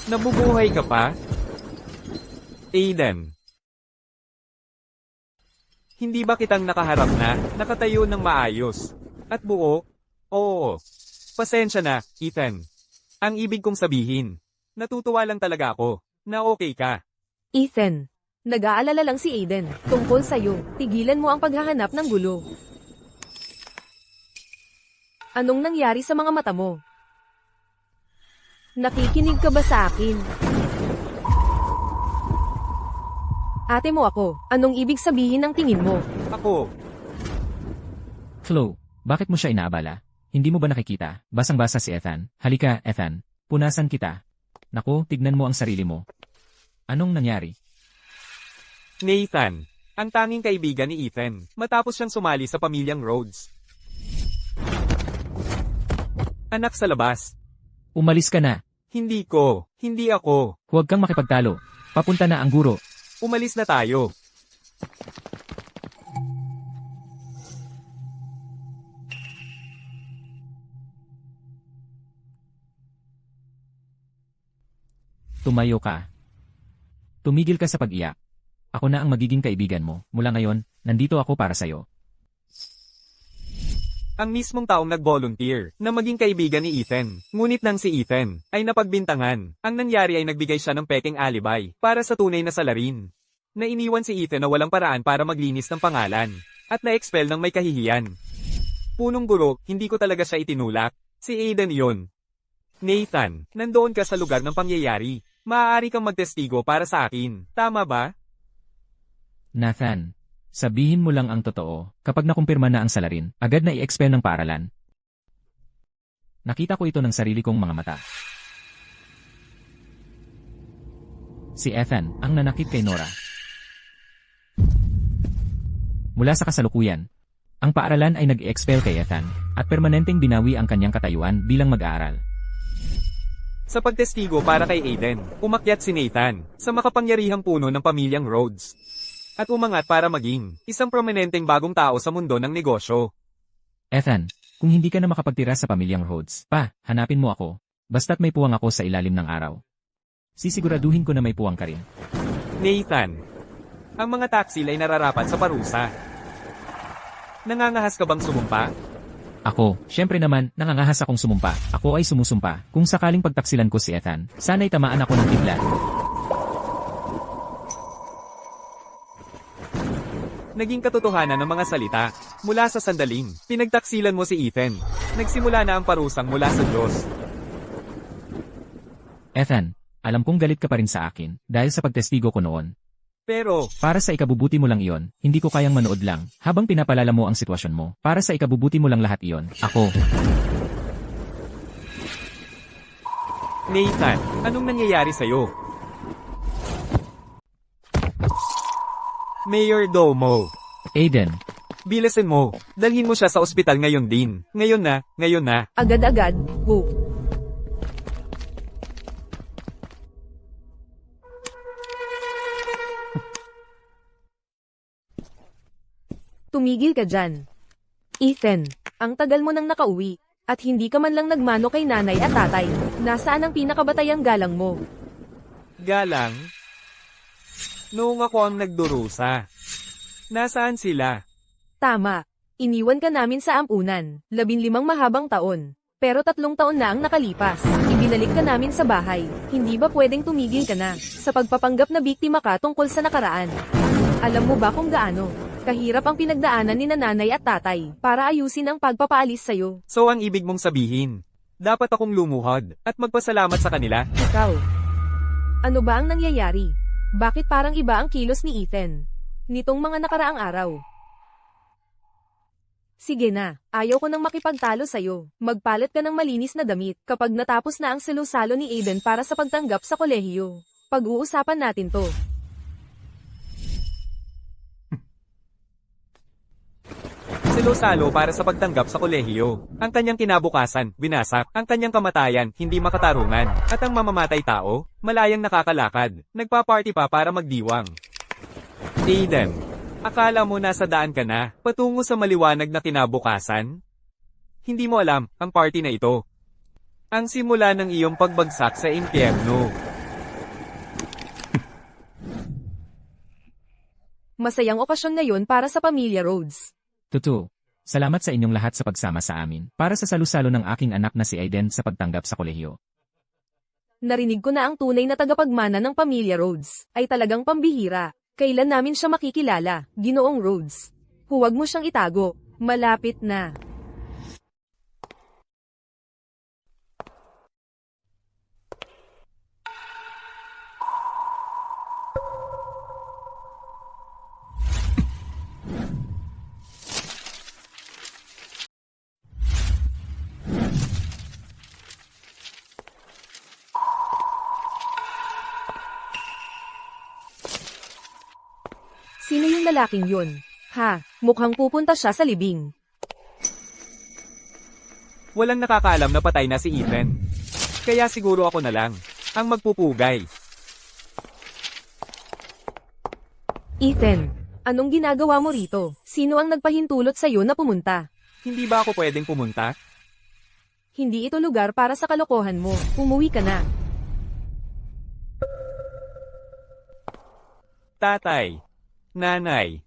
Nabubuhay ka pa? Aiden. Hindi ba kitang nakaharap na, nakatayo ng maayos? At buo? Oo. Pasensya na, Ethan. Ang ibig kong sabihin, natutuwa lang talaga ako, na okay ka. Ethan, nag-aalala lang si Aiden, tungkol sa'yo, tigilan mo ang paghahanap ng gulo. Anong nangyari sa mga mata mo? Nakikinig ka ba sa akin? Ate mo ako, anong ibig sabihin ng tingin mo? Ako, Flo, bakit mo siya inaabala? Hindi mo ba nakikita? Basang-basa si Ethan. Halika, Ethan. Punasan kita. Naku, tignan mo ang sarili mo. Anong nangyari? Nathan, ang tanging kaibigan ni Ethan, matapos siyang sumali sa pamilyang Rhodes. Anak sa labas. Umalis ka na. Hindi ako. Huwag kang makipagtalo. Papunta na ang guro. Umalis na tayo. Tumayo ka. Tumigil ka sa pag-iyak. Ako na ang magiging kaibigan mo. Mula ngayon, nandito ako para sa'yo. Ang mismong taong nag-volunteer na maging kaibigan ni Ethan. Ngunit nang si Ethan ay napagbintangan, ang nangyari ay nagbigay siya ng peking alibay para sa tunay na salarin. Na iniwan si Ethan na walang paraan para maglinis ng pangalan at na-expel ng may kahihiyan. Punong guro, hindi ko talaga siya itinulak. Si Aiden yon. Nathan, nandoon ka sa lugar ng pangyayari. Maaari kang magtestigo para sa akin. Tama ba? Nathan, sabihin mo lang ang totoo. Kapag nakumpirma na ang salarin, agad na i-expel ng paaralan. Nakita ko ito ng sarili kong mga mata. Si Ethan, ang nanakit kay Nora. Mula sa kasalukuyan, ang paaralan ay nag-expel kay Ethan, at permanenteng binawi ang kanyang katayuan bilang mag-aaral. Sa pagtestigo para kay Aiden, umakyat si Nathan sa makapangyarihang puno ng pamilyang Rhodes. At umangat para maging isang prominenteng bagong tao sa mundo ng negosyo. Ethan, kung hindi ka na makapagtira sa pamilyang Rhodes, hanapin mo ako. Basta't may puwang ako sa ilalim ng araw. Sisiguraduhin ko na may puwang ka rin. Nathan, ang mga taksil ay nararapat sa parusa. Nangangahas ka bang sumumpa? Ako, syempre naman, nangangahas akong sumumpa. Ako ay sumusumpa. Kung sakaling pagtaksilan ko si Ethan, sana'y tamaan ako ng bigla. Naging katotohanan ng mga salita. Mula sa sandaling, pinagtaksilan mo si Ethan. Nagsimula na ang parusang mula sa Diyos. Ethan, alam kong galit ka pa rin sa akin, dahil sa pagtestigo ko noon. Pero, Para sa ikabubuti mo lang iyon, hindi ko kayang manood lang, habang pinapalala mo ang sitwasyon mo. Para sa ikabubuti mo lang lahat iyon, ako. Nathan, anong nangyayari sa'yo? Mayor Domo, Aiden, bilasin mo. Dalhin mo siya sa ospital ngayon din. Ngayon na. Agad-agad, go. Tumigil ka dyan. Ethan, ang tagal mo nang nakauwi, at hindi ka man lang nagmano kay nanay at tatay. Nasaan ang pinakabatayang galang mo? Galang? Noong ako ang nagdurusa. Nasaan sila? Tama. Iniwan ka namin sa ampunan, 15 mahabang taon. Pero 3 taon na ang nakalipas. Ibinalik ka namin sa bahay. Hindi ba pwedeng tumigil ka na sa pagpapanggap na biktima ka tungkol sa nakaraan? Alam mo ba kung gaano kahirap ang pinagdaanan ni nanay at tatay para ayusin ang pagpapaalis sa'yo? So ang ibig mong sabihin, dapat akong lumuhod at magpasalamat sa kanila? Ikaw. Ano ba ang nangyayari? Bakit parang iba ang kilos ni Ethan nitong mga nakaraang araw? Sige na, ayaw ko nang makipagtalo sa'yo. Magpalit ka ng malinis na damit kapag natapos na ang salo-salo ni Aiden para sa pagtanggap sa kolehiyo. Pag-uusapan natin to. Salo-salo para sa pagtanggap sa kolehiyo. Ang kanyang kinabukasan, winasak. Ang kanyang kamatayan, hindi makatarungan. At ang mamamatay tao, malayang nakakalakad. Nagpa-party pa para magdiwang. Aiden, akala mo nasa daan ka na, patungo sa maliwanag na kinabukasan? Hindi mo alam, ang party na ito. Ang simula ng iyong pagbagsak sa impyerno. Masayang okasyon ngayon para sa pamilya Rhodes. Tutu. Salamat sa inyong lahat sa pagsama sa amin para sa salusalo ng aking anak na si Aiden sa pagtanggap sa kolehiyo. Narinig ko na ang tunay na tagapagmana ng pamilya Rhodes ay talagang pambihira. Kailan namin siya makikilala, Ginoong Rhodes? Huwag mo siyang itago. Malapit na. Sino yung lalaking yun? Ha, mukhang pupunta siya sa libing. Walang nakakaalam na patay na si Ethan. Kaya siguro ako na lang ang magpupugay. Ethan, anong ginagawa mo rito? Sino ang nagpahintulot sa'yo na pumunta? Hindi ba ako pwedeng pumunta? Hindi ito lugar para sa kalokohan mo. Umuwi ka na. Tatay. Nanay.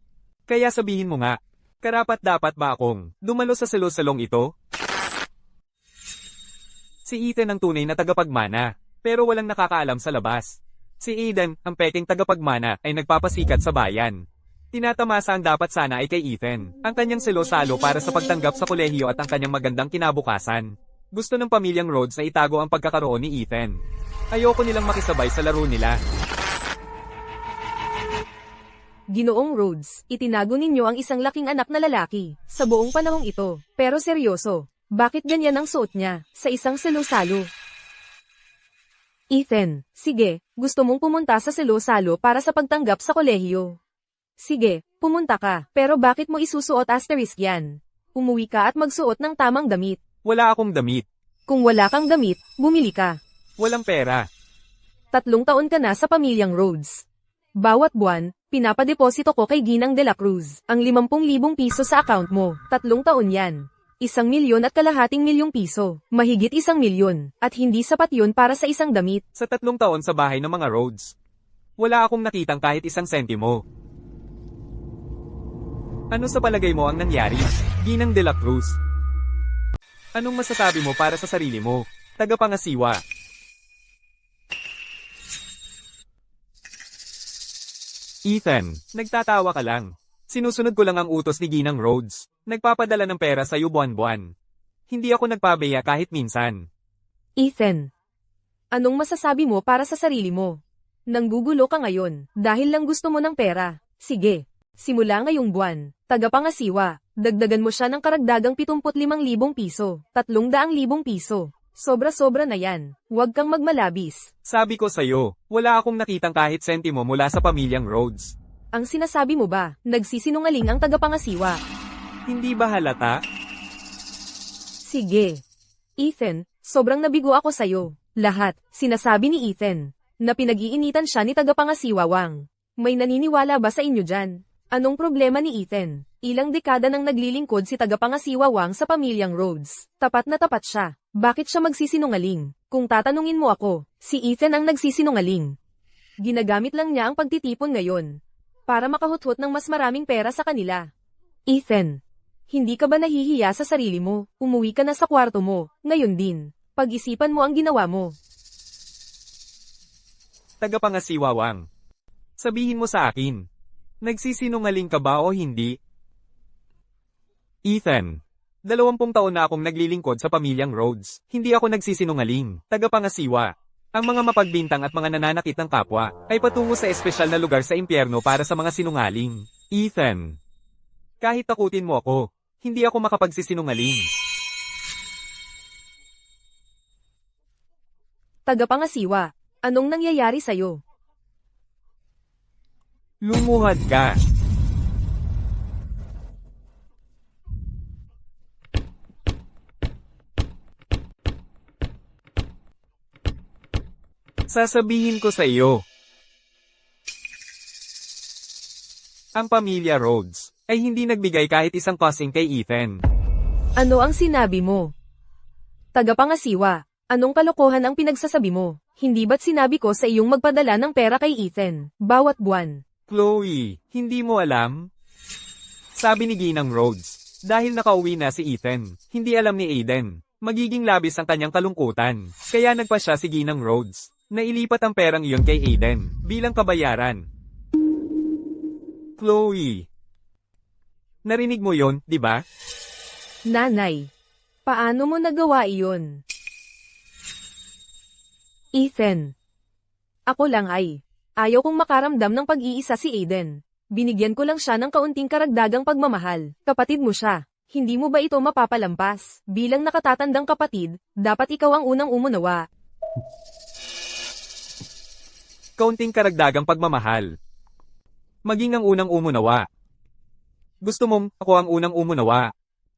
Kaya sabihin mo nga, karapat-dapat ba akong dumalo sa salo-salong ito? Si Ethan ang tunay na tagapagmana, pero walang nakakaalam sa labas. Si Aiden, ang peking tagapagmana, ay nagpapasikat sa bayan. Tinatamasa ang dapat sana ay kay Ethan, ang kanyang salo-salo para sa pagtanggap sa kolehiyo at ang kanyang magandang kinabukasan. Gusto ng pamilyang Rhodes na itago ang pagkakaroon ni Ethan. Ayoko nilang makisabay sa laro nila. Ginoong Rhodes, itinago ninyo ang isang laking anak na lalaki sa buong panahong ito. Pero seryoso, bakit ganyan ang suot niya sa isang salo-salo? Ethan, sige, gusto mong pumunta sa salo-salo para sa pagtanggap sa kolehiyo. Sige, pumunta ka, pero bakit mo isusuot asterisk yan? Umuwi ka at magsuot ng tamang damit. Wala akong damit. Kung wala kang damit, bumili ka. Walang pera. 3 taon ka na sa pamilyang Rhodes. Bawat buwan, pinapadeposito ko kay Ginang de la Cruz ang 50,000 piso sa account mo. 3 taon yan. 1,250,000 piso. Mahigit 1,000,000. At hindi sapat yun para sa isang damit. Sa 3 taon sa bahay ng mga Rhodes, wala akong nakitang kahit 1 sentimo. Ano sa palagay mo ang nangyari, Ginang de la Cruz? Anong masasabi mo para sa sarili mo, tagapangasiwa? Ethan, nagtatawa ka lang. Sinusunod ko lang ang utos ni Ginang Rhodes. Nagpapadala ng pera sa'yo buwan-buwan. Hindi ako nagpabaya kahit minsan. Ethan, anong masasabi mo para sa sarili mo? Nanggugulo ka ngayon dahil lang gusto mo ng pera. Sige, simula ngayong buwan, tagapangasiwa, dagdagan mo siya ng karagdagang 75,000 piso, 300,000 piso. Sobra-sobra na yan. Huwag kang magmalabis. Sabi ko sa'yo, wala akong nakitang kahit sentimo mula sa pamilyang Rhodes. Ang sinasabi mo ba, nagsisinungaling ang tagapangasiwa? Hindi ba halata? Sige. Ethan, sobrang nabigo ako sa'yo. Lahat, sinasabi ni Ethan, na pinag-iinitan siya ni tagapangasiwa Wang. May naniniwala ba sa inyo dyan? Anong problema ni Ethan? Ilang dekada nang naglilingkod si tagapangasiwa Wang sa pamilyang Rhodes. Tapat na tapat siya. Bakit siya magsisinungaling? Kung tatanungin mo ako, si Ethan ang nagsisinungaling. Ginagamit lang niya ang pagtitipon ngayon para makahuthot ng mas maraming pera sa kanila. Ethan, hindi ka ba nahihiya sa sarili mo? Umuwi ka na sa kwarto mo, ngayon din. Pag-isipan mo ang ginawa mo. Tagapangasiwa Wang. Sabihin mo sa akin, nagsisinungaling ka ba o hindi? Ethan, 20 taon na akong naglilingkod sa pamilyang Rhodes. Hindi ako nagsisinungaling, tagapangasiwa. Ang mga mapagbintang at mga nananakit ng kapwa ay patungo sa espesyal na lugar sa impyerno para sa mga sinungaling. Ethan, kahit takutin mo ako, hindi ako makapagsisinungaling. Tagapangasiwa, anong nangyayari sa'yo? Lumuhad ka. Sasabihin ko sa iyo. Ang pamilya Rhodes ay hindi nagbigay kahit isang kasing kay Ethan. Ano ang sinabi mo? Tagapangasiwa, anong kalokohan ang pinagsasabi mo? Hindi ba't sinabi ko sa iyong magpadala ng pera kay Ethan, bawat buwan? Chloe, hindi mo alam? Sabi ni Ginang Rhodes. Dahil nakauwi na si Ethan, hindi alam ni Aiden. Magiging labis ang kanyang kalungkutan. Kaya nagpa siya si Ginang Rhodes. Nailipat ang perang iyon kay Aiden, bilang kabayaran. Chloe. Narinig mo yon, di ba? Nanay. Paano mo nagawa iyon? Ethan. Ako lang ay. Ayaw kong makaramdam ng pag-iisa si Aiden. Binigyan ko lang siya ng kaunting karagdagang pagmamahal. Kapatid mo siya. Hindi mo ba ito mapapalampas? Bilang nakatatandang kapatid, dapat ikaw ang unang umunawa. Kaunting karagdagang pagmamahal. Maging ang unang umunawa. Gusto mong ako ang unang umunawa.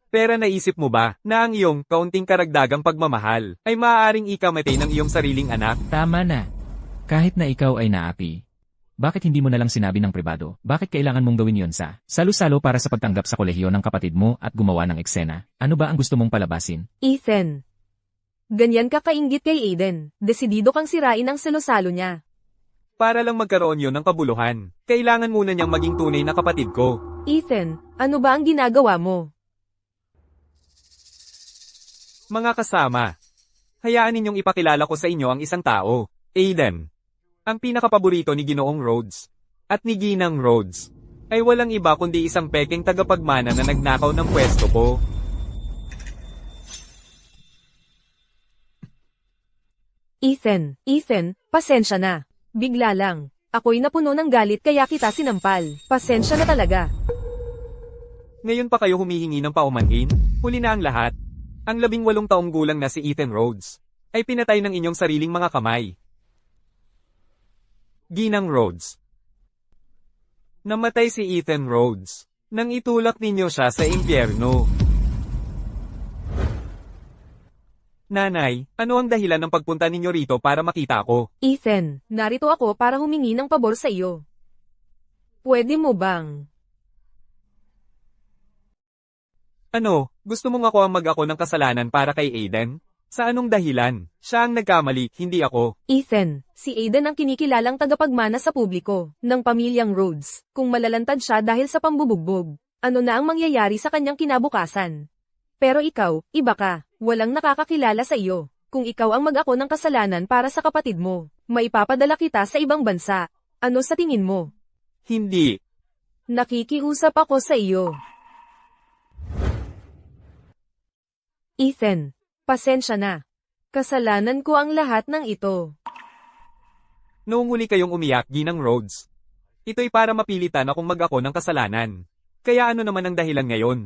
Pero naisip mo ba na ang iyong kaunting karagdagang pagmamahal ay maaaring ikamatay ng iyong sariling anak? Tama na. Kahit na ikaw ay naapi. Bakit hindi mo na lang sinabi ng pribado? Bakit kailangan mong gawin yon sa salo-salo para sa pagtanggap sa kolehiyo ng kapatid mo at gumawa ng eksena? Ano ba ang gusto mong palabasin? Ethan. Ganyan ka kainggit kay Aiden. Desidido kang sirain ang salo-salo niya. Para lang magkaroon yon ng kabuluhan, kailangan muna niyang maging tunay na kapatid ko. Ethan, ano ba ang ginagawa mo? Mga kasama, hayaan ninyong ipakilala ko sa inyo ang isang tao, Aiden. Ang pinakapaborito ni Ginoong Rhodes at ni Ginang Rhodes ay walang iba kundi isang peking tagapagmana na nagnakaw ng pwesto ko. Ethan, pasensya na. Bigla lang. Ako'y napuno ng galit kaya kita sinampal. Pasensya na talaga. Ngayon pa kayo humihingi ng paumanhin? Huli na ang lahat. Ang 18 taong gulang na si Ethan Rhodes ay pinatay ng inyong sariling mga kamay. Ginang Rhodes. Namatay si Ethan Rhodes nang itulak ninyo siya sa impyerno. Nanay, ano ang dahilan ng pagpunta ninyo rito para makita ako? Ethan, narito ako para humingi ng pabor sa iyo. Pwede mo bang? Ano, gusto mong ako ang mag-ako ng kasalanan para kay Aiden? Sa anong dahilan? Siya ang nagkamali, hindi ako. Ethan, si Aiden ang kinikilalang tagapagmana sa publiko ng pamilyang Rhodes. Kung malalantad siya dahil sa pambubugbog, ano na ang mangyayari sa kanyang kinabukasan? Pero ikaw, iba ka. Walang nakakakilala sa iyo. Kung ikaw ang mag-ako ng kasalanan para sa kapatid mo, maipapadala kita sa ibang bansa. Ano sa tingin mo? Hindi. Nakikiusap ako sa iyo. Ethan, pasensya na. Kasalanan ko ang lahat ng ito. Noong huli kayong umiyak, Ginang Rhodes. Ito'y para mapilitan akong mag-ako ng kasalanan. Kaya ano naman ang dahilan ngayon?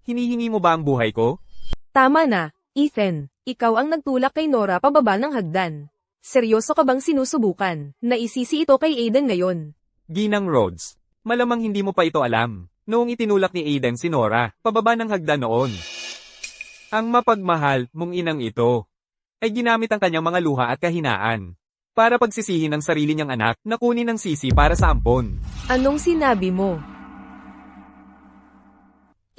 Hinihingi mo ba ang buhay ko? Tama na, Ethan. Ikaw ang nagtulak kay Nora pababa ng hagdan. Seryoso ka bang sinusubukan? Naisisi ito kay Aiden ngayon. Ginang Rhodes. Malamang hindi mo pa ito alam. Noong itinulak ni Aiden si Nora, pababa ng hagdan noon. Ang mapagmahal mong inang ito ay ginamit ang kanyang mga luha at kahinaan para pagsisihin ang sarili niyang anak na kunin ang sisi para sa ampon. Anong sinabi mo?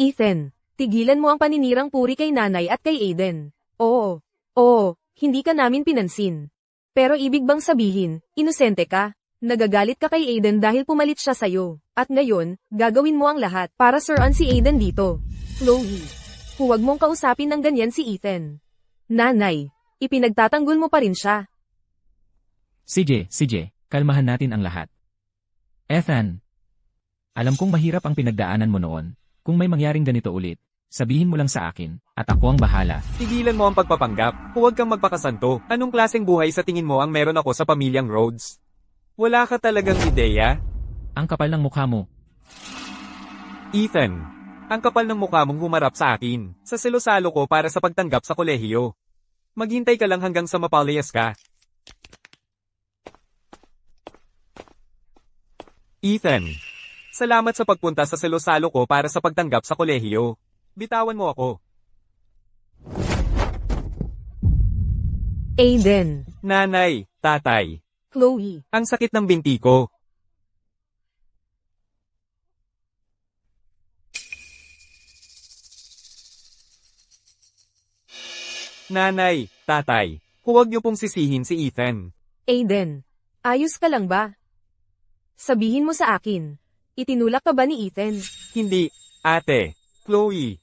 Ethan, tigilan mo ang paninirang puri kay nanay at kay Aiden. Oo, hindi ka namin pinansin. Pero ibig bang sabihin, inosente ka? Nagagalit ka kay Aiden dahil pumalit siya sa'yo. At ngayon, gagawin mo ang lahat para suruan si Aiden dito. Chloe, huwag mong kausapin ng ganyan si Ethan. Nanay, ipinagtatanggol mo pa rin siya. CJ, kalmahan natin ang lahat. Ethan, alam kong mahirap ang pinagdaanan mo noon. Kung may mangyaring ganito ulit, sabihin mo lang sa akin, at ako ang bahala. Tigilan mo ang pagpapanggap. Huwag kang magpakasanto. Anong klaseng buhay sa tingin mo ang meron ako sa pamilyang Rhodes? Wala ka talagang ideya? Ang kapal ng mukha mo. Ethan, ang kapal ng mukha mong humarap sa akin, sa selosalo ko para sa pagtanggap sa kolehiyo. Maghintay ka lang hanggang sa mapalayas ka. Ethan, salamat sa pagpunta sa selosalo ko para sa pagtanggap sa kolehiyo. Bitawan mo ako. Aiden, Nanay, tatay, Chloe, ang sakit ng binti ko. Nanay, tatay, huwag niyo pong sisihin si Ethan. Aiden, ayos ka lang ba? Sabihin mo sa akin, itinulak ka ba ni Ethan? Hindi, ate, Chloe.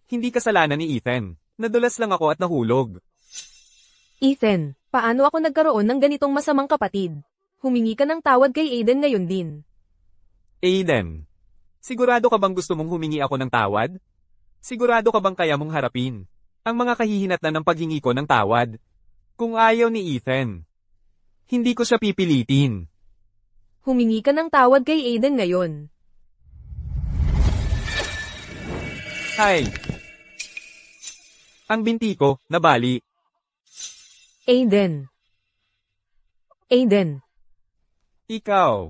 Hindi kasalanan ni Ethan. Nadulas lang ako at nahulog. Ethan, paano ako nagkaroon ng ganitong masamang kapatid? Humingi ka ng tawad kay Aiden ngayon din. Aiden, sigurado ka bang gusto mong humingi ako ng tawad? Sigurado ka bang kaya mong harapin ang mga kahihinatnan ng paghingi ko ng tawad? Kung ayaw ni Ethan, hindi ko siya pipilitin. Humingi ka ng tawad kay Aiden ngayon. Hay! Ang binti ko, nabali. Aiden. Aiden. Ikaw,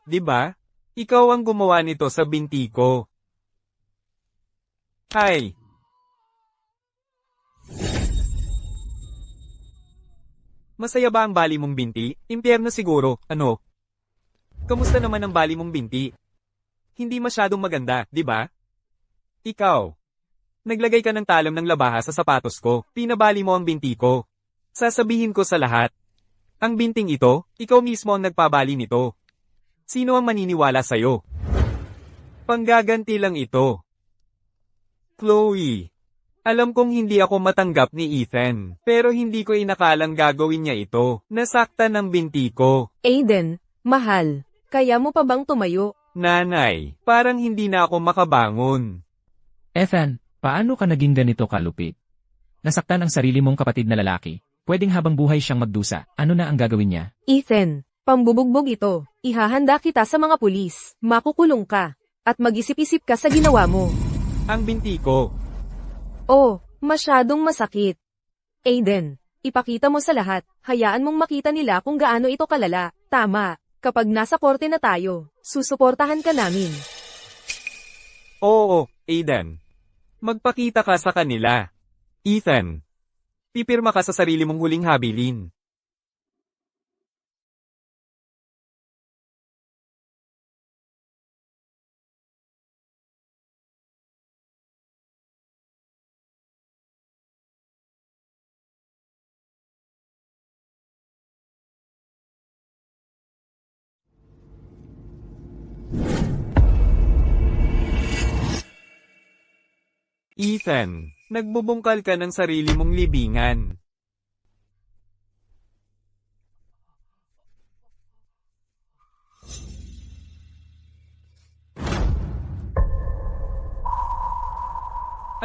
di ba? Ikaw ang gumawa nito sa binti ko. Hay! Masaya ba ang bali mong binti? Impyerno siguro, ano? Kamusta naman ang bali mong binti? Hindi masyadong maganda, di ba? Ikaw. Naglagay ka ng talam ng labaha sa sapatos ko, pinabali mo ang binti ko. Sasabihin ko sa lahat. Ang binting ito, ikaw mismo ang nagpabali nito. Sino ang maniniwala sa'yo? Panggaganti lang ito. Chloe. Alam kong hindi ako matanggap ni Ethan, pero hindi ko inakalang gagawin niya ito. Nasaktan ang binti ko. Aiden, mahal, kaya mo pa bang tumayo? Nanay, parang hindi na ako makabangon. Ethan, paano ka naging ganito kalupit? Nasaktan ang sarili mong kapatid na lalaki. Pwedeng habang buhay siyang magdusa. Ano na ang gagawin niya? Ethan, pambubugbog ito. Ihahanda kita sa mga pulis. Makukulong ka. At mag-isip-isip ka sa ginawa mo. Ang binti ko. Oh, masyadong masakit. Aiden, ipakita mo sa lahat. Hayaan mong makita nila kung gaano ito kalala. Tama. Kapag nasa korte na tayo, susuportahan ka namin. Oo, Aiden. Magpakita ka sa kanila. Ethan. Pipirma ka sa sarili mong huling habilin. Ethan, nagbubungkal ka ng sarili mong libingan.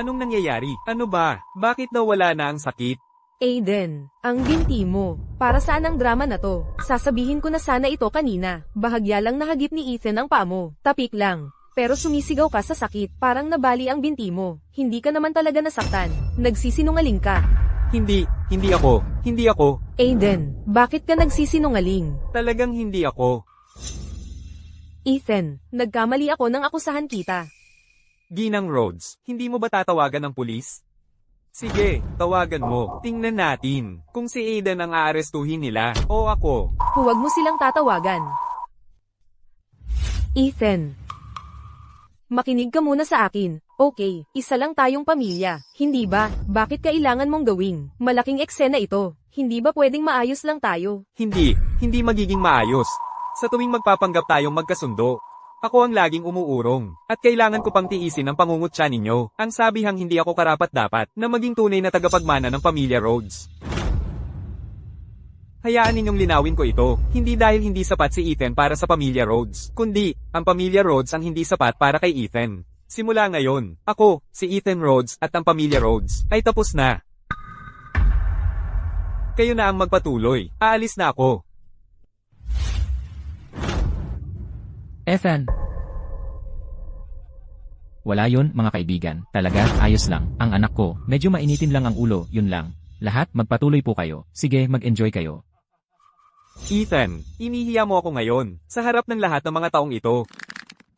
Anong nangyayari? Ano ba? Bakit nawala na ang sakit? Aiden, ang binti mo. Para saan ang drama na to? Sasabihin ko na sana ito kanina. Bahagya lang nahagip ni Ethan ang paa mo. Tapik lang. Pero sumisigaw ka sa sakit. Parang nabali ang binti mo. Hindi ka naman talaga nasaktan. Nagsisinungaling ka. Hindi ako. Aiden, bakit ka nagsisinungaling? Talagang hindi ako. Ethan, nagkamali ako nang akusahan kita. Ginang Rhodes, hindi mo ba tatawagan ng pulis? Sige, tawagan mo. Tingnan natin kung si Aiden ang aarestuhin nila o ako. Huwag mo silang tatawagan. Ethan. Makinig ka muna sa akin. Okay, isa lang tayong pamilya. Hindi ba? Bakit kailangan mong gawing? Malaking eksena ito. Hindi ba pwedeng maayos lang tayo? Hindi magiging maayos. Sa tuwing magpapanggap tayong magkasundo, ako ang laging umuurong, at kailangan ko pang tiisin ang pangungutya ninyo. Ang sabihang hindi ako karapat-dapat na maging tunay na tagapagmana ng pamilya Rhodes. Hayaan ninyong linawin ko ito, hindi dahil hindi sapat si Ethan para sa pamilya Rhodes, kundi, ang pamilya Rhodes ang hindi sapat para kay Ethan. Simula ngayon, ako, si Ethan Rhodes at ang pamilya Rhodes, ay tapos na. Kayo na ang magpatuloy, aalis na ako. Ethan. Wala yun, mga kaibigan. Talaga, ayos lang. Ang anak ko, medyo mainitin lang ang ulo, yun lang. Lahat, magpatuloy po kayo. Sige, mag-enjoy kayo. Ethan, inihiya mo ako ngayon, sa harap ng lahat ng mga taong ito.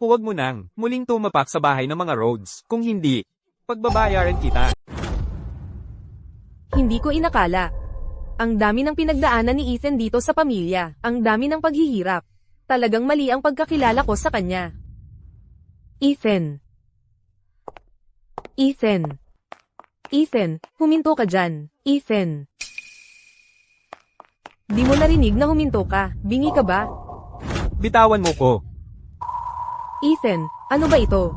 Huwag mo nang, muling tumapak sa bahay ng mga Rhodes. Kung hindi, pagbabayaran kita. Hindi ko inakala. Ang dami ng pinagdaanan ni Ethan dito sa pamilya. Ang dami ng paghihirap. Talagang mali ang pagkakilala ko sa kanya. Ethan. Ethan. Ethan, huminto ka dyan. Ethan. Di mo narinig na huminto ka. Bingi ka ba? Bitawan mo ko. Ethan, ano ba ito?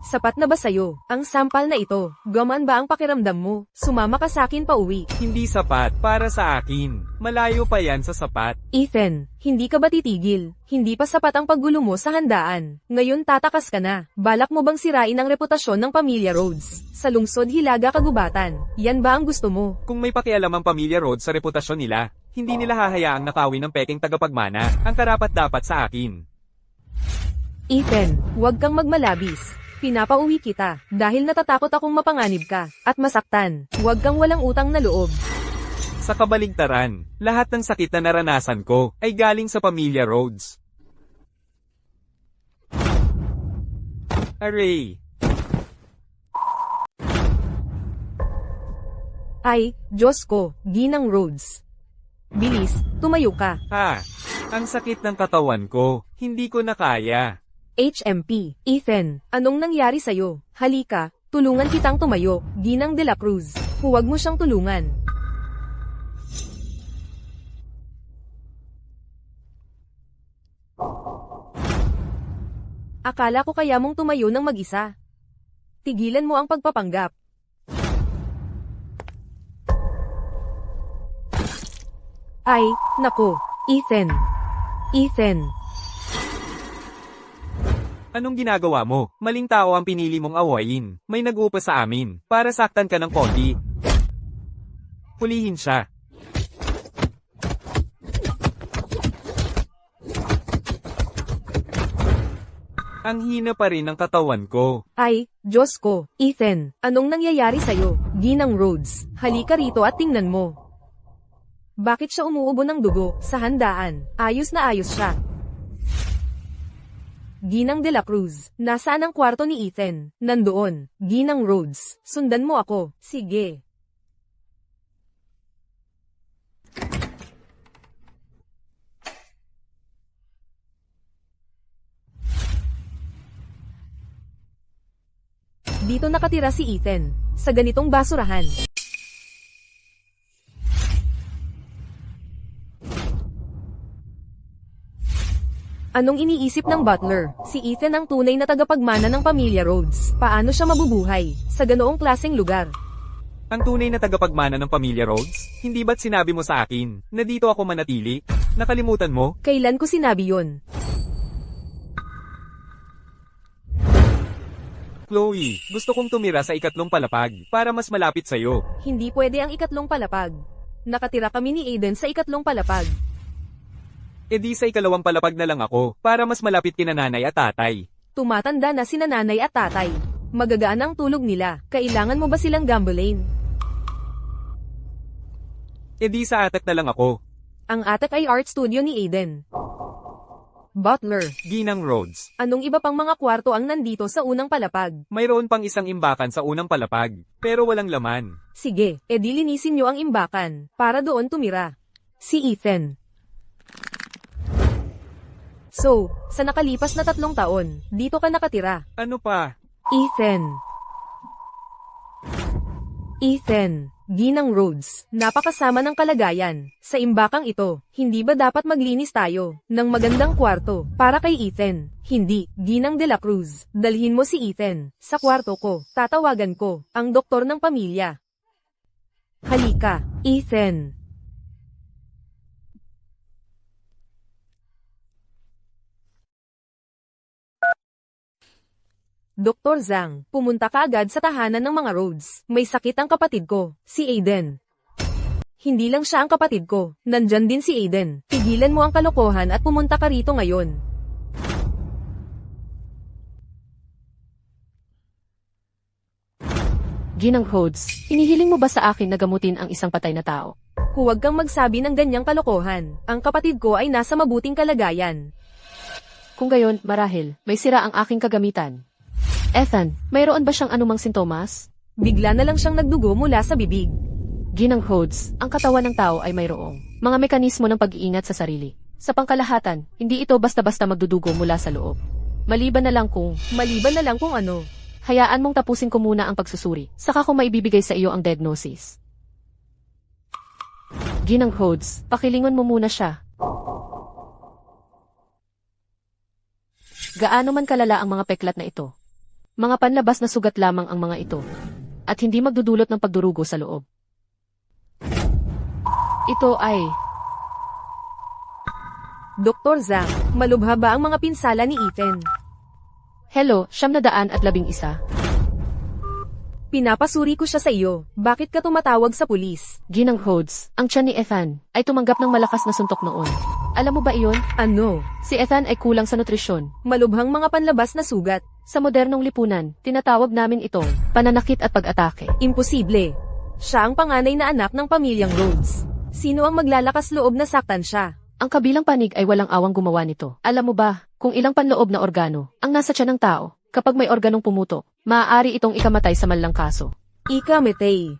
Sapat na ba sa'yo, ang sampal na ito? Gaman ba ang pakiramdam mo? Sumama ka sa'kin pa uwi. Hindi sapat para sa akin. Malayo pa yan sa sapat. Ethan, hindi ka ba titigil? Hindi pa sapat ang paggulo mo sa handaan. Ngayon tatakas ka na. Balak mo bang sirain ang reputasyon ng pamilya Rhodes? Sa lungsod Hilaga Kagubatan. Yan ba ang gusto mo? Kung may pakialam ang pamilya Rhodes sa reputasyon nila, hindi nila hahayaang nakawin ng peking tagapagmana, ang karapat-dapat sa akin. Ethan, huwag kang magmalabis. Pinapauwi kita, dahil natatakot akong mapanganib ka, at masaktan. Huwag kang walang utang na loob. Sa kabaligtaran, lahat ng sakit na naranasan ko ay galing sa pamilya Rhodes. Aray! Ay, Diyos ko, Ginang Rhodes. Bilis, tumayo ka. Ang sakit ng katawan ko, hindi ko na kaya. HMP, Ethan, anong nangyari sa'yo? Halika, tulungan kitang tumayo, Ginang de la Cruz. Huwag mo siyang tulungan. Akala ko kaya mong tumayo ng mag-isa. Tigilan mo ang pagpapanggap. Ay, nako, Ethan. Ethan. Anong ginagawa mo? Maling tao ang pinili mong awayin. May nag-uupa sa amin, para saktan ka ng konti. Hulihin siya. Ang hina pa rin ng katawan ko. Ay, Diyos ko, Ethan, anong nangyayari sa'yo? Ginang Rhodes, halika rito at tingnan mo. Bakit siya umuubo ng dugo sa handaan? Ayos na ayos siya. Ginang de la Cruz, nasaan ang kwarto ni Ethan? Nandoon. Ginang Rhodes, sundan mo ako. Sige. Dito nakatira si Ethan, sa ganitong basurahan. Anong iniisip ng butler? Si Ethan ang tunay na tagapagmana ng pamilya Rhodes. Paano siya mabubuhay sa ganoong klaseng lugar? Ang tunay na tagapagmana ng pamilya Rhodes? Hindi ba't sinabi mo sa akin na dito ako manatili? Nakalimutan mo? Kailan ko sinabi yon? Chloe, gusto kong tumira sa ikatlong palapag para mas malapit sa'yo. Hindi pwede ang ikatlong palapag. Nakatira kami ni Aiden sa ikatlong palapag. E di sa ikalawang palapag na lang ako para mas malapit kina nanay at tatay. Tumatanda na sina nanay at tatay. Magagaan ang tulog nila. Kailangan mo ba silang gambolain? E di sa atak na lang ako. Ang atak ay art studio ni Aiden. Butler, Ginang Rhodes. anong iba pang mga kwarto ang nandito sa unang palapag? Mayroon pang isang imbakan sa unang palapag, pero walang laman. Sige, edi linisin nyo ang imbakan, para doon tumira. Si Ethan. So, sa nakalipas na 3 taon, dito ka nakatira. Ano pa? Ethan. Ethan, Ginang Rhodes, napakasama ng kalagayan. Sa imbakang ito, hindi ba dapat maglinis tayo ng magandang kwarto para kay Ethan? Hindi, Ginang de la Cruz. Dalhin mo si Ethan sa kwarto ko. Tatawagan ko ang doktor ng pamilya. Halika, Ethan. Dr. Zhang, pumunta ka agad sa tahanan ng mga Rhodes. May sakit ang kapatid ko, si Aiden. Hindi lang siya ang kapatid ko, nandyan din si Aiden. Tigilan mo ang kalokohan at pumunta ka rito ngayon. Ginang Rhodes, inihiling mo ba sa akin na gamutin ang isang patay na tao? Huwag kang magsabi ng ganyang kalokohan. Ang kapatid ko ay nasa mabuting kalagayan. Kung gayon, marahil, may sira ang aking kagamitan. Ethan, mayroon ba siyang anumang sintomas? Bigla na lang siyang nagdugo mula sa bibig. Ginang Rhodes, ang katawan ng tao ay mayroong mga mekanismo ng pag-iingat sa sarili. Sa pangkalahatan, hindi ito basta-basta magdudugo mula sa loob. Maliban na lang kung ano. Hayaan mong tapusin ko muna ang pagsusuri. Saka ko maibibigay sa iyo ang diagnosis. Ginang Rhodes, pakilingon mo muna siya. Gaano man kalala ang mga peklat na ito? Mga panlabas na sugat lamang ang mga ito. At hindi magdudulot ng pagdurugo sa loob. Ito ay... Dr. Zhang, malubha ba ang mga pinsala ni Ethan? Hello, 911. Pinapasuri ko siya sa iyo. Bakit ka tumatawag sa pulis? Ginang Rhodes, ang tiyan ni Ethan ay tumanggap ng malakas na suntok noon. Alam mo ba iyon? Ano? Si Ethan ay kulang sa nutrisyon. Malubhang mga panlabas na sugat. Sa modernong lipunan, tinatawag namin itong pananakit at pag-atake. Imposible. Siya ang panganay na anak ng pamilyang Rhodes. Sino ang maglalakas loob na saktan siya? Ang kabilang panig ay walang awang gumawa nito. Alam mo ba, kung ilang panloob na organo ang nasa tiyan ng tao, kapag may organong pumutok, maaari itong ikamatay sa malang kaso. Ikamatay.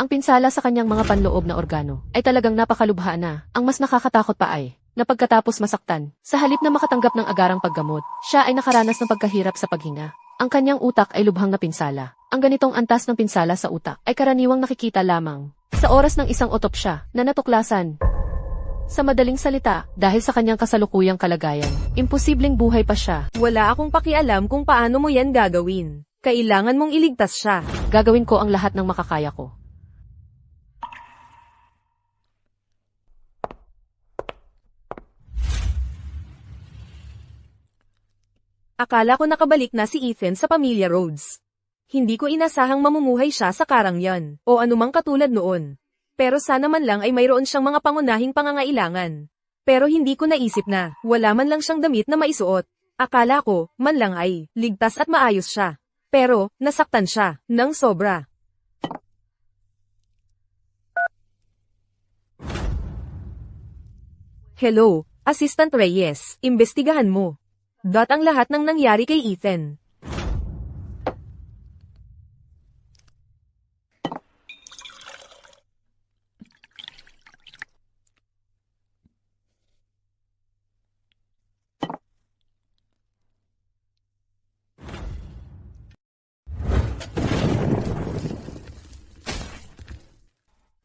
Ang pinsala sa kanyang mga panloob na organo ay talagang napakalubha na. Ang mas nakakatakot pa ay, na pagkatapos masaktan, sa halip na makatanggap ng agarang paggamot, siya ay nakaranas ng pagkahirap sa paghinga. Ang kanyang utak ay lubhang na pinsala. Ang ganitong antas ng pinsala sa utak ay karaniwang nakikita lamang sa oras ng isang otopsya na natuklasan. Sa madaling salita, dahil sa kanyang kasalukuyang kalagayan, imposibleng buhay pa siya. Wala akong pakialam kung paano mo yan gagawin. Kailangan mong iligtas siya. Gagawin ko ang lahat ng makakaya ko. Akala ko nakabalik na si Ethan sa pamilya Rhodes. Hindi ko inasahang mamumuhay siya sa Karangyan, o anumang katulad noon. Pero sana man lang ay mayroon siyang mga pangunahing pangangailangan. Pero hindi ko naisip na, wala man lang siyang damit na maisuot. Akala ko, man lang ay, ligtas at maayos siya. Pero, nasaktan siya, ng sobra. Hello, Assistant Reyes, imbestigahan mo. Ang lahat ng nangyari kay Ethan.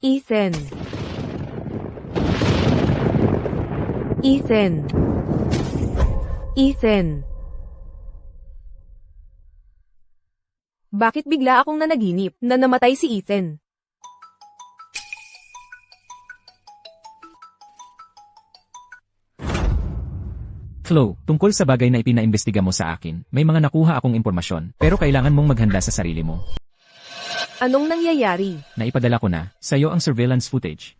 Ethan. Ethan. Ethan. Bakit bigla akong nanaginip na namatay si Ethan? Chloe, tungkol sa bagay na ipinaimbestiga mo sa akin, may mga nakuha akong impormasyon, pero kailangan mong maghanda sa sarili mo. Anong nangyayari? Naipadala ko na, sa'yo ang surveillance footage.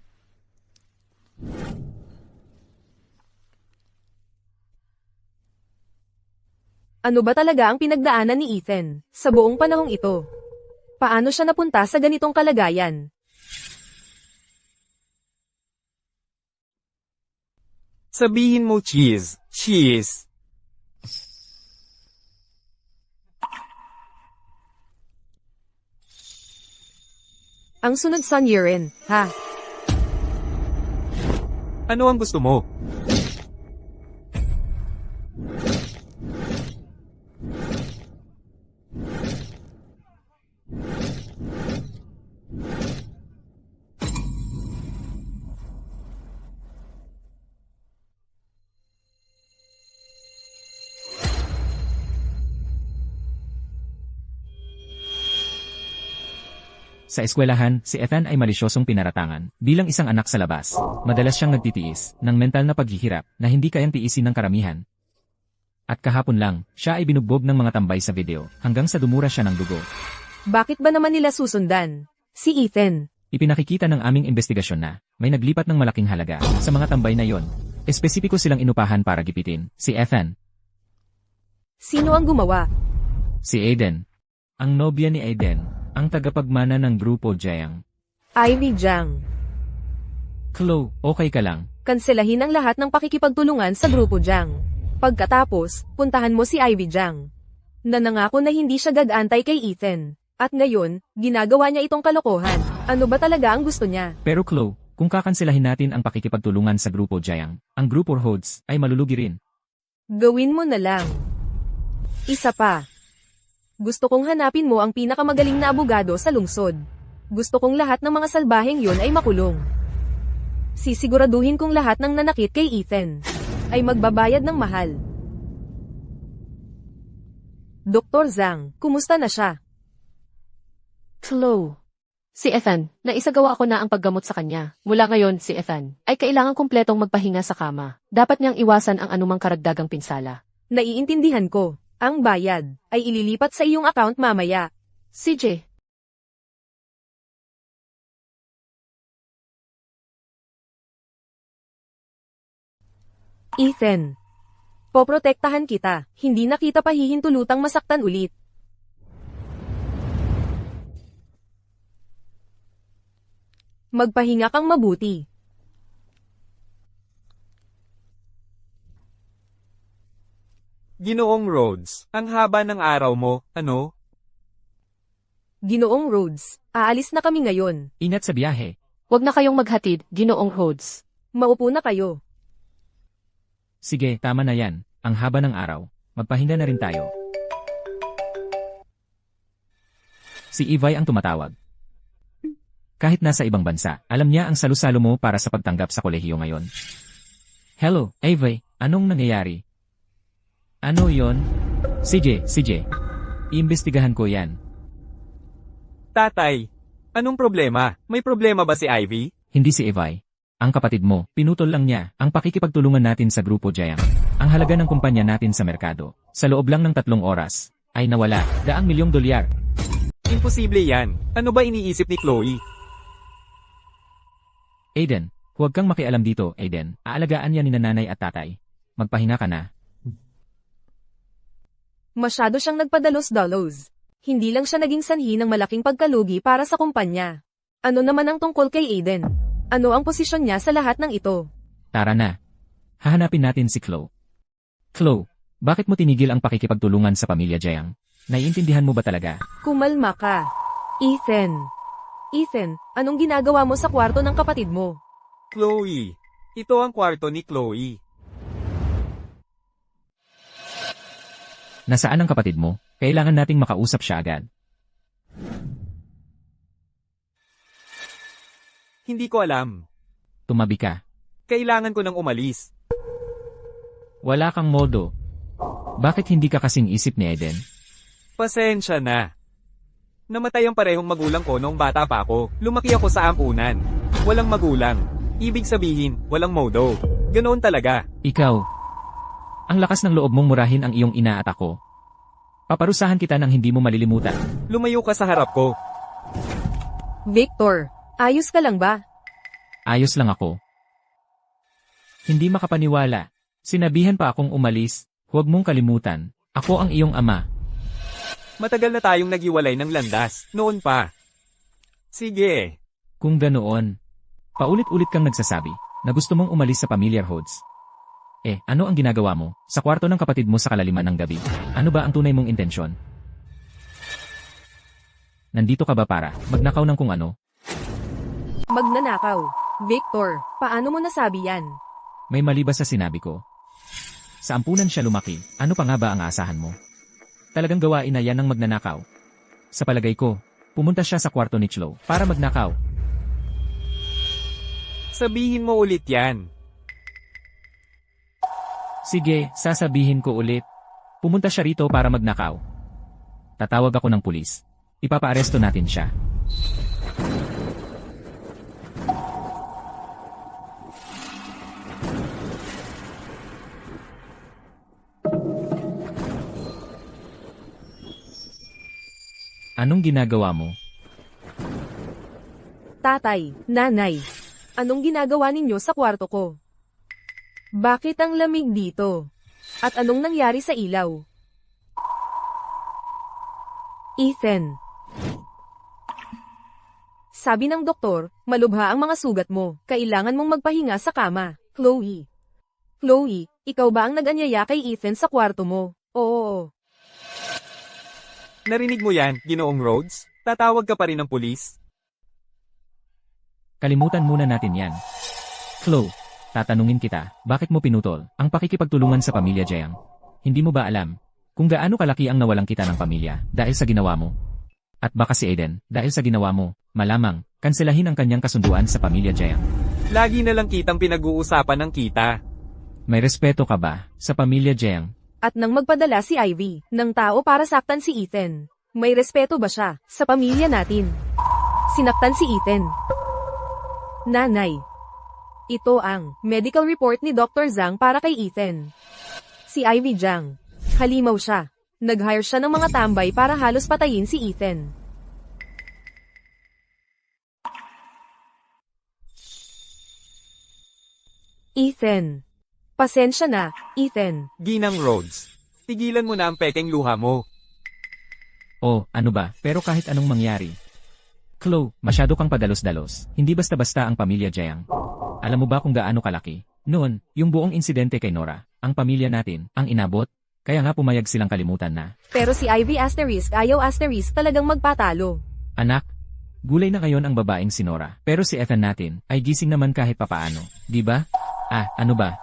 Ano ba talaga ang pinagdaanan ni Ethan sa buong panahong ito? Paano siya napunta sa ganitong kalagayan? Sabihin mo cheese. Cheese. Ang sunod son urine, ha? Ano ang gusto mo? Sa eskwelahan, si Ethan ay malisyosong pinaratangan. Bilang isang anak sa labas, madalas siyang nagtitiis ng mental na paghihirap na hindi kayang tiisin ng karamihan. At kahapon lang, siya ay binugbog ng mga tambay sa video hanggang sa dumura siya ng dugo. Bakit ba naman nila susundan? Si Ethan. Ipinakikita ng aming investigasyon na may naglipat ng malaking halaga sa mga tambay na yon. Espesipiko silang inupahan para gipitin si Ethan. Sino ang gumawa? Si Aiden. Ang nobya ni Aiden, ang tagapagmana ng grupo Jiang. Ivy Jiang. Chloe, okay ka lang? Kanselahin ang lahat ng pakikipagtulungan sa grupo Jiang. Pagkatapos, puntahan mo si Ivy Jiang. Nanangako na hindi siya gagantay kay Ethan. At ngayon, ginagawa niya itong kalokohan. Ano ba talaga ang gusto niya? Pero Chloe, kung kakanselahin natin ang pakikipagtulungan sa grupo Jiang, ang grupo Rhodes ay malulugi rin. Gawin mo na lang. Isa pa. Gusto kong hanapin mo ang pinakamagaling na abogado sa lungsod. Gusto kong lahat ng mga salbaheng yon ay makulong. Sisiguraduhin kong lahat ng nanakit kay Ethan ay magbabayad ng mahal. Dr. Zhang, kumusta na siya? Chloe. Si Ethan, naisagawa ko na ang paggamot sa kanya. Mula ngayon, si Ethan ay kailangan kumpletong magpahinga sa kama. Dapat niyang iwasan ang anumang karagdagang pinsala. Naiintindihan ko. Ang bayad ay ililipat sa iyong account mamaya. CJ, Ethan, poprotektahan kita. Hindi na kita pahihintulutang masaktan ulit. Magpahinga kang mabuti. Ginoong Rhodes, ang haba ng araw mo, ano? Ginoong Rhodes, aalis na kami ngayon. Ingat sa biyahe. huwag na kayong maghatid, Ginoong Rhodes. Maupo na kayo. Sige, tama na yan. Ang haba ng araw. Magpahinga na rin tayo. Si Ivy ang tumatawag. Kahit nasa ibang bansa, alam niya ang salusalo mo para sa pagtanggap sa kolehiyo ngayon. Hello, Ivy. Anong nangyayari? Ano yon? CJ. Iimbestigahan ko yan. Tatay, anong problema? May problema ba si Ivy? Hindi si Ivy. Ang kapatid mo, pinutol lang niya ang pakikipagtulungan natin sa Grupo Jayang. Ang halaga ng kumpanya natin sa merkado, sa loob lang ng 3 oras, ay nawala, $100 milyong. Imposible yan. Ano ba iniisip ni Chloe? Aiden, huwag kang makialam dito, Aiden. Aalagaan yan ni nanay at tatay. Magpahinga ka na. Masyado siyang nagpadalos-dalos. Hindi lang siya naging sanhi ng malaking pagkalugi para sa kumpanya. Ano naman ang tungkol kay Aiden? Ano ang posisyon niya sa lahat ng ito? Tara na. Hahanapin natin si Chloe. Chloe, bakit mo tinigil ang pakikipagtulungan sa pamilya Jayang? Naiintindihan mo ba talaga? Kumalma ka. Ethan, anong ginagawa mo sa kwarto ng kapatid mo? Chloe, ito ang kwarto ni Chloe. Nasaan ang kapatid mo? Kailangan nating makausap siya agad. Hindi ko alam. Tumabi ka. Kailangan ko nang umalis. Wala kang modo. Bakit hindi ka kasing isip ni Eden? Pasensya na. Namatay ang parehong magulang ko noong bata pa ako. Lumaki ako sa ampunan. Walang magulang. Ibig sabihin, walang modo. Ganoon talaga. Ikaw. Ang lakas ng loob mong murahin ang iyong ina at ako. Paparusahan kita ng hindi mo malilimutan. Lumayo ka sa harap ko. Victor, ayos ka lang ba? Ayos lang ako. Hindi makapaniwala. Sinabihan pa akong umalis. Huwag mong kalimutan. Ako ang iyong ama. Matagal na tayong nagiwalay ng landas. Noon pa. Sige. Kung ganoon, paulit-ulit kang nagsasabi na gusto mong umalis sa pamilyar Rhodes. Ano ang ginagawa mo sa kwarto ng kapatid mo sa kalaliman ng gabi? Ano ba ang tunay mong intensyon? Nandito ka ba para magnakaw ng kung ano? Magnanakaw. Victor, paano mo nasabi yan? May mali ba sa sinabi ko? Sa ampunan siya lumaki, ano pa nga ba ang aasahan mo? Talagang gawain na yan ng magnanakaw. Sa palagay ko, pumunta siya sa kwarto ni Chloe para magnakaw. Sabihin mo ulit yan. Sige, sasabihin ko ulit. Pumunta siya rito para magnakaw. Tatawag ako ng pulis. Ipapaaresto natin siya. Anong ginagawa mo? Tatay, nanay, anong ginagawa ninyo sa kwarto ko? Bakit ang lamig dito? At anong nangyari sa ilaw? Ethan. Sabi ng doktor, malubha ang mga sugat mo. Kailangan mong magpahinga sa kama. Chloe, ikaw ba ang nag-anyaya kay Ethan sa kwarto mo? Oo. Narinig mo yan, Ginoong Rhodes? Tatawag ka pa rin ng pulis? Kalimutan muna natin yan. Chloe, tatanungin kita, bakit mo pinutol ang pakikipagtulungan sa pamilya Jayang? Hindi mo ba alam Kung gaano kalaki ang nawalang kita ng pamilya dahil sa ginawa mo. At baka si Aiden, dahil sa ginawa mo, malamang, kanselahin ang kanyang kasunduan sa pamilya Jiang. Lagi na lang kitang pinag-uusapan ng kita. May respeto ka ba sa pamilya Jiang? At nang magpadala si Ivy ng tao para saktan si Ethan, may respeto ba siya sa pamilya natin? Sinaktan si Ethan. Nanay. Ito ang medical report ni Dr. Zhang para kay Ethan. Si Ivy Zhang. Halimaw siya. Nag-hire siya ng mga tambay para halos patayin si Ethan. Ethan. Pasensya na, Ethan. Ginang Rhodes. Tigilan mo na ang pekeng luha mo. Oh, ano ba, pero kahit anong mangyari. Chloe, masyado kang padalos-dalos. Hindi basta-basta ang pamilya Jiang. Alam mo ba kung gaano kalaki? Noon, yung buong insidente kay Nora, ang pamilya natin, ang inabot. Kaya nga pumayag silang kalimutan na. Pero si Ivy asterisk ayaw asterisk talagang magpatalo. Anak, gulay na ngayon ang babaeng si Nora. Pero si Ethan natin, ay gising naman kahit papaano. Di ba? Ah, ano ba?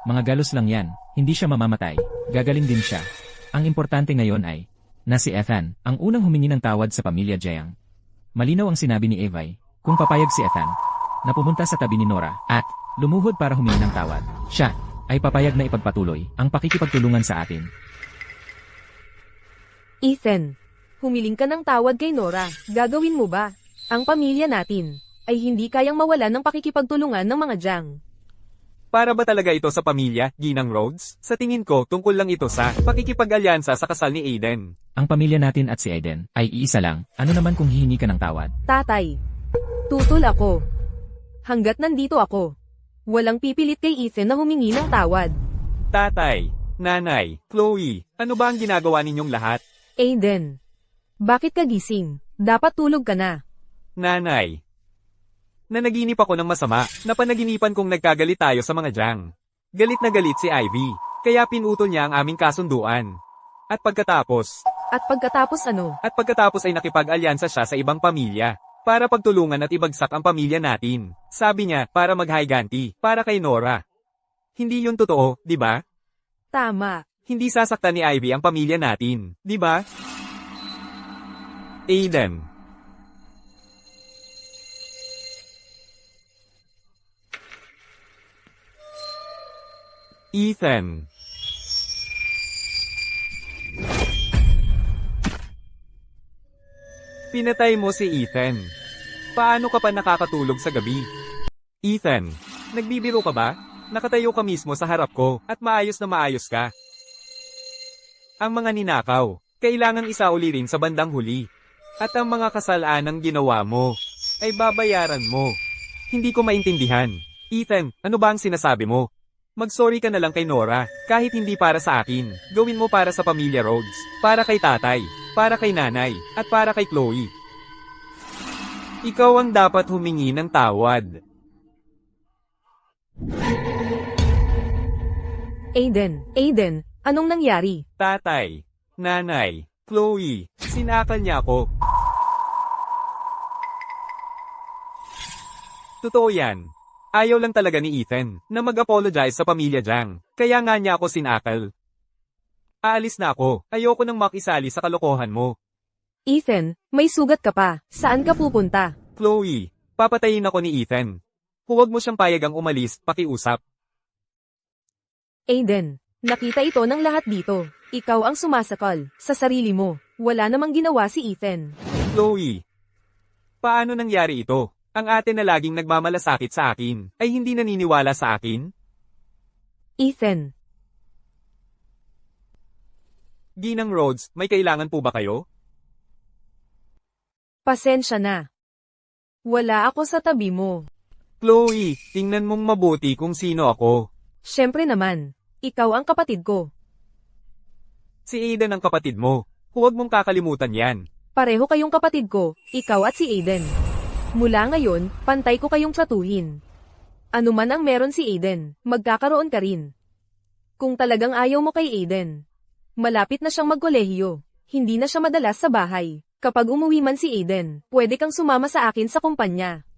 Mga galos lang yan. Hindi siya mamamatay. Gagaling din siya. Ang importante ngayon ay, na si Ethan, ang unang humingi ng tawad sa pamilya Jiang. Malinaw ang sinabi ni Evay, kung papayag si Ethan, na pumunta sa tabi ni Nora, at lumuhod para humingi ng tawad. Siya, ay papayag na ipagpatuloy ang pakikipagtulungan sa atin. Ethan, humiling ka ng tawad kay Nora. Gagawin mo ba? Ang pamilya natin ay hindi kayang mawalan ng pakikipagtulungan ng mga Jiang. Para ba talaga ito sa pamilya, Ginang Rhodes? Sa tingin ko, tungkol lang ito sa pakikipag-alyansa sa kasal ni Aiden. Ang pamilya natin at si Aiden ay iisa lang. Ano naman kung hihingi ka ng tawad? Tatay, tutol ako. Hanggat nandito ako, walang pipilit kay Ethan na humingi ng tawad. Tatay, nanay, Chloe, ano ba ang ginagawa ninyong lahat? Aiden, bakit ka gising? Dapat tulog ka na. Nanay. Nanaginip ako ng masama, napanaginipan kong nagkagalit tayo sa mga Jiang. Galit na galit si Ivy, kaya pinutol niya ang aming kasunduan. At pagkatapos ano? At pagkatapos ay nakipag-alyansa siya sa ibang pamilya, para pagtulungan at ibagsak ang pamilya natin. Sabi niya, para mag-higanti, para kay Nora. Hindi yun totoo, di ba? Tama. Hindi sasaktan ni Ivy ang pamilya natin, di ba? Aiden. Ethan. Pinatay mo si Ethan. Paano ka pa nakakatulog sa gabi? Ethan, nagbibiro ka ba? Nakatayo ka mismo sa harap ko, at maayos na maayos ka. Ang mga ninakaw, kailangang isauli rin sa bandang huli. At ang mga kasalanang ginawa mo, ay babayaran mo. Hindi ko maintindihan. Ethan, ano ba ang sinasabi mo? Mag-sorry ka na lang kay Nora, kahit hindi para sa akin. Gawin mo para sa pamilya Rhodes, para kay tatay, para kay nanay, at para kay Chloe. Ikaw ang dapat humingi ng tawad. Aiden, anong nangyari? Tatay, nanay, Chloe, sinakal niya ako. Totoo yan. Ayaw lang talaga ni Ethan na mag-apologize sa pamilya Jiang. Kaya nga niya ako sinakal. Aalis na ako. Ayoko nang makisali sa kalokohan mo. Ethan, may sugat ka pa. Saan ka pupunta? Chloe, papatayin ako ni Ethan. Huwag mo siyang payagang umalis, pakiusap. Aiden, nakita ito ng lahat dito. Ikaw ang sumasakal sa sarili mo. Wala namang ginawa si Ethan. Chloe, paano nangyari ito? Ang ate na laging nagmamalasakit sa akin, ay hindi naniniwala sa akin? Ethan. Ginang Rhodes, may kailangan po ba kayo? Pasensya na. Wala ako sa tabi mo. Chloe, tingnan mong mabuti kung sino ako. Siyempre naman, ikaw ang kapatid ko. Si Aiden ang kapatid mo. Huwag mong kakalimutan yan. Pareho kayong kapatid ko, ikaw at si Aiden. Mula ngayon, pantay ko kayong tratuhin. Ano man ang meron si Aiden, magkakaroon ka rin. Kung talagang ayaw mo kay Aiden, malapit na siyang magkolehiyo. Hindi na siya madalas sa bahay. Kapag umuwi man si Aiden, pwede kang sumama sa akin sa kumpanya.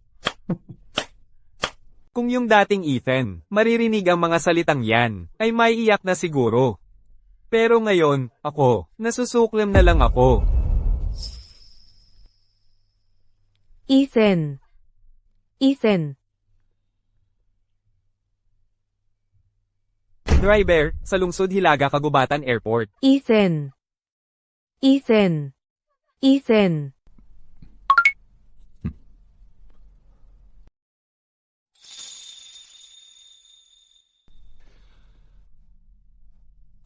Kung yung dating Ethan, maririnig ang mga salitang yan, ay maiiyak na siguro. Pero ngayon, ako, nasusuklim na lang ako. Ethan. Ethan. Driver, sa lungsod Hilaga Kagubatan Airport. Ethan. Ethan. Ethan.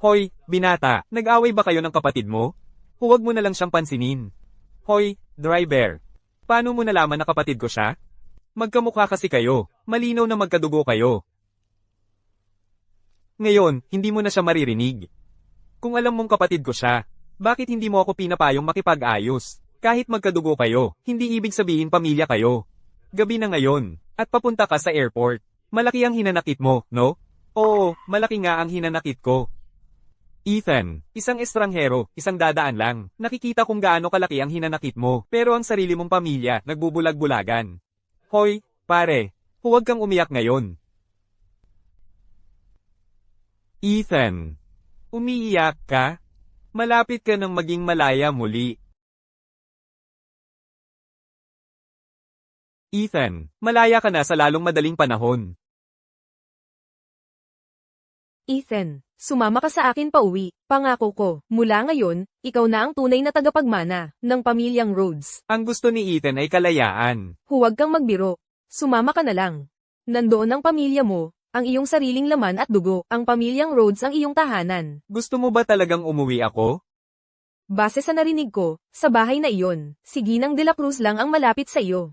Hoy, binata, nag-away ba kayo ng kapatid mo? Huwag mo na lang siyang pansinin. Hoy, driver. Paano mo nalaman na kapatid ko siya? Magkamukha kasi kayo. Malinaw na magkadugo kayo. Ngayon, hindi mo na siya maririnig. Kung alam mong kapatid ko siya, bakit hindi mo ako pinapayong makipag-ayos? Kahit magkadugo kayo, hindi ibig sabihin pamilya kayo. Gabi na ngayon, at papunta ka sa airport. Malaki ang hinanakit mo, no? Oo, malaki nga ang hinanakit ko. Ethan, isang estranghero, isang dadaan lang. Nakikita kung gaano kalaki ang hinanakit mo, pero ang sarili mong pamilya, nagbubulag-bulagan. Hoy, pare, huwag kang umiyak ngayon. Ethan, umiiyak ka? Malapit ka nang maging malaya muli. Ethan, malaya ka na sa lalong madaling panahon. Ethan, sumama ka sa akin pauwi. Pangako ko, mula ngayon, ikaw na ang tunay na tagapagmana ng pamilyang Rhodes. Ang gusto ni Ethan ay kalayaan. Huwag kang magbiro. Sumama ka na lang. Nandoon ang pamilya mo, ang iyong sariling laman at dugo. Ang pamilyang Rhodes ang iyong tahanan. Gusto mo ba talagang umuwi ako? Base sa narinig ko, sa bahay na iyon, si Ginang de la Cruz lang ang malapit sa iyo.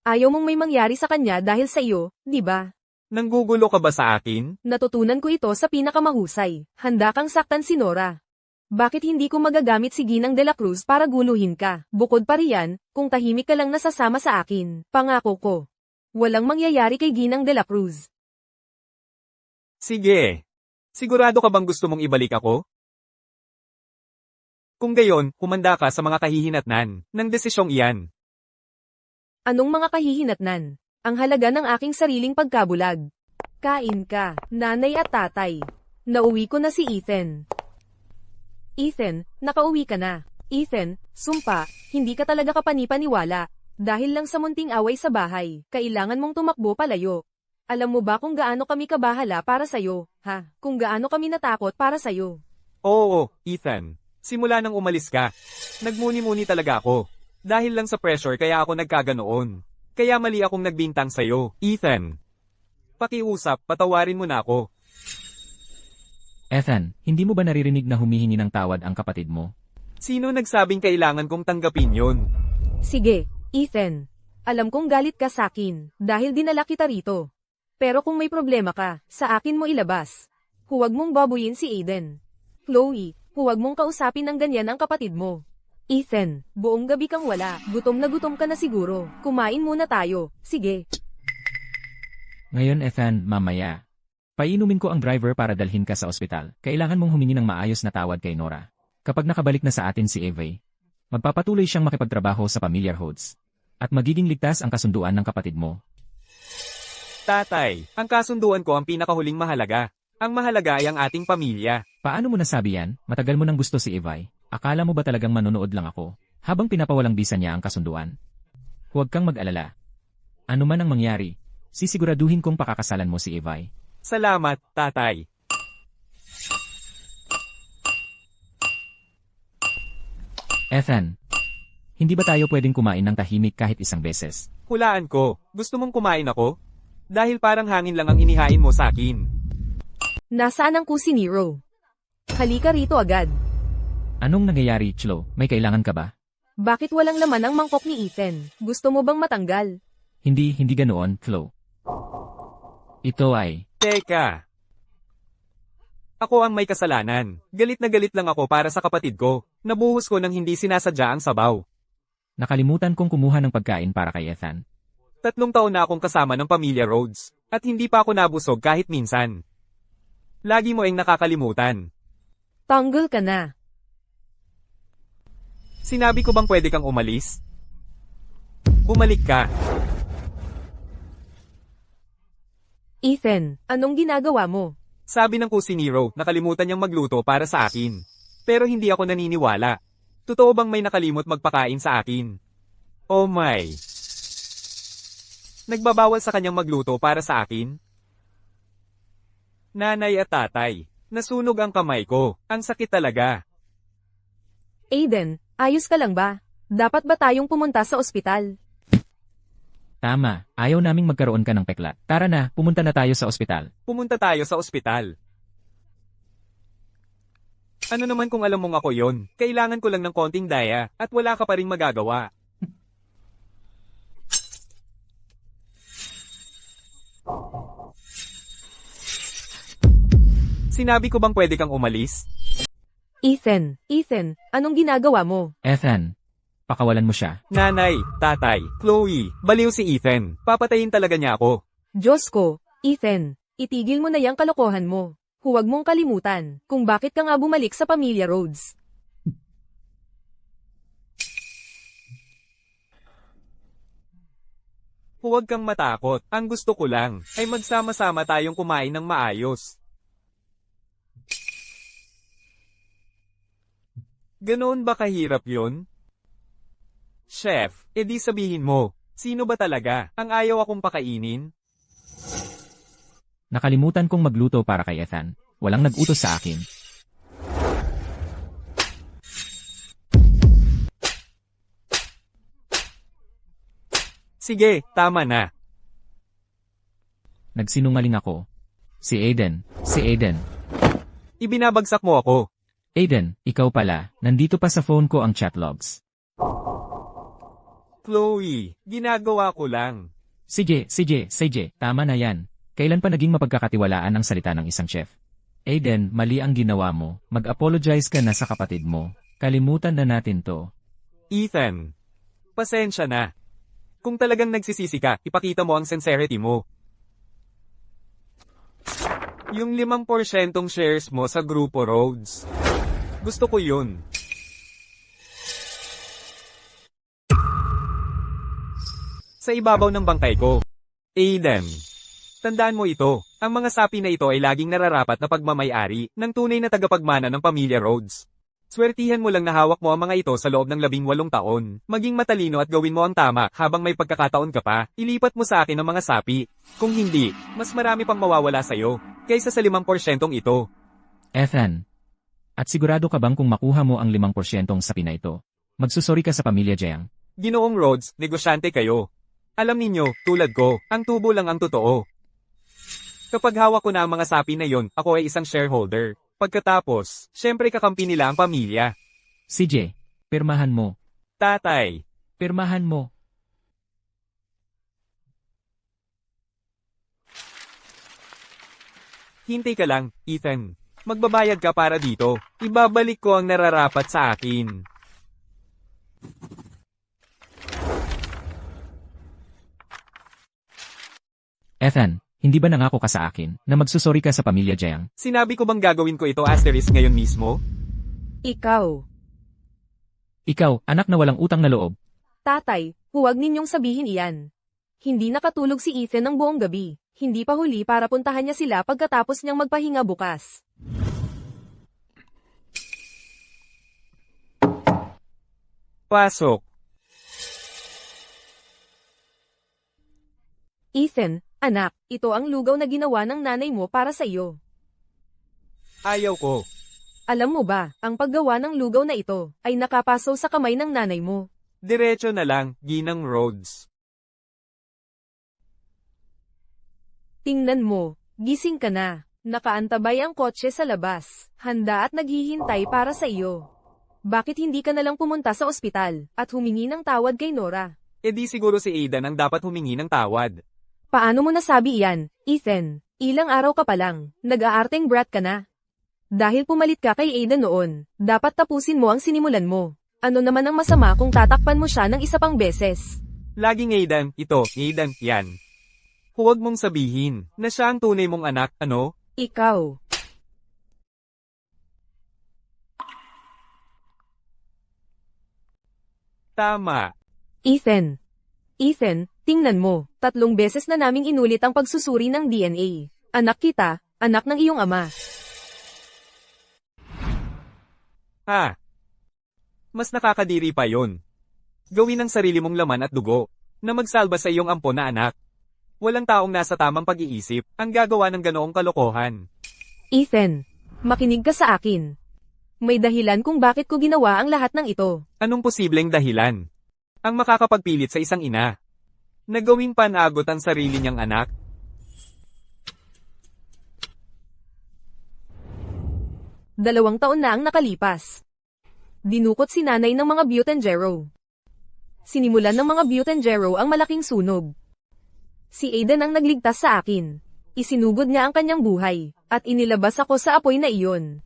Ayaw mong may mangyari sa kanya dahil sa iyo, di ba? Nanggugulo ka ba sa akin? Natutunan ko ito sa pinakamahusay. Handa kang saktan si Nora. Bakit hindi ko magagamit si Ginang de la Cruz para guluhin ka? Bukod pa riyan, kung tahimik ka lang nasasama sa akin, pangako ko. Walang mangyayari kay Ginang de la Cruz. Sige. Sigurado ka bang gusto mong ibalik ako? Kung gayon, humanda ka sa mga kahihinatnan ng desisyong iyan. Anong mga kahihinatnan? Ang halaga ng aking sariling pagkabulag. Kain ka, nanay at tatay. Nauwi ko na si Ethan. Ethan, nakauwi ka na. Ethan, sumpa, hindi ka talaga kapanipaniwala. Dahil lang sa munting away sa bahay, kailangan mong tumakbo palayo. Alam mo ba kung gaano kami kabahala para sa'yo, ha? Kung gaano kami natakot para sa'yo. Oo, Ethan. Simula nang umalis ka, nagmuni-muni talaga ako. Dahil lang sa pressure kaya ako nagkaganoon. Kaya mali akong nagbintang sa'yo, Ethan. Pakiusap, patawarin mo na ako. Ethan, hindi mo ba naririnig na humihingi ng tawad ang kapatid mo? Sino nagsabing kailangan kong tanggapin yon? Sige, Ethan. Alam kong galit ka sa akin, dahil dinala kita rito. Pero kung may problema ka, sa akin mo ilabas. Huwag mong babuyin si Aiden. Chloe, huwag mong kausapin ng ganyan ang kapatid mo. Ethan, buong gabi kang wala, gutom ka na siguro. Kumain muna tayo, sige. Ngayon Ethan, mamaya. Painumin ko ang driver para dalhin ka sa ospital. Kailangan mong humingi ng maayos na tawad kay Nora. Kapag nakabalik na sa atin si Eve, magpapatuloy siyang makipagtrabaho sa pamilyar Rhodes. At magiging ligtas ang kasunduan ng kapatid mo. Tatay, ang kasunduan ko ang pinakahuling mahalaga. Ang mahalaga ay ang ating pamilya. Paano mo nasabi yan? Matagal mo nang gusto si Eve. Akala mo ba talagang manonood lang ako? Habang pinapawalang bisa niya ang kasunduan. Huwag kang mag-alala. Ano man ang mangyari, sisiguraduhin kong pakakasalan mo si Eve. Salamat, tatay. Ethan, hindi ba tayo pwedeng kumain ng tahimik kahit isang beses? Hulaan ko, gusto mong kumain ako? Dahil parang hangin lang ang inihain mo sa akin. Nasaan ang kusinero? Halika rito agad. Anong nangyayari, Chlo? May kailangan ka ba? Bakit walang laman ang mangkok ni Ethan? Gusto mo bang matanggal? Hindi ganoon, Chlo. Ito ay... Teka. Ako ang may kasalanan. Galit na galit lang ako para sa kapatid ko. Nabuhos ko nang hindi sinasadya ang sabaw. Nakalimutan kong kumuha ng pagkain para kay Ethan. 3 taon na akong kasama ng pamilya Rhodes. At hindi pa ako nabusog kahit minsan. Lagi mo ang nakakalimutan. Tanggol ka na. Sinabi ko bang pwede kang umalis? Bumalik ka. Ethan, anong ginagawa mo? Sabi ng kusinero, nakalimutan niyang magluto para sa akin. Pero hindi ako naniniwala. Totoo bang may nakalimot magpakain sa akin? Oh my! Nagbabawal sa kanyang magluto para sa akin? Nanay at tatay, nasunog ang kamay ko. Ang sakit talaga. Aiden, ayos ka lang ba? Dapat ba tayong pumunta sa ospital? Tama, ayaw naming magkaroon ka ng peklat. Tara na, pumunta na tayo sa ospital. Pumunta tayo sa ospital. Ano naman kung alam mong ako yon? Kailangan ko lang ng konting daya, at wala ka pa rin magagawa. Sinabi ko bang pwede kang umalis? Ethan, anong ginagawa mo? Ethan, pakawalan mo siya. Nanay, tatay, Chloe, baliw si Ethan. Papatayin talaga niya ako. Diyos ko, Ethan, itigil mo na yang kalokohan mo. Huwag mong kalimutan kung bakit ka nga bumalik sa Pamilya Rhodes. Huwag kang matakot. Ang gusto ko lang ay magsama-sama tayong kumain ng maayos. Ganoon ba kahirap yon? Chef, edi sabihin mo, sino ba talaga ang ayaw akong pakainin? Nakalimutan kong magluto para kay Ethan. Walang nag-utos sa akin. Sige, tama na. Nagsinungaling ako. Si Aiden. Ibinabagsak mo ako. Aiden, ikaw pala. Nandito pa sa phone ko ang chat logs. Chloe, ginagawa ko lang. Sige, tama na yan. Kailan pa naging mapagkakatiwalaan ang salita ng isang chef? Aiden, mali ang ginawa mo. Mag-apologize ka na sa kapatid mo. Kalimutan na natin to. Ethan, pasensya na. Kung talagang nagsisisi ka, ipakita mo ang sincerity mo. Yung 5% shares mo sa Grupo Rhodes. Gusto ko yun. Sa ibabaw ng bangkay ko. Aiden. Tandaan mo ito, ang mga sapi na ito ay laging nararapat na pagmamay-ari ng tunay na tagapagmana ng Pamilya Rhodes. Swertihan mo lang na hawak mo ang mga ito sa loob ng 18 taon. Maging matalino at gawin mo ang tama habang may pagkakataon ka pa. Ilipat mo sa akin ang mga sapi. Kung hindi, mas marami pang mawawala sa'yo kaysa sa 5% ito. Ethan. At sigurado ka bang kung makuha mo ang 5% sapi na ito? Magsusori ka sa pamilya Jiang. Ginoong Rhodes, negosyante kayo. Alam ninyo, tulad ko, ang tubo lang ang totoo. Kapag hawak ko na ang mga sapi na yon, ako ay isang shareholder. Pagkatapos, syempre kakampi nila ang pamilya. CJ, pirmahan mo. Tatay, Pirmahan mo. hintay ka lang, Ethan. Magbabayad ka para dito. Ibabalik ko ang nararapat sa akin. Ethan, hindi ba nangako ka sa akin na magsusori ka sa pamilya Jiang? Sinabi ko bang gagawin ko ito asterisk ngayon mismo? Ikaw, Ikaw, anak na walang utang na loob. tatay, huwag ninyong sabihin iyan. Hindi nakatulog si Ethan ng buong gabi. Hindi pa huli para puntahan niya sila pagkatapos niyang magpahinga bukas. Pasok. Ethan, anak, ito ang lugaw na ginawa ng nanay mo para sa iyo. Ayaw ko. Alam mo ba, ang paggawa ng lugaw na ito ay nakapaso sa kamay ng nanay mo. Diretso na lang, Ginang Rhodes. Tingnan mo, gising ka na. Nakaantabay ang kotse sa labas, handa at naghihintay para sa iyo. Bakit hindi ka nalang pumunta sa ospital at humingi ng tawad kay Nora? E di siguro si Aidan ang dapat humingi ng tawad. Paano mo nasabi iyan, Ethan? Ilang araw ka pa lang, nag-aarteng brat ka na. Dahil pumalit ka kay Aidan noon, dapat tapusin mo ang sinimulan mo. Ano naman ang masama kung tatakpan mo siya ng isa pang beses? Laging Aidan, ito, Aidan, yan. Huwag mong sabihin na siya ang tunay mong anak, ano? Ikaw. Tama. Ethan, tingnan mo, 3 beses na naming inulit ang pagsusuri ng DNA. Anak kita, anak ng iyong ama. Mas nakakadiri pa yon. Gawin ang sarili mong laman at dugo, na magsalba sa iyong ampon na anak. Walang taong nasa tamang pag-iisip, ang gagawa ng ganoong kalokohan. Ethan, makinig ka sa akin. May dahilan kung bakit ko ginawa ang lahat ng ito. Anong posibleng dahilan? Ang makakapagpilit sa isang ina. Na gawing panagot ang sarili niyang anak. Dalawang taon na ang nakalipas. Dinukot si nanay ng mga Butanjero. Sinimulan ng mga Butanjero ang malaking sunog. Si Aiden ang nagligtas sa akin. Isinugod niya ang kanyang buhay, at inilabas ako sa apoy na iyon.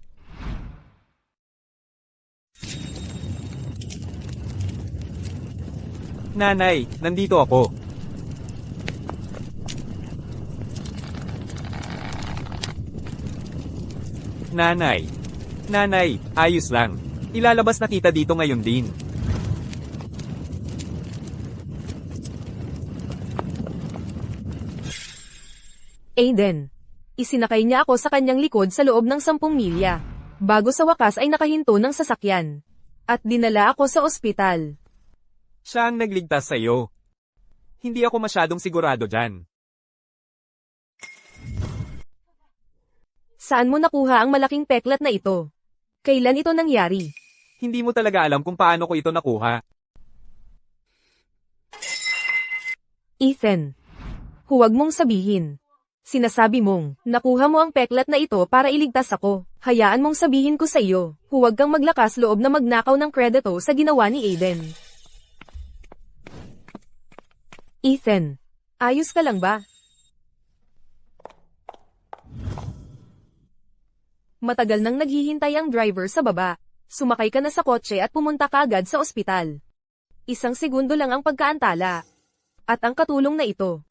Nanay, nandito ako. Nanay, ayos lang. Ilalabas na kita dito ngayon din. Aiden. Isinakay niya ako sa kanyang likod sa loob ng 10 milya. Bago sa wakas ay nakahinto ng sasakyan. At dinala ako sa ospital. Siya ang nagligtas sa iyo. Hindi ako masyadong sigurado dyan. Saan mo nakuha ang malaking peklat na ito? Kailan ito nangyari? Hindi mo talaga alam kung paano ko ito nakuha. Ethan. Huwag mong sabihin. Sinasabi mong, nakuha mo ang peklat na ito para iligtas ako. Hayaan mong sabihin ko sa iyo, huwag kang maglakas loob na magnakaw ng kredito sa ginawa ni Aiden. Ethan, ayos ka lang ba? Matagal nang naghihintay ang driver sa baba. Sumakay ka na sa kotse at pumunta ka agad sa ospital. 1 segundo lang ang pagkaantala. At ang katulong na ito.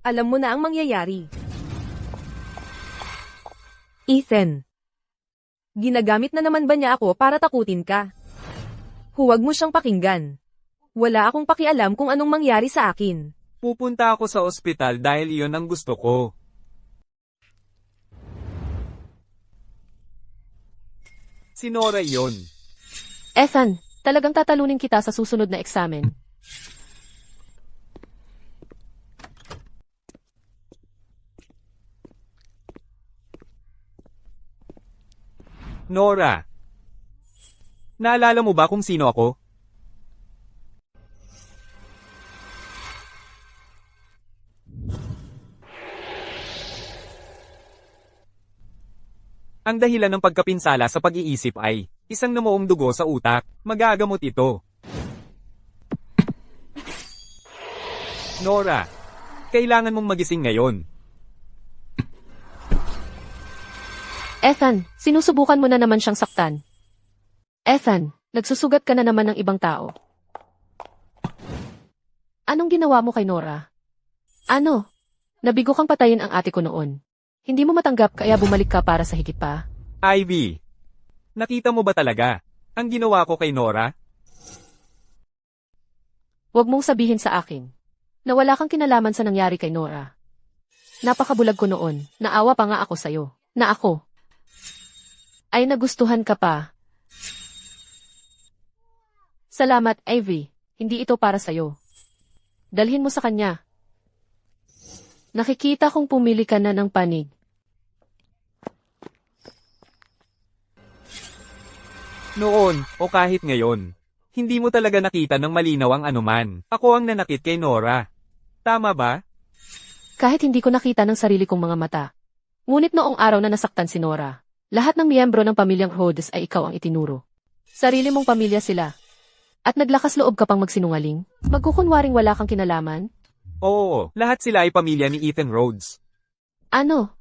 Alam mo na ang mangyayari. Ethan. Ginagamit na naman ba niya ako para takutin ka? Huwag mo siyang pakinggan. Wala akong pakialam kung anong mangyari sa akin. Pupunta ako sa ospital dahil iyon ang gusto ko. Si Nora iyon. Ethan, talagang tatalunin kita sa susunod na eksamen. Nora. Naalala mo ba kung sino ako? Ang dahilan ng pagkapinsala sa pag-iisip ay, isang namuong dugo sa utak, magagamot ito. Nora, kailangan mong magising ngayon. Ethan, sinusubukan mo na naman siyang saktan. Ethan, nagsusugat ka na naman ng ibang tao. Anong ginawa mo kay Nora? Ano? Nabigo kang patayin ang ate ko noon. Hindi mo matanggap kaya bumalik ka para sa higit pa? Ivy, nakita mo ba talaga ang ginawa ko kay Nora? Huwag mong sabihin sa akin na wala kang kinalaman sa nangyari kay Nora. Napakabulag ko noon, naawa pa nga ako sa'yo, na ako ay nagustuhan ka pa. Salamat, Ivy. Hindi ito para sa'yo. Dalhin mo sa kanya. Nakikita kong pumili ka na ng panig. Noon, o kahit ngayon, hindi mo talaga nakita ng malinaw ang anuman. Ako ang nanakit kay Nora. Tama ba? Kahit hindi ko nakita ng sarili kong mga mata. Ngunit noong araw na nasaktan si Nora, lahat ng miyembro ng pamilyang Rhodes ay ikaw ang itinuro. Sarili mong pamilya sila. At naglakas loob ka pang magsinungaling? Magkukunwaring wala kang kinalaman? Oo, lahat sila ay pamilya ni Ethan Rhodes. Ano?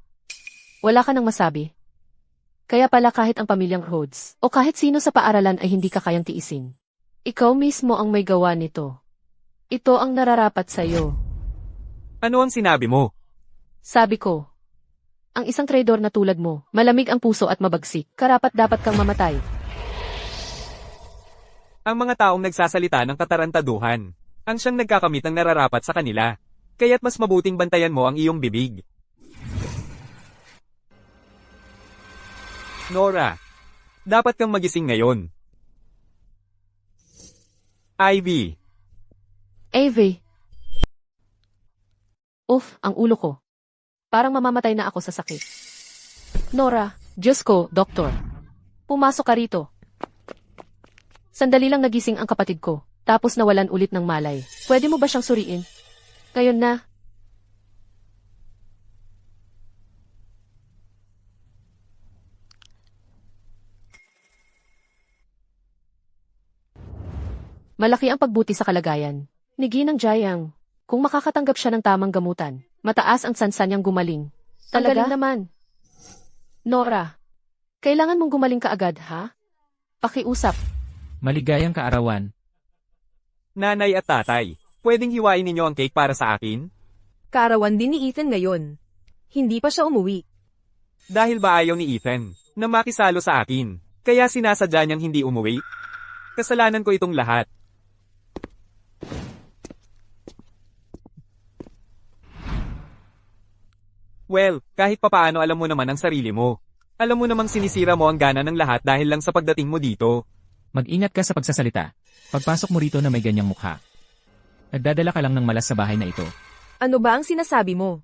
Wala ka nang masabi? Kaya pala kahit ang pamilyang Rhodes, o kahit sino sa paaralan ay hindi ka kayang tiisin. Ikaw mismo ang may gawa nito. Ito ang nararapat sa'yo. Ano ang sinabi mo? Sabi ko, ang isang traidor na tulad mo, malamig ang puso at mabagsik, karapat dapat kang mamatay. Ang mga taong nagsasalita ng katarantaduhan, ang siyang nagkakamit ng nararapat sa kanila. Kaya't mas mabuting bantayan mo ang iyong bibig. Nora, dapat kang magising ngayon. Ivy, Ave. Ang ulo ko. Parang mamamatay na ako sa sakit. Nora, Diyos ko, doktor. Pumasok ka rito. Sandali lang nagising ang kapatid ko, tapos nawalan ulit ng malay. Pwede mo ba siyang suriin? Ngayon na. Malaki ang pagbuti sa kalagayan. Ni Ginang Jayang. Kung makakatanggap siya ng tamang gamutan, mataas ang tsansa niyang gumaling. Talaga? Ang galing naman. Nora, kailangan mong gumaling kaagad, ha? Pakiusap. Maligayang kaarawan. nanay at tatay, pwedeng hiwain ninyo ang cake para sa akin? Kaarawan din ni Ethan ngayon. Hindi pa siya umuwi. Dahil ba ayaw ni Ethan na makisalo sa akin, kaya sinasadya niyang hindi umuwi? Kasalanan ko itong lahat. Well, kahit papaano alam mo naman ang sarili mo. Alam mo namang sinisira mo ang gana ng lahat dahil lang sa pagdating mo dito. Mag-ingat ka sa pagsasalita. Pagpasok mo rito na may ganyang mukha. Nagdadala ka lang ng malas sa bahay na ito. Ano ba ang sinasabi mo?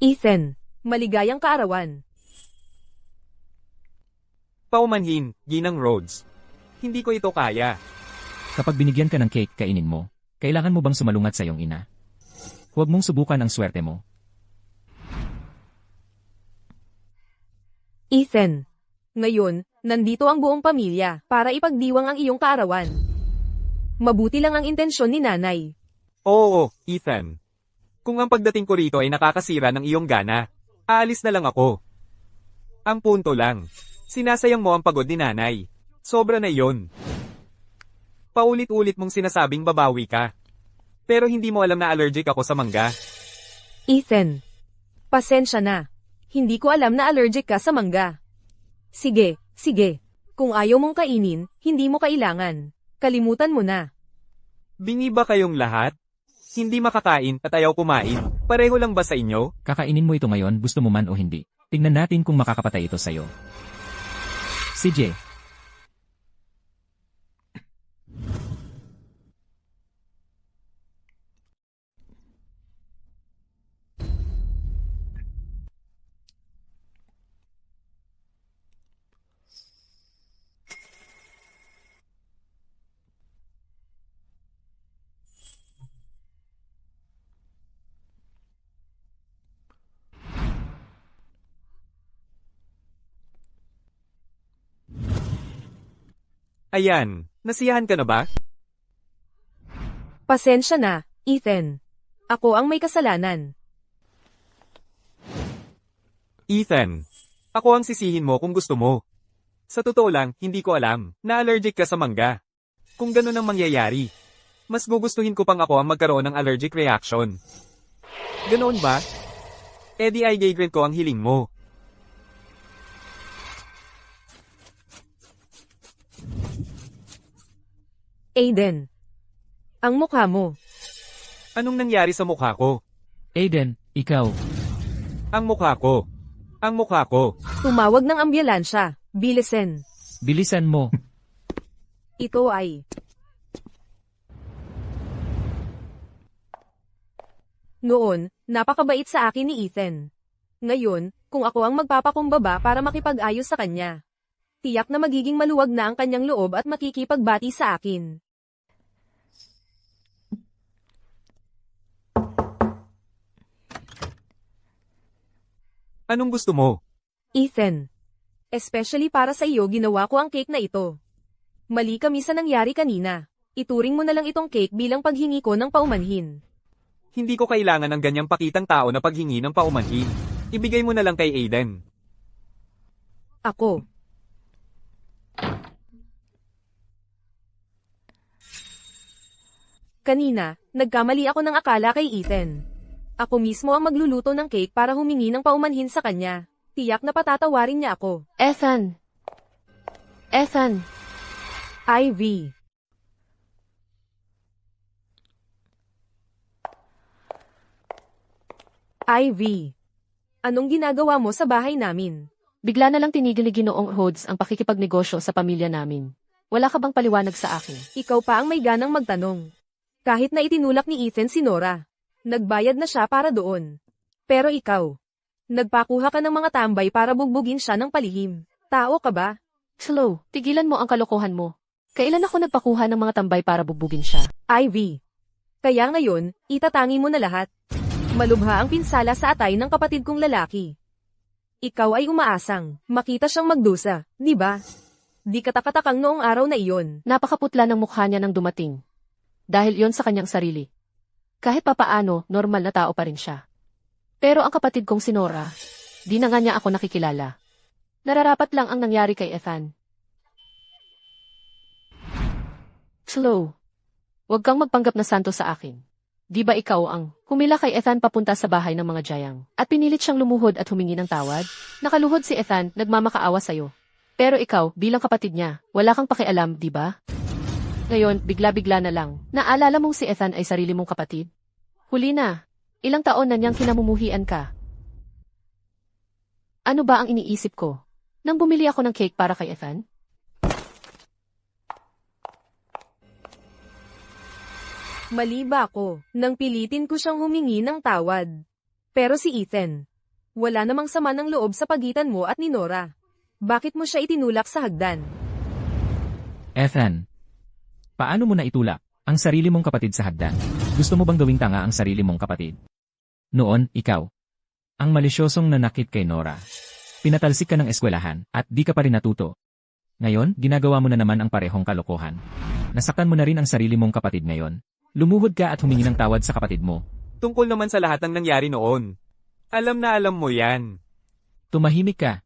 Ethan, maligayang kaarawan. Paumanhin, Ginang Rhodes. Hindi ko ito kaya. Kapag binigyan ka ng cake, kainin mo. Kailangan mo bang sumalungat sa iyong ina? Huwag mong subukan ang swerte mo. Ethan, ngayon, nandito ang buong pamilya para ipagdiwang ang iyong kaarawan. Mabuti lang ang intensyon ni nanay. Oo, Ethan. Kung ang pagdating ko rito ay nakakasira ng iyong gana, aalis na lang ako. Ang punto lang, sinasayang mo ang pagod ni nanay. Sobra na iyon. Paulit-ulit mong sinasabing babawi ka. Pero hindi mo alam na allergic ako sa mangga. Ethan, pasensya na. Hindi ko alam na allergic ka sa mangga. Sige, sige. Kung ayaw mong kainin, hindi mo kailangan. Kalimutan mo na. Bingi ba kayong lahat? Hindi makakain at ayaw kumain. Pareho lang ba sa inyo? Kakainin mo ito ngayon, gusto mo man o hindi. Tingnan natin kung makakapatay ito sa'yo. CJ. Ayan, nasiyahan ka na ba? Pasensya na, Ethan. Ako ang may kasalanan. Ethan, ako ang sisihin mo kung gusto mo. Sa totoo lang, hindi ko alam na allergic ka sa mangga. Kung ganun ang mangyayari, mas gugustuhin ko pang ako ang magkaroon ng allergic reaction. Ganoon ba? E di ay gay-grant ko ang hiling mo. Aiden. Ang mukha mo. Anong nangyari sa mukha ko? Aiden, ikaw. Ang mukha ko. Ang mukha ko. Tumawag ng ambulansya. Bilisan. Bilisan mo. Ito ay... Noon, napakabait sa akin ni Ethan. Ngayon, kung ako ang magpapakumbaba para makipag-ayos sa kanya, tiyak na magiging maluwag na ang kanyang loob at makikipagbati sa akin. Anong gusto mo? Ethan. Especially para sa iyo ginawa ko ang cake na ito. Mali kami sa nangyari kanina. Ituring mo na lang itong cake bilang paghingi ko ng paumanhin. Hindi ko kailangan ng ganyang pakitang tao na paghingi ng paumanhin. Ibigay mo na lang kay Aiden. Ako. Kanina, nagkamali ako ng akala kay Ethan. Ako mismo ang magluluto ng cake para humingi ng paumanhin sa kanya. Tiyak na patatawarin niya ako. Ethan. Ethan. Ivy. Ivy. Anong ginagawa mo sa bahay namin? Bigla na lang tinigil ni Ginoong Rhodes ang pakikipagnegosyo sa pamilya namin. Wala ka bang paliwanag sa akin? Ikaw pa ang may ganang magtanong. Kahit na itinulak ni Ethan si Nora. Nagbayad na siya para doon. Pero ikaw, nagpakuha ka ng mga tambay para bugbugin siya ng palihim. Tao ka ba? Slow, tigilan mo ang kalokohan mo. Kailan ako nagpakuha ng mga tambay para bugbugin siya? Ivy. Kaya ngayon, itatangi mo na lahat. Malubha ang pinsala sa atay ng kapatid kong lalaki. Ikaw ay umaasang, makita siyang magdusa, di ba? Di katakatakang noong araw na iyon. Napakaputla ng mukha niya nang dumating. Dahil yon sa kanyang sarili. Kahit papaano, normal na tao pa rin siya. Pero ang kapatid kong si Nora, di na nga niya ako nakikilala. Nararapat lang ang nangyari kay Ethan. Slow. Huwag kang magpanggap na santo sa akin. Di ba ikaw ang humila kay Ethan papunta sa bahay ng mga Jayang at pinilit siyang lumuhod at humingi ng tawad? Nakaluhod si Ethan, nagmamakaawa sa'yo. Pero ikaw, bilang kapatid niya, wala kang pakialam, di ba? Ngayon, bigla-bigla na lang, naalala mong si Ethan ay sarili mong kapatid? Huli na. Ilang taon na niyang kinamumuhian ka. Ano ba ang iniisip ko? Nang bumili ako ng cake para kay Ethan? Mali ba ako, nang pilitin ko siyang humingi ng tawad? Pero si Ethan, wala namang sama ng loob sa pagitan mo at ni Nora. Bakit mo siya itinulak sa hagdan? Ethan, paano mo na itulak ang sarili mong kapatid sa hagdan? Gusto mo bang gawing tanga ang sarili mong kapatid? Noon, ikaw, ang malisyosong nanakit kay Nora. Pinatalsik ka ng eskwelahan at di ka pa rin natuto. Ngayon, ginagawa mo na naman ang parehong kalokohan. Nasaktan mo na rin ang sarili mong kapatid ngayon. Lumuhod ka at humingi ng tawad sa kapatid mo. Tungkol naman sa lahat ng nangyari noon. Alam na alam mo yan. Tumahimik ka.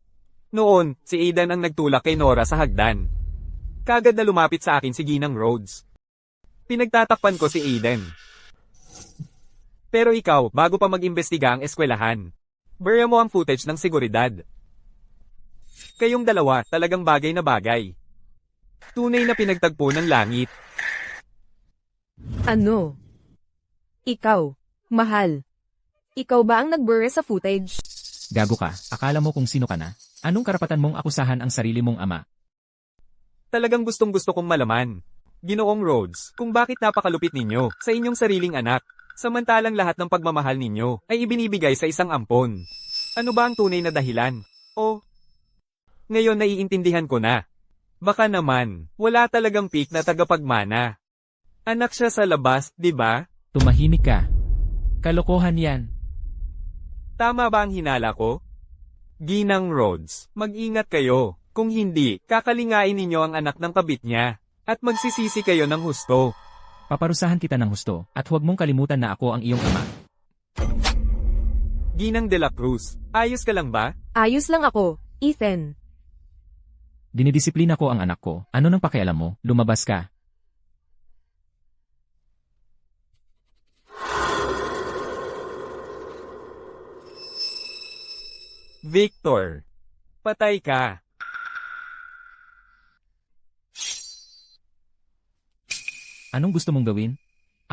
Noon, si Aidan ang nagtulak kay Nora sa hagdan. Kagad na lumapit sa akin si Ginang Rhodes. Pinagtatakpan ko si Aidan. Pero ikaw, bago pa mag-imbestiga ang eskwelahan, barya mo ang footage ng seguridad. Kayong dalawa talagang bagay na bagay. Tunay na pinagtagpo ng langit. Ano? Ikaw, mahal. Ikaw ba ang nagbure sa footage? Gago ka, akala mo kung sino ka na? Anong karapatan mong akusahan ang sarili mong ama? Talagang gustong-gusto kong malaman, Ginoong Rhodes, kung bakit napakalupit ninyo sa inyong sariling anak, samantalang lahat ng pagmamahal ninyo ay ibinibigay sa isang ampon. Ano ba ang tunay na dahilan? O, ngayon naiintindihan ko na. Baka naman, wala talagang peak na tagapagmana. Anak siya sa labas, di ba? Tumahimik ka. Kalokohan yan. Tama ba ang hinala ko? Ginang Rhodes, mag-ingat kayo. Kung hindi, kakalingain ninyo ang anak ng kabit niya. At magsisisi kayo ng husto. Paparusahan kita ng husto, at huwag mong kalimutan na ako ang iyong ama. Ginang de la Cruz, ayos ka lang ba? Ayos lang ako, Ethan. Dinidisiplina ko ang anak ko. Ano nang pakialam mo? Lumabas ka. Victor, patay ka. Anong gusto mong gawin?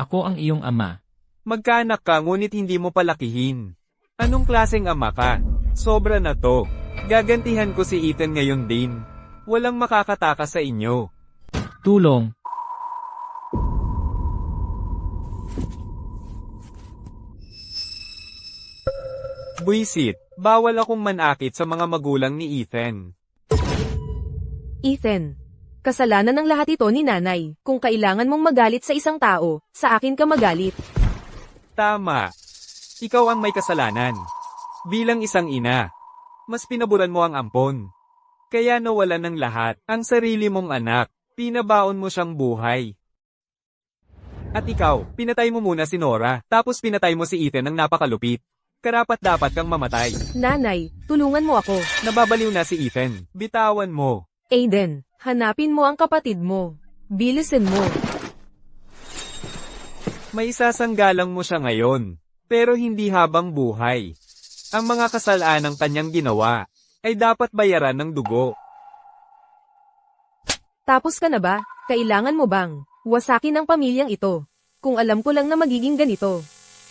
Ako ang iyong ama. Magkaanak ka ngunit hindi mo palakihin. Anong klaseng ama ka? Sobra na to. Gagantihan ko si Ethan ngayon din. Walang makakatakas sa inyo. Tulong. Buisit, bawal akong manakit sa mga magulang ni Ethan. Ethan, kasalanan ng lahat ito ni nanay. Kung kailangan mong magalit sa isang tao, sa akin ka magalit. Tama. Ikaw ang may kasalanan. Bilang isang ina, mas pinaburan mo ang ampon. Kaya nawalan ng lahat ang sarili mong anak. Pinabaon mo siyang buhay. At ikaw, pinatay mo muna si Nora, tapos pinatay mo si Ethan ng napakalupit. Karapat-dapat kang mamatay. Nanay, tulungan mo ako. Nababaliw na si Ethan. Bitawan mo. Aiden, hanapin mo ang kapatid mo. Bilisin mo. May isasanggalang mo siya ngayon, pero hindi habang buhay. Ang mga kasalanang kanyang ginawa ay dapat bayaran ng dugo. Tapos ka na ba? Kailangan mo bang wasakin ang pamilyang ito? Kung alam ko lang na magiging ganito,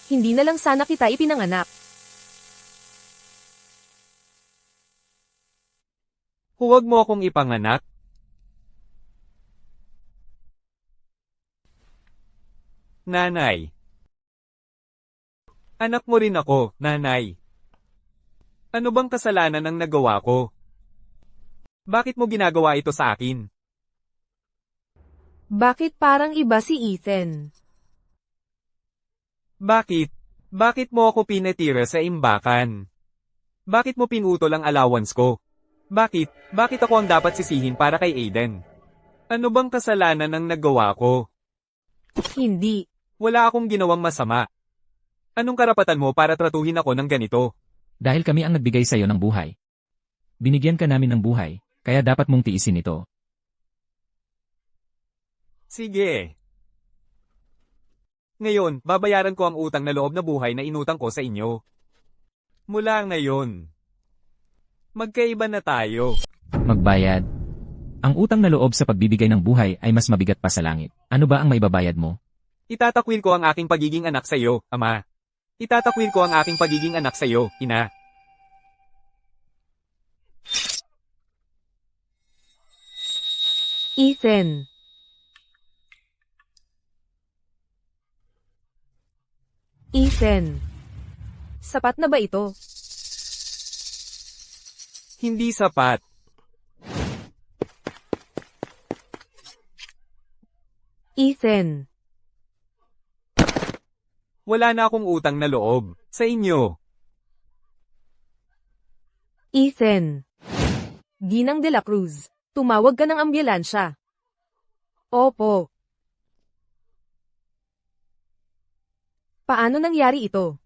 hindi na lang sana kita ipinanganak. Huwag mo akong ipanganak. Nanay. Anak mo rin ako, nanay. Ano bang kasalanan ang nagawa ko? Bakit mo ginagawa ito sa akin? Bakit parang iba si Ethan? Bakit? Bakit mo ako pinatira sa imbakan? Bakit mo pinutol ang allowance ko? Bakit? Bakit ako ang dapat sisihin para kay Aiden? Ano bang kasalanan ang nagawa ko? Hindi. Wala akong ginawang masama. Anong karapatan mo para tratuhin ako ng ganito? Dahil kami ang nagbigay sa'yo ng buhay. Binigyan ka namin ng buhay, kaya dapat mong tiisin ito. Sige. Ngayon, babayaran ko ang utang na loob na buhay na inutang ko sa inyo. Mula ngayon, magkaiba na tayo. Magbayad. Ang utang na loob sa pagbibigay ng buhay ay mas mabigat pa sa langit. Ano ba ang maibabayad mo? Itatakwil ko ang aking pagiging anak sa iyo, Ama. Itatakwil ko ang aking pagiging anak sa iyo, Ina. Ethan. Ethan. Sapat na ba ito? Hindi sapat. Ethan. Wala na akong utang na loob sa inyo. Ethan. Ginang de la Cruz. Tumawag ka ng ambulansya. Opo. Paano nangyari ito?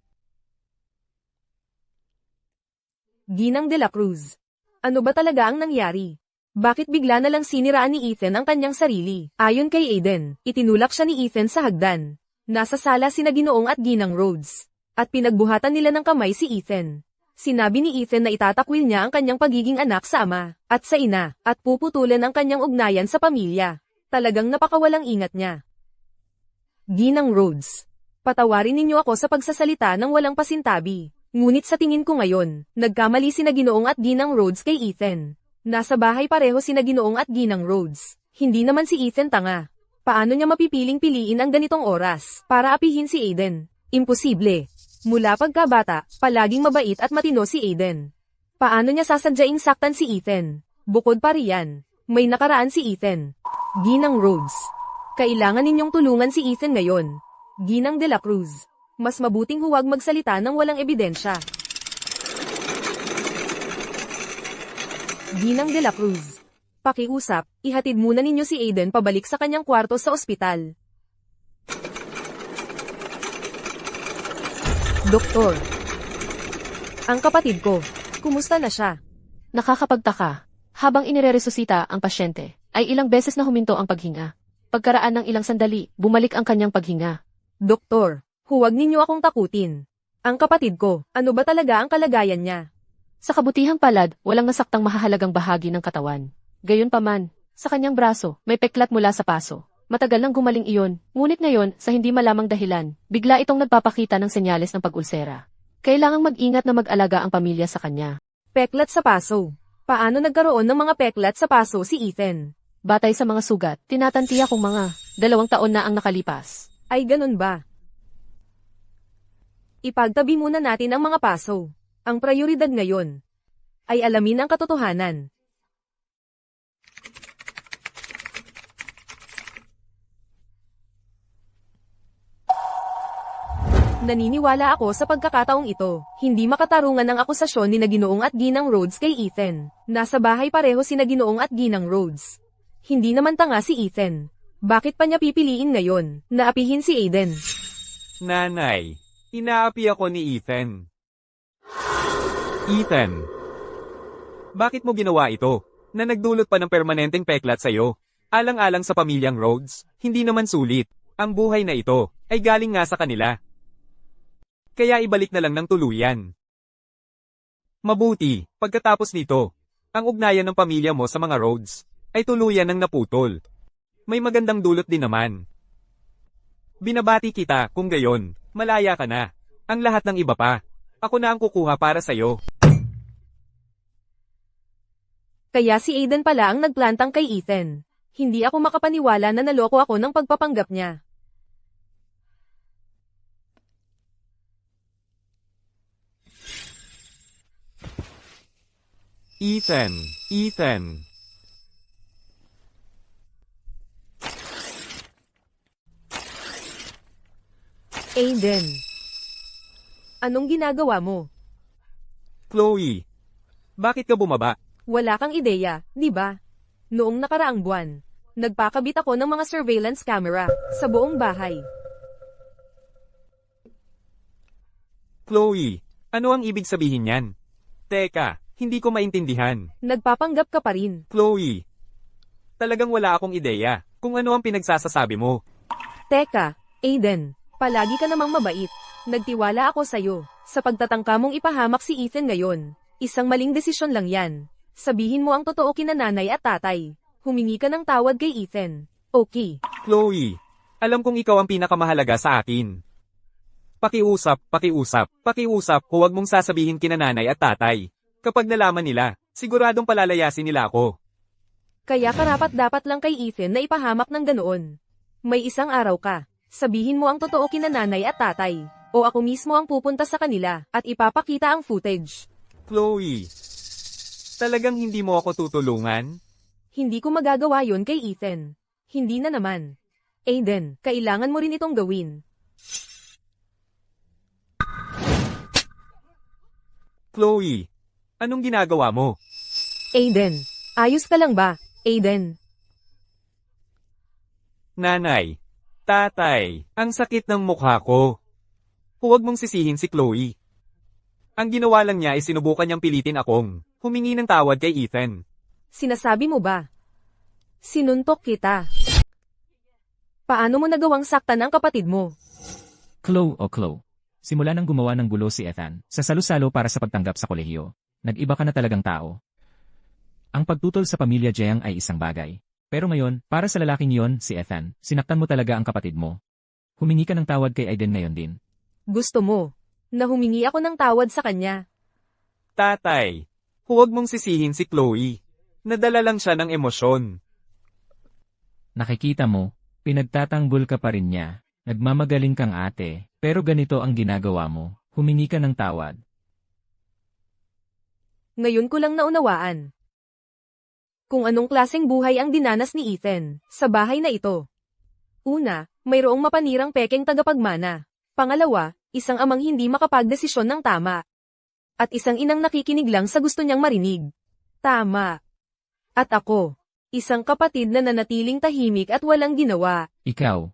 Ginang de la Cruz. Ano ba talaga ang nangyari? Bakit bigla na lang siniraan ni Ethan ang kanyang sarili? Ayon kay Aiden, itinulak siya ni Ethan sa hagdan. Nasa sala sina Ginoong at Ginang Rhodes. At pinagbuhatan nila ng kamay si Ethan. Sinabi ni Ethan na itatakwil niya ang kanyang pagiging anak sa ama at sa ina at puputulan ang kanyang ugnayan sa pamilya. Talagang napakawalang ingat niya. Ginang Rhodes. Patawarin ninyo ako sa pagsasalita ng walang pasintabi. Ngunit sa tingin ko ngayon, nagkamali sina Ginoong at Ginang Rhodes kay Ethan. Nasa bahay pareho sina Ginoong at Ginang Rhodes. Hindi naman si Ethan tanga. Paano niya mapipiling-piliin ang ganitong oras para apihin si Aiden? Imposible. Mula pagkabata, palaging mabait at matino si Aiden. Paano niya sasadyaing saktan si Ethan? Bukod pa riyan, may nakaraan si Ethan. Ginang Rhodes. Kailangan ninyong tulungan si Ethan ngayon. Ginang de la Cruz. Mas mabuting huwag magsalita ng walang ebidensya. Ginang de la Cruz. Pakiusap, ihatid muna ninyo si Aiden pabalik sa kanyang kwarto sa ospital. Doktor. Ang kapatid ko. Kumusta na siya? Nakakapagtaka. Habang inireresusita ang pasyente, ay ilang beses na huminto ang paghinga. Pagkaraan ng ilang sandali, bumalik ang kanyang paghinga. Doktor, huwag ninyo akong takutin. Ang kapatid ko, ano ba talaga ang kalagayan niya? Sa kabutihang palad, walang nasaktang mahahalagang bahagi ng katawan. Gayunpaman, sa kanyang braso, may peklat mula sa paso. Matagal nang gumaling iyon, ngunit ngayon, sa hindi malamang dahilan, bigla itong nagpapakita ng senyales ng pag-ulsera. Kailangang mag-ingat na mag-alaga ang pamilya sa kanya. Peklat sa paso. Paano nagkaroon ng mga peklat sa paso si Ethan? Batay sa mga sugat, tinatantiya kong mga 2 taon na ang nakalipas. Ay ganun ba? Ipagtabi muna natin ang mga paso. Ang prioridad ngayon ay alamin ang katotohanan. Naniniwala ako sa pagkakataong ito. Hindi makatarungan ang akusasyon ni Ginoong at Ginang Rhodes kay Ethan. Nasa bahay pareho sina Ginoong at Ginang Rhodes. Hindi naman tanga si Ethan. Bakit pa niya pipiliin ngayon na apihin si Aiden? Nanay, inaapi ako ni Ethan. Ethan, bakit mo ginawa ito? Na nagdulot pa ng permanenteng peklat sa'yo. Alang-alang sa pamilyang Rhodes, hindi naman sulit. Ang buhay na ito ay galing nga sa kanila. Kaya ibalik na lang ng tuluyan. Mabuti, pagkatapos nito, ang ugnayan ng pamilya mo sa mga Rhodes ay tuluyan ng naputol. May magandang dulot din naman. Binabati kita kung gayon, malaya ka na. Ang lahat ng iba pa, ako na ang kukuha para sa'yo. Kaya si Aiden pala ang nagplantang kay Ethan. Hindi ako makapaniwala na naloko ako ng pagpapanggap niya. Ethan, Ethan. Aiden. Anong ginagawa mo? Chloe. Bakit ka bumaba? Wala kang ideya, di ba? Noong nakaraang buwan, nagpakabit ako ng mga surveillance camera sa buong bahay. Chloe, ano ang ibig sabihin niyan? Teka, hindi ko maintindihan. Nagpapanggap ka pa rin. Chloe, talagang wala akong ideya kung ano ang pinagsasasabi mo. Teka, Aiden, palagi ka namang mabait. Nagtiwala ako sa'yo. Sa pagtatangka mong ipahamak si Ethan ngayon, isang maling desisyon lang yan. Sabihin mo ang totoo kina nanay at tatay. Humingi ka ng tawad kay Ethan. Okay. Chloe, alam kong ikaw ang pinakamahalaga sa akin. Pakiusap, huwag mong sasabihin kina nanay at tatay. Kapag nalaman nila, siguradong palalayasin nila ako. Kaya karapat-dapat lang kay Ethan na ipahamak ng ganoon. May isang araw ka. Sabihin mo ang totoo kina nanay at tatay. O ako mismo ang pupunta sa kanila at ipapakita ang footage. Chloe, talagang hindi mo ako tutulungan? Hindi ko magagawa yon kay Ethan. Hindi na naman. Aiden, kailangan mo rin itong gawin. Chloe, anong ginagawa mo? Aiden, ayos ka lang ba, Aiden? Nanay, tatay, ang sakit ng mukha ko. Huwag mong sisihin si Chloe. Ang ginawa lang niya ay sinubukan niyang pilitin akong humingi ng tawad kay Ethan. Sinasabi mo ba? Sinuntok kita. Paano mo nagawang saktan ang kapatid mo? Chloe. Simula nang gumawa ng gulo si Ethan, sa salusalo para sa pagtanggap sa kolehiyo, nag-iba ka na talagang tao. Ang pagtutol sa pamilya Jiang ay isang bagay. Pero ngayon, para sa lalaking yon, si Ethan, sinaktan mo talaga ang kapatid mo. Humingi ka ng tawad kay Aiden ngayon din. Gusto mo na humingi ako ng tawad sa kanya. Tatay, huwag mong sisihin si Chloe. Nadala lang siya ng emosyon. Nakikita mo, pinagtatanggol ka pa rin niya. Nagmamagaling kang ate, pero ganito ang ginagawa mo. Humingi ka ng tawad. Ngayon ko lang naunawaan kung anong klaseng buhay ang dinanas ni Ethan sa bahay na ito. Una, mayroong mapanirang pekeng tagapagmana. Pangalawa, isang amang hindi makapagdesisyon ng tama. At isang inang nakikinig lang sa gusto niyang marinig. Tama. At ako, isang kapatid na nanatiling tahimik at walang ginawa. Ikaw.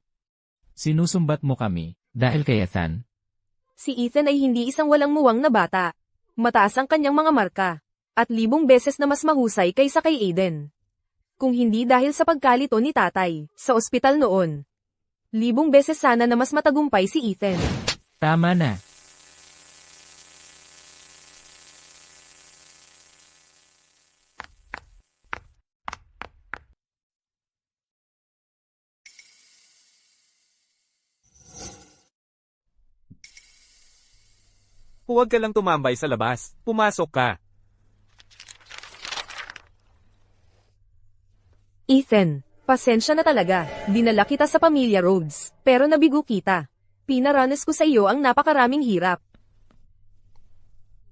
Sinusumbat mo kami, dahil kay Ethan. Si Ethan ay hindi isang walang muwang na bata. Mataas ang kanyang mga marka. At 1,000 beses na mas mahusay kaysa kay Aiden. Kung hindi dahil sa pagkalito ni tatay, sa ospital noon. 1,000 beses sana na mas matagumpay si Ethan. Tama na. Huwag ka lang tumambay sa labas. Pumasok ka. Ethan, pasensya na talaga. Dinala kita sa Pamilya Rhodes, pero nabigo kita. Pinaranas ko sa iyo ang napakaraming hirap.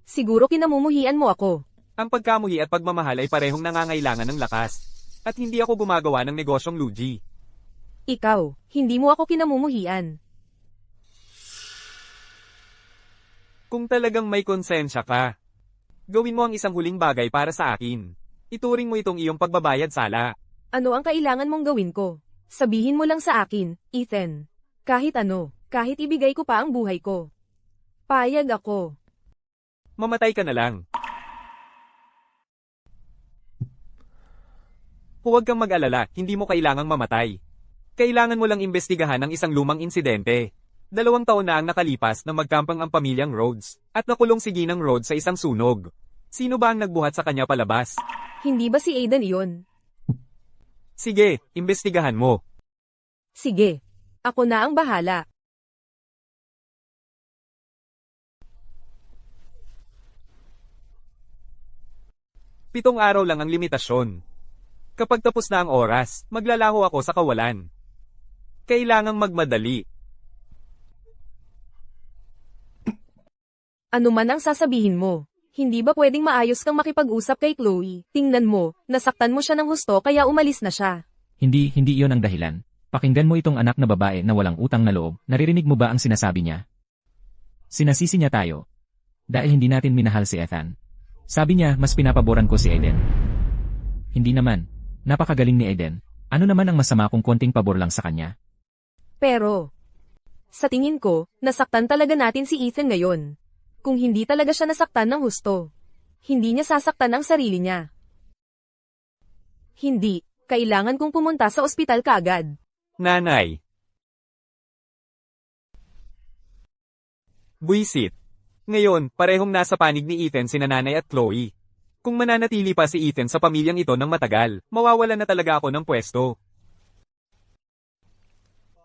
Siguro kinamumuhian mo ako. Ang pagkamuhi at pagmamahal ay parehong nangangailangan ng lakas. At hindi ako gumagawa ng negosyong lugi. Ikaw, hindi mo ako kinamumuhian. Kung talagang may konsensya ka, gawin mo ang isang huling bagay para sa akin. Ituring mo itong iyong pagbabayad sala. Ano ang kailangan mong gawin ko? Sabihin mo lang sa akin, Ethan. Kahit ano, kahit ibigay ko pa ang buhay ko. Payag ako. Mamatay ka na lang. Huwag kang mag-alala, hindi mo kailangang mamatay. Kailangan mo lang imbestigahan ang isang lumang insidente. 2 taon na ang nakalipas na magkampang ang pamilyang Rhodes, at nakulong si Ginang Rhodes sa isang sunog. Sino ba ang nagbuhat sa kanya palabas? Hindi ba si Aiden iyon? Sige, imbestigahan mo. Sige. Ako na ang bahala. 7 araw lang ang limitasyon. Kapag tapos na ang oras, maglalaho ako sa kawalan. Kailangang magmadali. Ano man ang sasabihin mo. Hindi ba pwedeng maayos kang makipag-usap kay Chloe? Tingnan mo, nasaktan mo siya ng husto kaya umalis na siya. Hindi iyon ang dahilan. Pakinggan mo itong anak na babae na walang utang na loob. Naririnig mo ba ang sinasabi niya? Sinasisi niya tayo. Dahil hindi natin minahal si Ethan. Sabi niya, mas pinapaboran ko si Aiden. Hindi naman. Napakagaling ni Aiden. Ano naman ang masama kung konting pabor lang sa kanya? Pero, sa tingin ko, nasaktan talaga natin si Ethan ngayon. Kung hindi talaga siya nasaktan ng husto, hindi niya sasaktan ang sarili niya. Hindi, kailangan kong pumunta sa ospital kaagad. Nanay. Buisit. Ngayon, parehong nasa panig ni Ethan sina nanay at Chloe. Kung mananatili pa si Ethan sa pamilyang ito ng matagal, mawawala na talaga ako ng pwesto.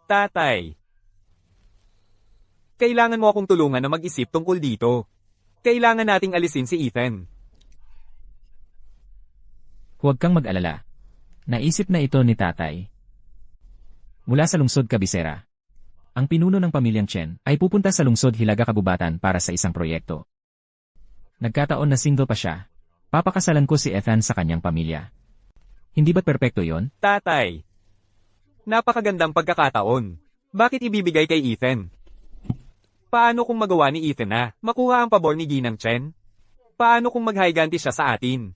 Tatay. Kailangan mo akong tulungan na mag-isip tungkol dito. Kailangan nating alisin si Ethan. Huwag kang mag-alala. Naisip na ito ni tatay. Mula sa lungsod Cabecera. Ang pinuno ng pamilyang Chen ay pupunta sa lungsod Hilaga Kagubatan para sa isang proyekto. Nagkataon na single pa siya. Papakasalan ko si Ethan sa kanyang pamilya. Hindi ba't perpekto yon? Tatay. Napakagandang pagkakataon. Bakit ibibigay kay Ethan? Paano kung magawa ni Ethan na makuha ang pabor ni Ginang Chen? Paano kung maghayganti siya sa atin?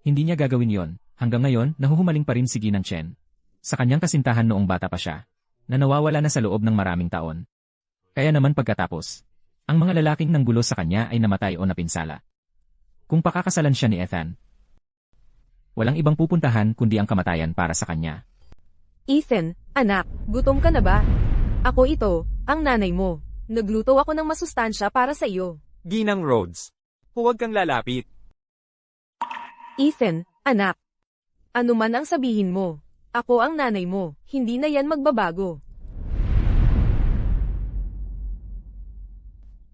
Hindi niya gagawin yon. Hanggang ngayon, nahuhumaling pa rin si Ginang Chen. Sa kanyang kasintahan noong bata pa siya, na nawawala na sa loob ng maraming taon. Kaya naman pagkatapos, ang mga lalaking nanggulo sa kanya ay namatay o napinsala. Kung pakakasalan siya ni Ethan, walang ibang pupuntahan kundi ang kamatayan para sa kanya. Ethan, anak, gutom ka na ba? Ako ito, ang nanay mo. Nagluto ako ng masustansya para sa iyo. Ginang Rhodes. Huwag kang lalapit. Ethan, anak. Ano man ang sabihin mo. Ako ang nanay mo. Hindi na yan magbabago.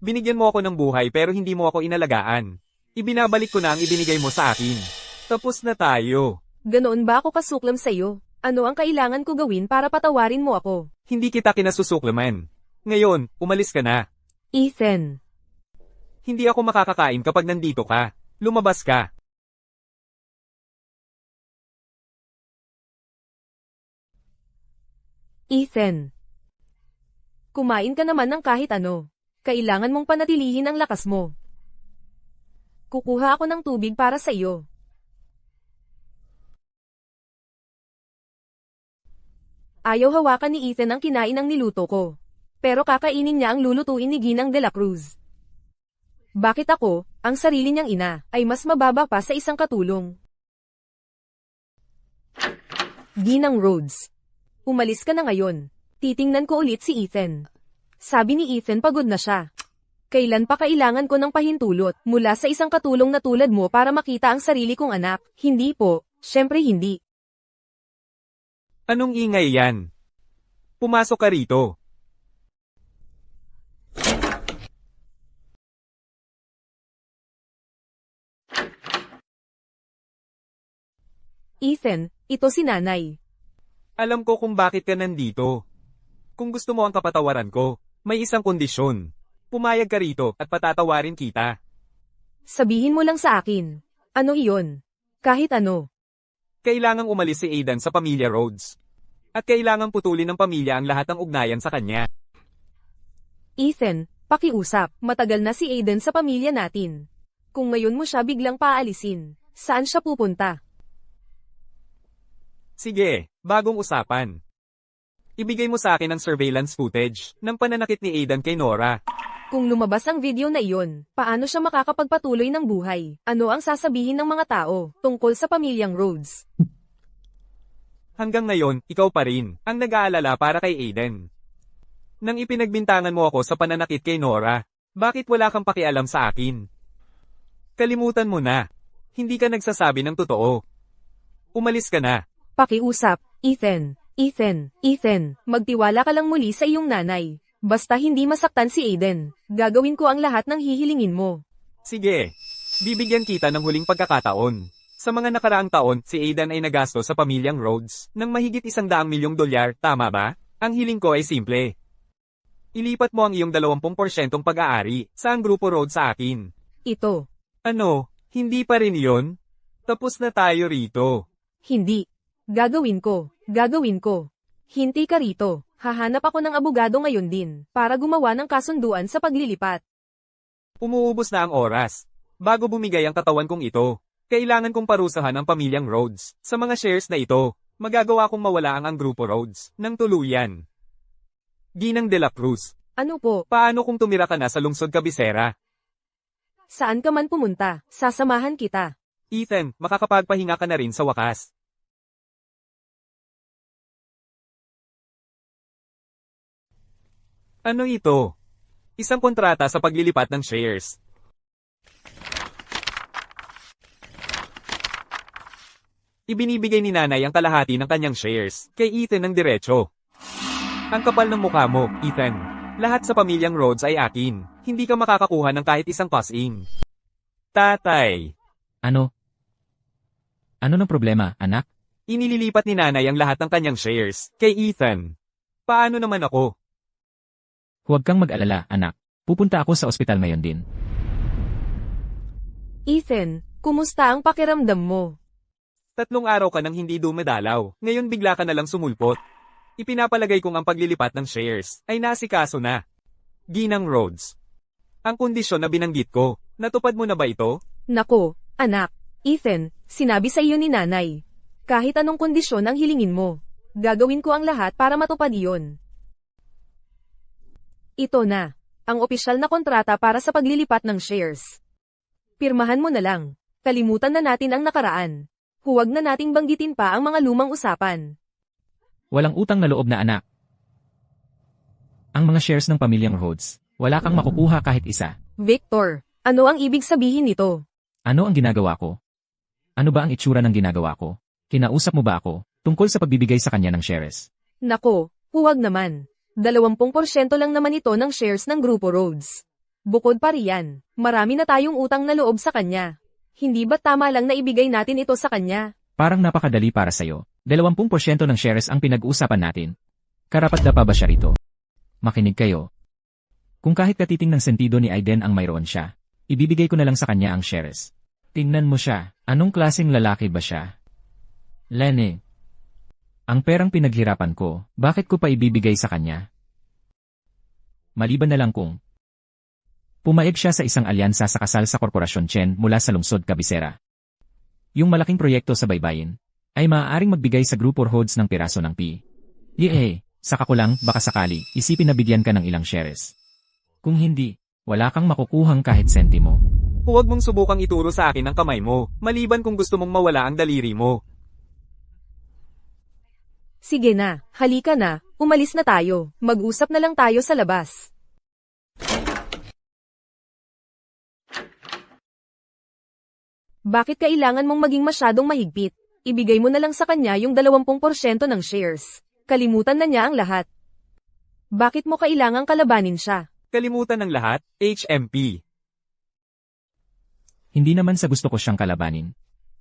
Binigyan mo ako ng buhay pero hindi mo ako inalagaan. Ibinabalik ko na ang ibinigay mo sa akin. Tapos na tayo. Ganoon ba ako kasuklam sa iyo? Ano ang kailangan ko gawin para patawarin mo ako? Hindi kita kinasusuklaman. Ngayon, umalis ka na. Ethan. Hindi ako makakakain kapag nandito ka. Lumabas ka. Ethan. Kumain ka naman ng kahit ano. Kailangan mong panatilihin ang lakas mo. Kukuha ako ng tubig para sa iyo. Ayaw hawakan ni Ethan ang kinain ng niluto ko. Pero kakainin niya ang lulutuin ni Ginang de la Cruz. Bakit ako, ang sarili niyang ina, ay mas mababa pa sa isang katulong? Ginang Rhodes. Umalis ka na ngayon. Titingnan ko ulit si Ethan. Sabi ni Ethan pagod na siya. Kailan pa kailangan ko ng pahintulot mula sa isang katulong na tulad mo para makita ang sarili kong anak? Hindi po, syempre hindi. Anong ingay yan? Pumasok ka rito. Ethan, ito si nanay. Alam ko kung bakit ka nandito. Kung gusto mo ang kapatawaran ko, may isang kondisyon. Pumayag ka rito at patatawarin kita. Sabihin mo lang sa akin. Ano iyon? Kahit ano. Kailangang umalis si Aidan sa pamilya Rhodes. At kailangang putulin ng pamilya ang lahat ng ugnayan sa kanya. Ethan, pakiusap. Matagal na si Aiden sa pamilya natin. Kung ngayon mo siya biglang paalisin, saan siya pupunta? Sige, bagong usapan. Ibigay mo sa akin ang surveillance footage ng pananakit ni Aidan kay Nora. Kung lumabas ang video na iyon, paano siya makakapagpatuloy ng buhay? Ano ang sasabihin ng mga tao tungkol sa pamilyang Rhodes? Hanggang ngayon, ikaw pa rin ang nag-aalala para kay Aidan. Nang ipinagbintangan mo ako sa pananakit kay Nora, bakit wala kang pakialam sa akin? Kalimutan mo na. Hindi ka nagsasabi ng totoo. Umalis ka na. Pakiusap, Ethan. Ethan, magtiwala ka lang muli sa iyong nanay. Basta hindi masaktan si Aiden, gagawin ko ang lahat ng hihilingin mo. Sige. Bibigyan kita ng huling pagkakataon. Sa mga nakaraang taon, si Aidan ay nagasto sa pamilyang Rhodes ng mahigit $100 million, tama ba? Ang hiling ko ay simple. Ilipat mo ang iyong 20% pag-aari sa ang grupo Rhodes sa akin. Ito. Ano? Hindi pa rin yon? Tapos na tayo rito. Hindi. Gagawin ko. Gagawin ko. Hinti ka rito. Hahanap ako ng abogado ngayon din, para gumawa ng kasunduan sa paglilipat. Umuubos na ang oras. Bago bumigay ang katawan kong ito, kailangan kong parusahan ang pamilyang Rhodes. Sa mga shares na ito, magagawa kong mawala ang grupo Rhodes ng tuluyan. Ginang de la Cruz, Ano po? paano kung tumira ka na sa lungsod Cabecera? Saan ka man pumunta, sasamahan kita. Ethan, makakapagpahinga ka na rin sa wakas. Ano ito? Isang kontrata sa paglilipat ng shares. Ibinibigay ni nanay ang kalahati ng kanyang shares kay Ethan ng diretso. Ang kapal ng mukha mo, Ethan. Lahat sa pamilyang Rhodes ay akin. Hindi ka makakakuha ng kahit isang pass-in. Tatay. Ano? Ano ng problema, anak? Inililipat ni nanay ang lahat ng kanyang shares kay Ethan. Paano naman ako? Huwag kang mag-alala, anak. Pupunta ako sa ospital ngayon din. Ethan, kumusta ang pakiramdam mo? 3 araw ka nang hindi dumadalaw. Ngayon bigla ka na lang sumulpot. Ipinapalagay kong ang paglilipat ng shares ay nasikaso na. Ginang Rhodes. Ang kondisyon na binanggit ko, natupad mo na ba ito? Nako, anak. Ethan, sinabi sa iyo ni nanay. Kahit anong kondisyon ang hilingin mo, gagawin ko ang lahat para matupad iyon. Ito na, ang opisyal na kontrata para sa paglilipat ng shares. Pirmahan mo na lang. Kalimutan na natin ang nakaraan. Huwag na nating banggitin pa ang mga lumang usapan. Walang utang na loob na anak. Ang mga shares ng pamilyang Rhodes, wala kang makukuha kahit isa. Victor, ano ang ibig sabihin nito? Ano ang ginagawa ko? Ano ba ang itsura ng ginagawa ko? Kinausap mo ba ako tungkol sa pagbibigay sa kanya ng shares? Nako, huwag naman. 20% lang naman ito ng shares ng Grupo Rhodes. Bukod pa riyan, marami na tayong utang na loob sa kanya. Hindi ba tama lang na ibigay natin ito sa kanya? Parang napakadali para sa'yo. 20% ng shares ang pinag-uusapan natin. Karapat pa ba siya rito? Makinig kayo. Kung kahit katiting ng sentido ni Aiden ang mayroon siya, ibibigay ko na lang sa kanya ang shares. Tingnan mo siya, anong klaseng lalaki ba siya? Lenny. Ang perang pinaghirapan ko, bakit ko pa ibibigay sa kanya? Maliban na lang kung pumaig siya sa isang alyansa sa kasal sa Korporasyon Chen mula sa lungsod Cabecera. Yung malaking proyekto sa baybayin ay maaaring magbigay sa grupo Rhodes ng piraso ng P. Saka ko lang, baka sakali, isipin na bigyan ka ng ilang shares. Kung hindi, wala kang makukuhang kahit sentimo. Huwag mong subukang ituro sa akin ang kamay mo, maliban kung gusto mong mawala ang daliri mo. Sige na, halika na, umalis na tayo. Mag-usap na lang tayo sa labas. Bakit kailangan mong maging masyadong mahigpit? Ibigay mo na lang sa kanya yung 20% ng shares. Kalimutan na niya ang lahat. Bakit mo kailangang kalabanin siya? Kalimutan ng lahat, HMP. Hindi naman sa gusto ko siyang kalabanin.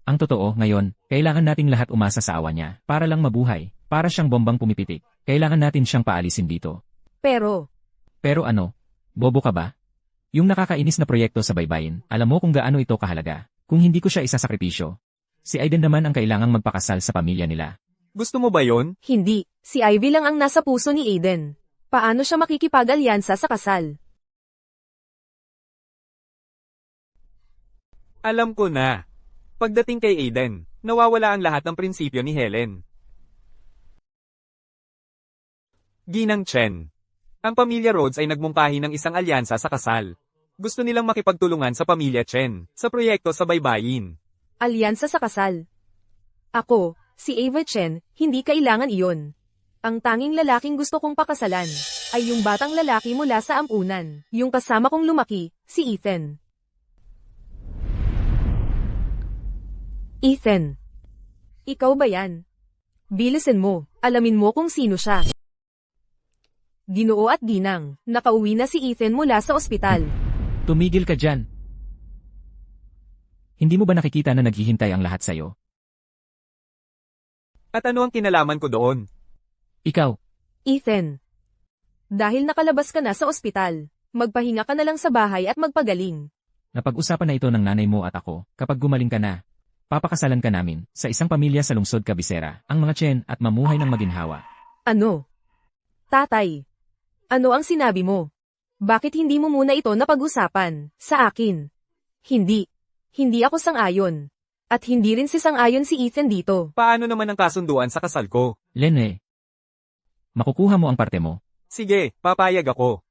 Ang totoo, ngayon, kailangan nating lahat umasa sa awa niya, para lang mabuhay, para siyang bombang pumipitik. Kailangan natin siyang paalisin dito. Pero Pero bobo ka ba? Yung nakakainis na proyekto sa baybayin, alam mo kung gaano ito kahalaga. Kung hindi ko siya isasakripisyo. Si Aiden naman ang kailangang magpakasal sa pamilya nila. Gusto mo ba yon? hindi, si Ivy lang ang nasa puso ni Aiden. Paano siya makikipag-alyansa sa kasal? Alam ko na. Pagdating kay Aiden, nawawala ang lahat ng prinsipyo ni Helen. Ginang Chen. Ang pamilya Rhodes ay nagmungkahi ng isang alyansa sa kasal. Gusto nilang makipagtulungan sa pamilya Chen, sa proyekto sa baybayin. Alyansa sa kasal. Ako, si Ava Chen, hindi kailangan iyon. Ang tanging lalaking gusto kong pakasalan, ay yung batang lalaki mula sa ampunan, yung kasama kong lumaki, si Ethan. Ethan. Ikaw ba yan? Bilisan mo, alamin mo kung sino siya. Ginoo at ginang, nakauwi na si Ethan mula sa ospital. Tumigil ka dyan. Hindi mo ba nakikita na naghihintay ang lahat sa'yo? At ano ang kinalaman ko doon? Ikaw, Ethan. Dahil nakalabas ka na sa ospital, magpahinga ka na lang sa bahay at magpagaling. napag-usapan na ito ng nanay mo at ako, kapag gumaling ka na, papakasalan ka namin, sa isang pamilya sa lungsod Cabecera, ang mga Chen at mamuhay ng maginhawa. Ano? Tatay. Ano ang sinabi mo? Bakit hindi mo muna ito napag-usapan, sa akin? Hindi. Hindi ako sang-ayon. At hindi rin si sang-ayon si Ethan dito. Paano naman ang kasunduan sa kasal ko? Lene, makukuha mo ang parte mo, Sige, papayag ako.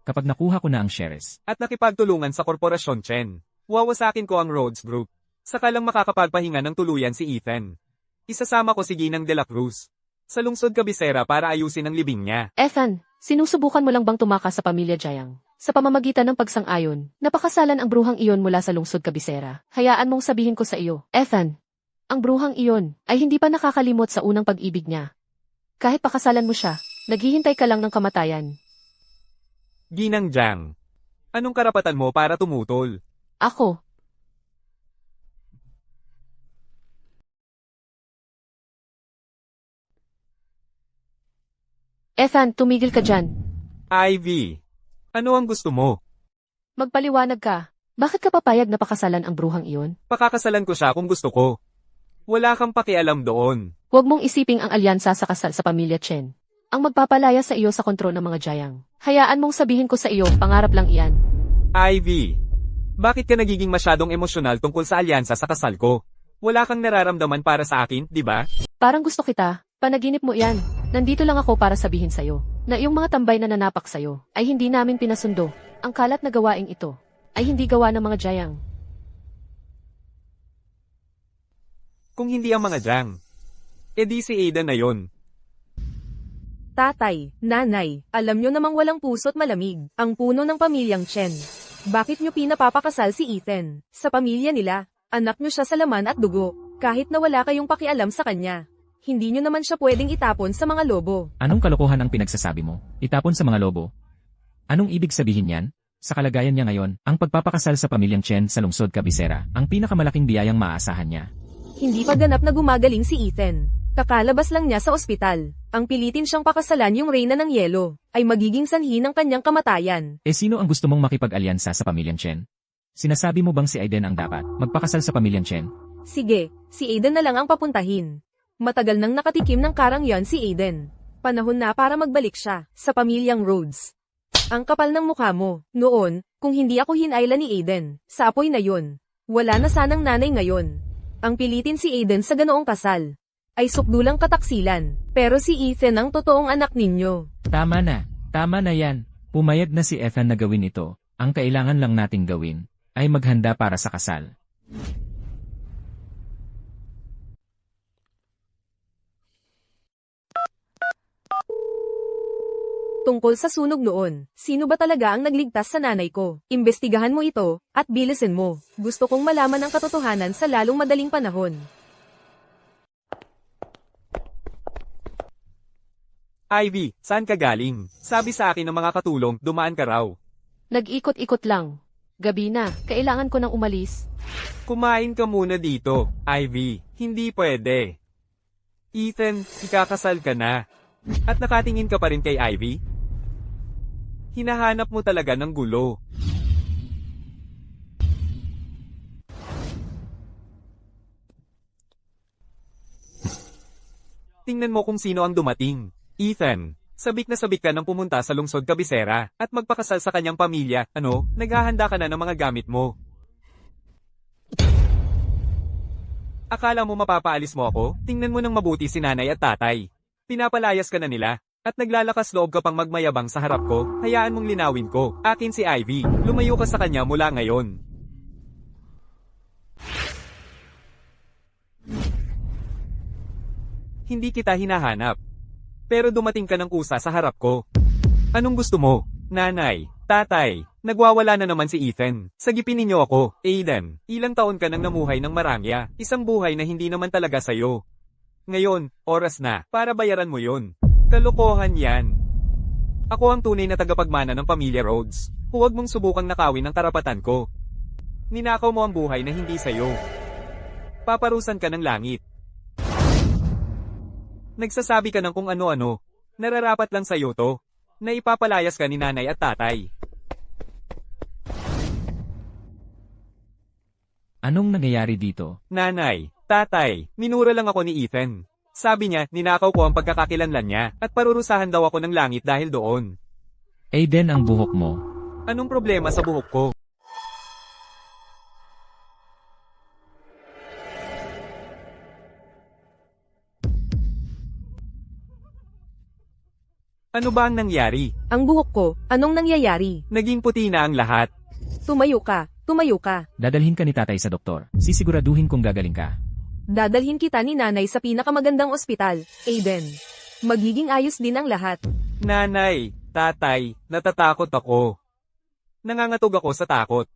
kapag nakuha ko na ang shares. At nakipagtulungan sa Korporasyon Chen. Wawasakin ko ang Rhodes Group. Saka lang makakapagpahinga ng tuluyan si Ethan. Isasama ko si Ginang de la Cruz sa lungsod Cabecera para ayusin ang libing niya. Ethan, sinusubukan mo lang bang tumakas sa pamilya Jayang? Sa pamamagitan ng pagsang-ayon, napakasalan ang bruhang iyon mula sa lungsod Cabecera. Hayaan mong sabihin ko sa iyo, Ethan, ang bruhang iyon ay hindi pa nakakalimot sa unang pag-ibig niya. Kahit pakasalan mo siya, naghihintay ka lang ng kamatayan. Ginang Jiang. Anong karapatan mo para tumutol? Ako, Ethan, tumigil ka dyan. Ivy. Ano ang gusto mo? Magpaliwanag ka. Bakit ka papayag na pakasalan ang bruhang iyon? Pakakasalan ko siya kung gusto ko. Wala kang pakialam doon. Huwag mong isiping ang alyansa sa kasal sa pamilya Chen. Ang magpapalaya sa iyo sa kontrol ng mga Jayang. Hayaan mong sabihin ko sa iyo, pangarap lang iyan. Ivy. Bakit ka nagiging masyadong emosyonal tungkol sa alyansa sa kasal ko? Wala kang nararamdaman para sa akin, di ba? Parang gusto kita. Panaginip mo iyan. Nandito lang ako para sabihin sa iyo na iyong mga tambay na nanapak sa iyo ay hindi namin pinasundo. Ang kalat na gawaing ito ay hindi gawa ng mga Jayang. Kung hindi ang mga Jiang. Di si Aidan na yon. Tatay, nanay, alam nyo namang walang puso't malamig, ang puno ng pamilyang Chen. Bakit nyo pinapapakasal si Ethan? Sa pamilya nila, anak nyo siya sa laman at dugo, kahit na wala kayong pakialam sa kanya. Hindi nyo naman siya pwedeng itapon sa mga lobo. Anong kalokohan ang pinagsasabi mo? Itapon sa mga lobo? Anong ibig sabihin yan? Sa kalagayan niya ngayon, ang pagpapakasal sa pamilyang Chen sa lungsod Cabecera, ang pinakamalaking biyayang maaasahan niya. Hindi pa ganap na gumagaling si Ethan. Kakalabas lang niya sa ospital. Ang pilitin siyang pakasalan yung reyna ng yelo, ay magiging sanhi ng kanyang kamatayan. Sino ang gusto mong makipag-alyansa sa pamilyang Chen? Sinasabi mo bang si Aiden ang dapat magpakasal sa pamilyang Chen? Sige, si Aiden na lang ang papuntahin. Matagal nang nakatikim ng karangyan si Aiden. Panahon na para magbalik siya sa pamilyang Rhodes. Ang kapal ng mukha mo, noon, kung hindi ako hinayla ni Aiden, sa apoy na yon. Wala na sanang nanay ngayon. Ang pilitin si Aiden sa ganoong kasal ay sukdulang kataksilan, pero si Ethan ang totoong anak ninyo. Tama na yan. Pumayag na si Ethan na gawin ito. Ang kailangan lang nating gawin ay maghanda para sa kasal. Tungkol sa sunog noon, sino ba talaga ang nagligtas sa nanay ko? Imbestigahan mo ito, at bilisin mo. Gusto kong malaman ang katotohanan sa lalong madaling panahon. Ivy, saan ka galing? Sabi sa akin ng mga katulong, dumaan ka raw. Nag-ikot-ikot lang. Gabi na, kailangan ko nang umalis. Kumain ka muna dito, Ivy. Hindi pwede. Ethan, ikakasal ka na. At nakatingin ka pa rin kay Ivy? Hinahanap mo talaga ng gulo. Tingnan mo kung sino ang dumating. Ethan, sabik na sabik ka nang pumunta sa lungsod Cabecera at magpakasal sa kanyang pamilya. Ano, naghahanda ka na ng mga gamit mo. Akala mo mapapaalis mo ako? Tingnan mo ng mabuti si nanay at tatay. Pinapalayas ka na nila. At naglalakas loob ka pang magmayabang sa harap ko, hayaan mong linawin ko. Akin si Ivy. Lumayo ka sa kanya mula ngayon. Hindi kita hinahanap. Pero dumating ka ng kusa sa harap ko. Anong gusto mo? Nanay, tatay, nagwawala na naman si Ethan. Sagipin ninyo ako, Aiden. Ilang taon ka nang namuhay ng marangya, isang buhay na hindi naman talaga sayo. Ngayon, oras na, para bayaran mo yun. Kalokohan yan. Ako ang tunay na tagapagmana ng pamilya Rhodes. Huwag mong subukang nakawin ang karapatan ko. Ninakaw mo ang buhay na hindi sa'yo. Paparusan ka ng langit. Nagsasabi ka ng kung ano-ano. Nararapat lang sa'yo to. Na ipapalayas ka ni nanay at tatay. Anong nangyayari dito? Nanay, tatay, minura lang ako ni Ethan. Sabi niya, ninakaw ko ang pagkakakilanlan niya, at parurusahan daw ako ng langit dahil doon. Aiden, ang buhok mo. Anong problema sa buhok ko? Ano ba ang nangyari? Ang buhok ko, anong nangyayari? Naging puti na ang lahat. Tumayo ka, tumayo ka. Dadalhin ka ni tatay sa doktor. Sisiguraduhin kong gagaling ka. Dadalhin kita ni nanay sa pinakamagandang ospital, Aiden. Magiging ayos din ang lahat. Nanay, tatay, natatakot ako. Nangangatog ako sa takot.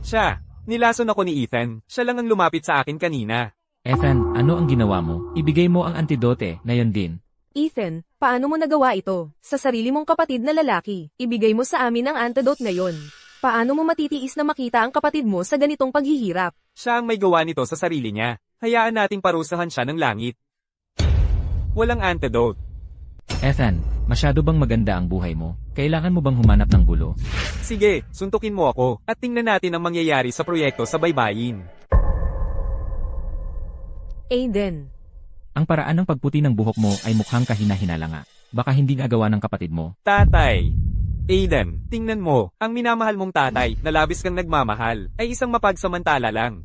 Siya, nilason ako ni Ethan, siya lang ang lumapit sa akin kanina. Ethan, ano ang ginawa mo? Ibigay mo ang antidote, na yon din. Ethan, paano mo nagawa ito? Sa sarili mong kapatid na lalaki, ibigay mo sa amin ang antidote ngayon. Paano mo matitiis na makita ang kapatid mo sa ganitong paghihirap? Siya ang may gawa nito sa sarili niya. Hayaan nating parusahan siya ng langit. Walang antidote. Ethan, masyado bang maganda ang buhay mo? Kailangan mo bang humanap ng gulo? Sige, suntukin mo ako, at tingnan natin ang mangyayari sa proyekto sa baybayin. Aiden, Ang paraan ng pagputi ng buhok mo ay mukhang kahina-hinala nga. Baka hindi nga gawa ng kapatid mo. Tatay. Aiden, tingnan mo, ang minamahal mong tatay, na labis kang nagmamahal, ay isang mapagsamantala lang.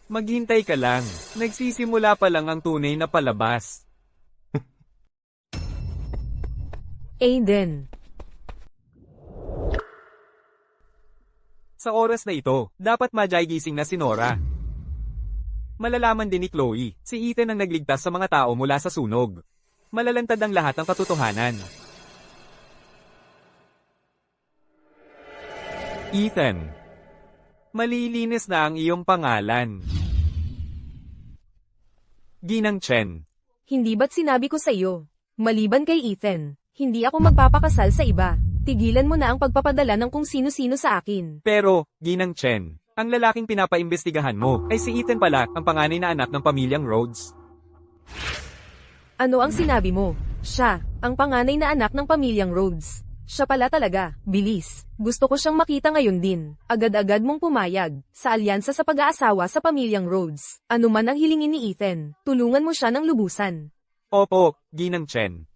Maghintay ka lang, nagsisimula pa lang ang tunay na palabas. Aiden, Sa oras na ito, dapat gising na si Nora. Malalaman din ni Chloe, si Ethan ang nagligtas sa mga tao mula sa sunog. Malalantad ang lahat ng katotohanan. Ethan, malilinis na ang iyong pangalan. Ginang Chen, hindi ba't sinabi ko sa iyo? Maliban kay Ethan, hindi ako magpapakasal sa iba. Tigilan mo na ang pagpapadala ng kung sino-sino sa akin. pero, Ginang Chen, ang lalaking pinapaimbestigahan mo, ay si Ethan pala, ang panganay na anak ng pamilyang Rhodes. Ano ang sinabi mo? Siya, ang panganay na anak ng pamilyang Rhodes. Siya pala talaga, bilis. Gusto ko siyang makita ngayon din. Agad-agad mong pumayag, sa alyansa sa pag-aasawa sa pamilyang Rhodes. Ano man ang hilingin ni Ethan, tulungan mo siya ng lubusan. Opo, Ginang Chen.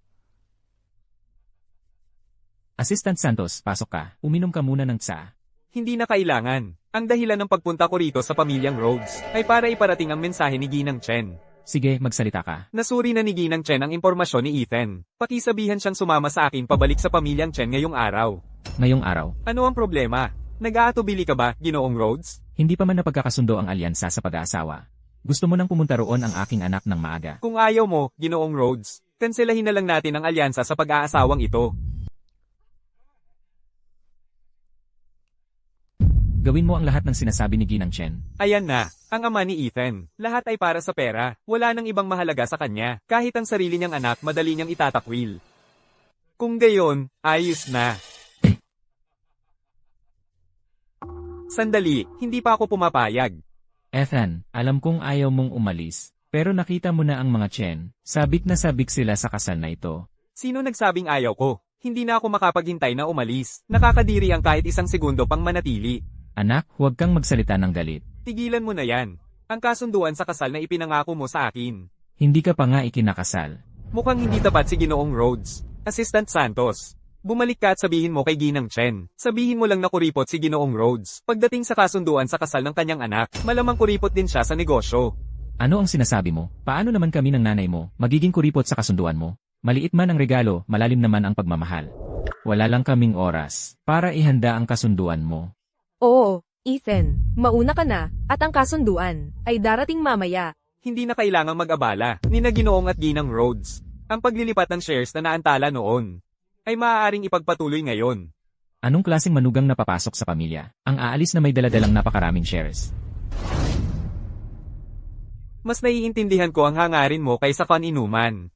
Assistant Santos, pasok ka. Uminom ka muna ng tsa. Hindi na kailangan. Ang dahilan ng pagpunta ko rito sa pamilyang Rhodes, ay para iparating ang mensahe ni Ginang Chen. Sige, magsalita ka. Nasuri na ni Ginang Chen ang impormasyon ni Ethan. Pakisabihan siyang sumama sa akin pabalik sa pamilyang Chen ngayong araw. Ngayong araw, Ano ang problema? Nag-aatubili ka ba, Ginoong Rhodes? hindi pa man napagkakasundo ang alyansa sa pag-aasawa. Gusto mo nang pumunta roon ang aking anak ng maaga. Kung ayaw mo, Ginoong Rhodes, kanselahin na lang natin ang alyansa sa pag-aasawang ito. Gawin mo ang lahat ng sinasabi ni Ginang Chen. Ayan na, ang ama ni Ethan. Lahat ay para sa pera. Wala nang ibang mahalaga sa kanya. Kahit ang sarili niyang anak, madali niyang itatakwil. Kung gayon, ayos na. Sandali, hindi pa ako pumapayag. Ethan, alam kong ayaw mong umalis. Pero nakita mo na ang mga Chen. Sabik na sabik sila sa kasal na ito. Sino nagsabing ayaw ko? Hindi na ako makapaghintay na umalis. Nakakadiri ang kahit isang segundo pang manatili. Anak, huwag kang magsalita ng galit. Tigilan mo na yan. Ang kasunduan sa kasal na ipinangako mo sa akin. Hindi ka pa nga ikinakasal. Mukhang hindi tapat si Ginoong Rhodes. Assistant Santos. Bumalik ka at sabihin mo kay Ginang Chen. Sabihin mo lang na kuripot si Ginoong Rhodes. Pagdating sa kasunduan sa kasal ng kanyang anak, malamang kuripot din siya sa negosyo. Ano ang sinasabi mo? Paano naman kami ng nanay mo, magiging kuripot sa kasunduan mo? Maliit man ang regalo, malalim naman ang pagmamahal. Wala lang kaming oras para ihanda ang kasunduan mo. Oo, Ethan, mauna ka na, at ang kasunduan ay darating mamaya. Hindi na kailangang mag-abala, ni na Ginoong at Ginang Rhodes. Ang paglilipat ng shares na naantala noon, ay maaaring ipagpatuloy ngayon. Anong klaseng manugang napapasok sa pamilya? Ang aalis na may daladalang napakaraming shares. Mas naiintindihan ko ang hangarin mo kaysa kaninuman.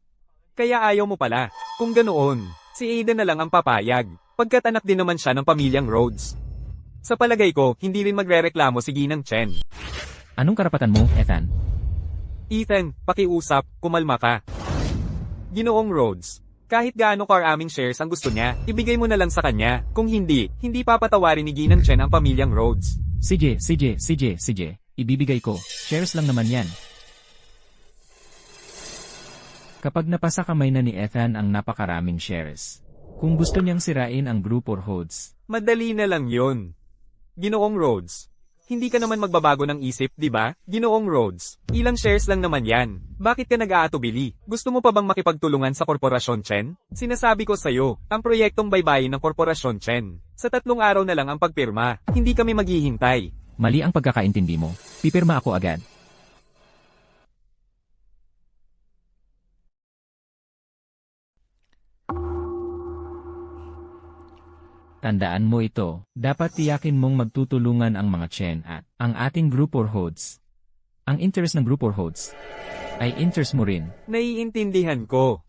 Kaya ayaw mo pala. Kung ganoon, Si Aiden na lang ang papayag, pagkat anak din naman siya ng pamilyang Rhodes. Sa palagay ko, hindi rin magrereklamo si Ginang Chen. Anong karapatan mo, Ethan? Ethan, pakiusap, kumalma ka. Ginoong Rhodes, kahit gaano ka aming shares ang gusto niya, ibigay mo na lang sa kanya. Kung hindi, hindi papatawarin ni Ginang Chen ang pamilyang Rhodes. Sige. Ibibigay ko. Shares lang naman yan. Kapag napasa kamay na ni Ethan ang napakaraming shares, kung gusto niyang sirain ang group or Rhodes, Madali na lang yon. Ginoong Rhodes, hindi ka naman magbabago ng isip, di ba? Ginoong Rhodes, ilang shares lang naman yan. Bakit ka nag-aatubili? Gusto mo pa bang makipagtulungan sa Korporasyon Chen? Sinasabi ko sa'yo, ang proyektong baybayin ng Korporasyon Chen. Sa 3 araw na lang ang pagpirma, hindi kami maghihintay. mali ang pagkakaintindi mo. Pipirma ako agad. Tandaan mo ito, dapat tiyakin mong magtutulungan ang mga Chen at ang ating group or Rhodes. Ang interest ng group or Rhodes ay interest mo rin. Naiintindihan ko.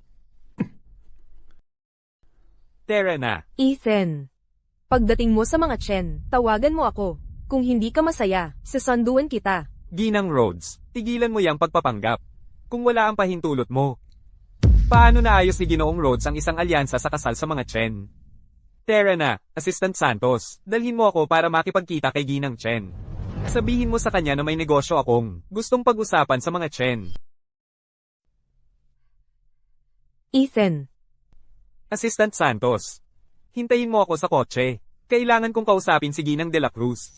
Tara na. Ethan. Pagdating mo sa mga Chen, tawagan mo ako. Kung hindi ka masaya, sasanduan kita. Ginang Rhodes, tigilan mo yang pagpapanggap. Kung wala ang pahintulot mo. Paano naayos ni Ginoong Rhodes ang isang alyansa sa kasal sa mga Chen? Tara na, Assistant Santos, dalhin mo ako para makipagkita kay Ginang Chen. Sabihin mo sa kanya na may negosyo akong gustong pag-usapan sa mga Chen. Ethan. Assistant Santos, hintayin mo ako sa kotse. Kailangan kong kausapin si Ginang de la Cruz.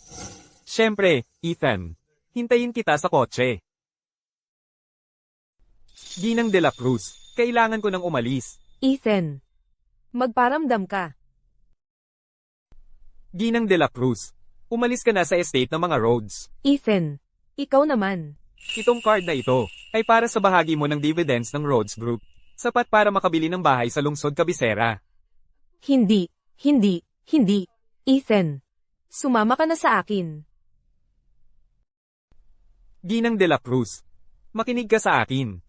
Siyempre, Ethan, hintayin kita sa kotse. Ginang de la Cruz, kailangan ko nang umalis. Ethan. Magparamdam ka. Ginang de la Cruz, umalis ka na sa estate ng mga Rhodes. Ethan. Ikaw naman. Itong card na ito ay para sa bahagi mo ng dividends ng Rhodes Group. Sapat para makabili ng bahay sa lungsod Cabecera. Hindi. Ethan. Sumama ka na sa akin. Ginang de la Cruz, makinig ka sa akin.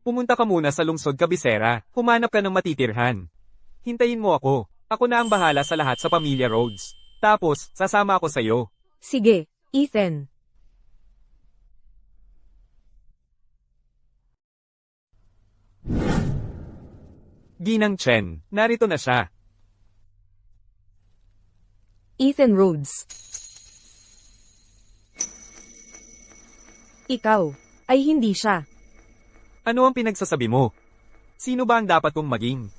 Pumunta ka muna sa lungsod Cabecera, humanap ka ng matitirhan. Hintayin mo ako. Ako na ang bahala sa lahat sa pamilya Rhodes. Tapos, sasama ako sa'yo. Sige, Ethan. Ginang Chen, narito na siya. Ethan Rhodes. Ikaw, ay hindi siya. Ano ang pinagsasabi mo? Sino ba ang dapat kong maging?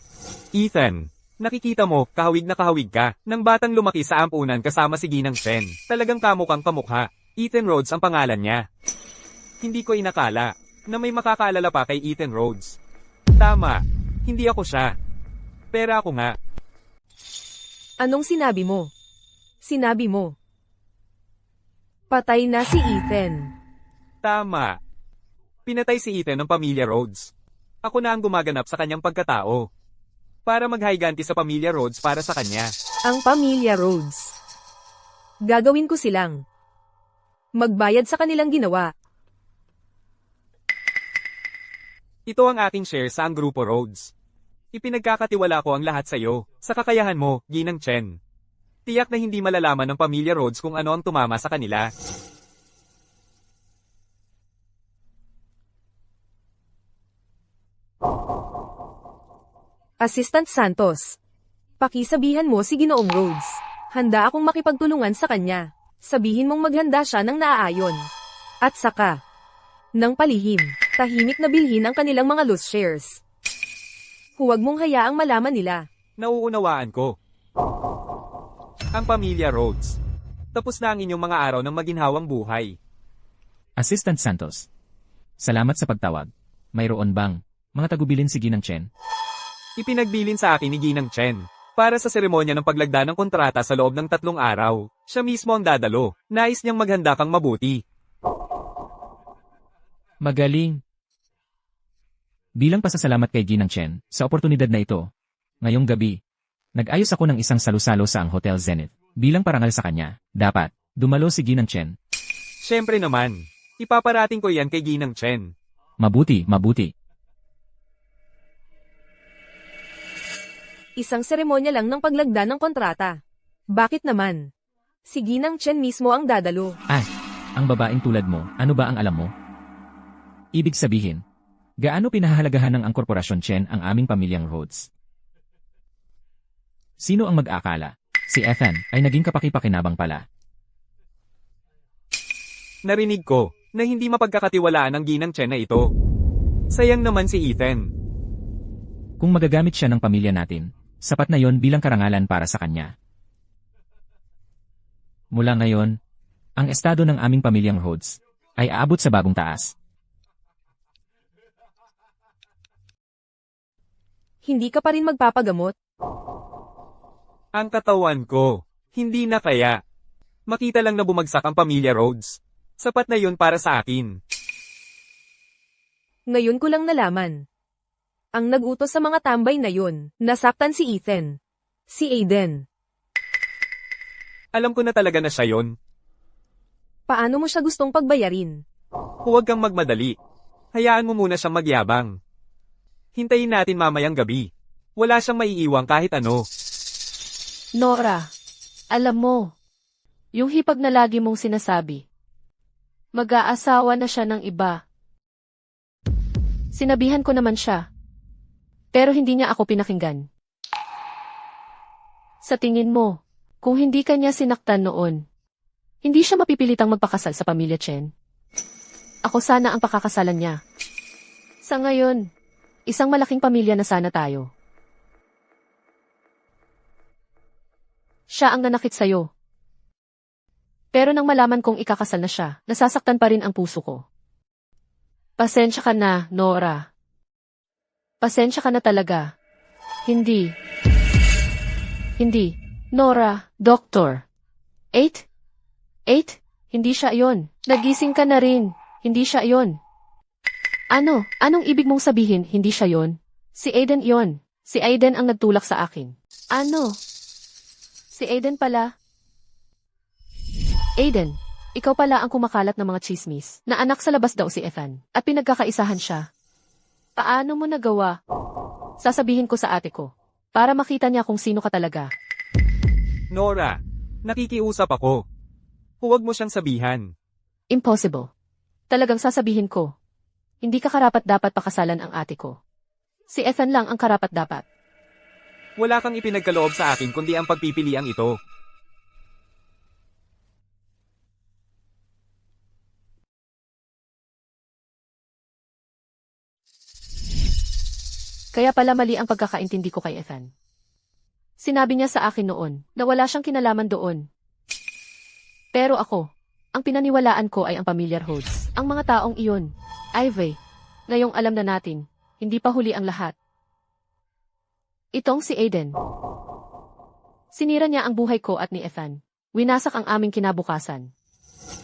Ethan, nakikita mo, kahawig na kahawig ka, ng batang lumaki sa ampunan kasama si Ginang Chen. Talagang kamukhang kamukha. Ethan Rhodes ang pangalan niya. Hindi ko inakala na may makakaalala pa kay Ethan Rhodes. Tama, hindi ako siya. Pero ako nga. Anong sinabi mo? Sinabi mo. Patay na si Ethan. Tama. Pinatay si Ethan ng pamilya Rhodes. Ako na ang gumaganap sa kanyang pagkatao. Para maghayganti sa pamilya Rhodes para sa kanya. Ang pamilya Rhodes. Gagawin ko silang magbayad sa kanilang ginawa. Ito ang aking share sa ang grupo Rhodes. Ipinagkakatiwala ko ang lahat sa iyo, sa kakayahan mo, Ginang Chen. Tiyak na hindi malalaman ng pamilya Rhodes kung ano ang tumama sa kanila. Assistant Santos. Pakisabihan mo si Ginoong Rhodes. Handa akong makipagtulungan sa kanya. Sabihin mong maghanda siya ng naaayon. At saka, ng palihim, tahimik na bilhin ang kanilang mga loose shares. Huwag mong hayaang malaman nila. Nauunawaan ko. Ang pamilya Rhodes. Tapos na ang inyong mga araw ng maginhawang buhay. Assistant Santos. Salamat sa pagtawag. Mayroon bang mga tagubilin si Ginang Chen? Ipinagbilin sa akin ni Ginang Chen. Para sa seremonya ng paglagda ng kontrata sa loob ng 3 araw. Siya mismo ang dadalo. Nais niyang maghanda kang mabuti. Magaling. Bilang pasasalamat kay Ginang Chen sa oportunidad na ito, ngayong gabi, nag-ayos ako ng isang salusalo sa ang Hotel Zenith. Bilang parangal sa kanya, dapat dumalo si Ginang Chen. Siyempre naman. Ipaparating ko yan kay Ginang Chen. Mabuti. Isang seremonya lang ng paglagda ng kontrata. Bakit naman? Si Ginang Chen mismo ang dadalo. Ang babaeng tulad mo, ano ba ang alam mo? Ibig sabihin, gaano pinahahalagahan ng ang Korporasyon Chen ang aming pamilyang Rhodes? Sino ang mag-akala? Si Ethan ay naging kapaki-pakinabang pala. Narinig ko na hindi mapagkakatiwalaan ang Ginang Chen na ito. Sayang naman si Ethan. Kung magagamit siya ng pamilya natin, sapat na yon bilang karangalan para sa kanya. Mula ngayon, ang estado ng aming pamilyang Rhodes ay aabot sa bagong taas. Hindi ka pa rin magpapagamot? Ang katawan ko, hindi na kaya. Makita lang na bumagsak ang pamilya Rhodes. Sapat na yun para sa akin. Ngayon ko lang nalaman. Ang nag-utos sa mga tambay na yun, nasaktan si Ethan. Si Aiden. Alam ko na talaga na siya yon. Paano mo siya gustong pagbayarin? Huwag kang magmadali. Hayaan mo muna siyang magyabang. Hintayin natin mamayang gabi. Wala siyang maiiwang kahit ano. Nora, alam mo, yung hipag na lagi mong sinasabi, mag-aasawa na siya ng iba. Sinabihan ko naman siya, pero hindi niya ako pinakinggan. Sa tingin mo, kung hindi kanya sinaktan noon, hindi siya mapipilitang magpakasal sa pamilya Chen. Ako sana ang pakakasalan niya. Sa ngayon, isang malaking pamilya na sana tayo. Siya ang nanakit sa'yo. Pero nang malaman kong ikakasal na siya, nasasaktan pa rin ang puso ko. Pasensya ka na, Nora. Pasensya ka na talaga. Hindi. Nora, Doctor. 8? Hindi siya iyon. Nagising ka na rin. Hindi siya iyon. Ano? Anong ibig mong sabihin, hindi siya yon? Si Aiden iyon. Si Aiden ang nagtulak sa akin. Ano? Si Aiden pala. Aiden, ikaw pala ang kumakalat ng mga chismis na anak sa labas daw si Ethan at pinagkakaisahan siya. Paano mo nagawa? Sasabihin ko sa ate ko para makita niya kung sino ka talaga. Nora, nakikiusap ako. Huwag mo siyang sabihan. Impossible. Talagang sasabihin ko. Hindi ka karapat-dapat pakasalan ang ate ko. Si Ethan lang ang karapat-dapat. Wala kang ipinagkaloob sa akin kundi ang pagpipiliang ito. Kaya pala mali ang pagkakaintindi ko kay Ethan. Sinabi niya sa akin noon na wala siyang kinalaman doon. Pero ako, ang pinaniwalaan ko ay ang pamilyar Rhodes. Ang mga taong iyon, Ivy, ngayong alam na natin, hindi pa huli ang lahat. Itong si Aiden. Sinira niya ang buhay ko at ni Ethan. Winasak ang aming kinabukasan.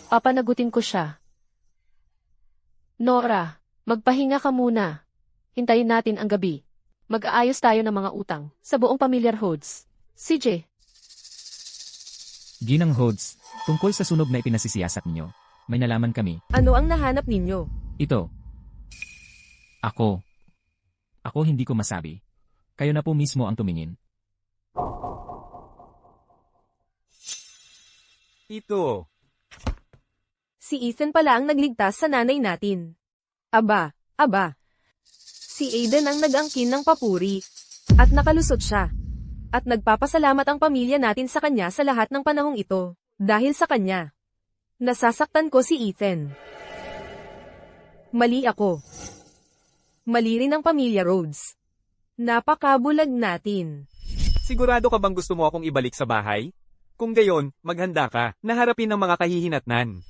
Papanagutin ko siya. Nora, magpahinga ka muna. Hintayin natin ang gabi. Mag-aayos tayo ng mga utang sa buong pamilyar Rhodes. CJ. Ginang Rhodes, tungkol sa sunog na ipinasisiyasat niyo, may nalaman kami. Ano ang nahanap ninyo? Ito. Ako hindi ko masabi. Kayo na po mismo ang tumingin. Ito. Si Ethan pala ang nagligtas sa nanay natin. Aba. Si Aiden ang nag-angkin ng papuri. At nakalusot siya. At nagpapasalamat ang pamilya natin sa kanya sa lahat ng panahong ito. Dahil sa kanya. Nasasaktan ko si Ethan. Mali ako. Mali rin ang pamilya Rhodes. Napakabulag natin. Sigurado ka bang gusto mo akong ibalik sa bahay? Kung gayon, maghanda ka na harapin ng mga kahihinatnan.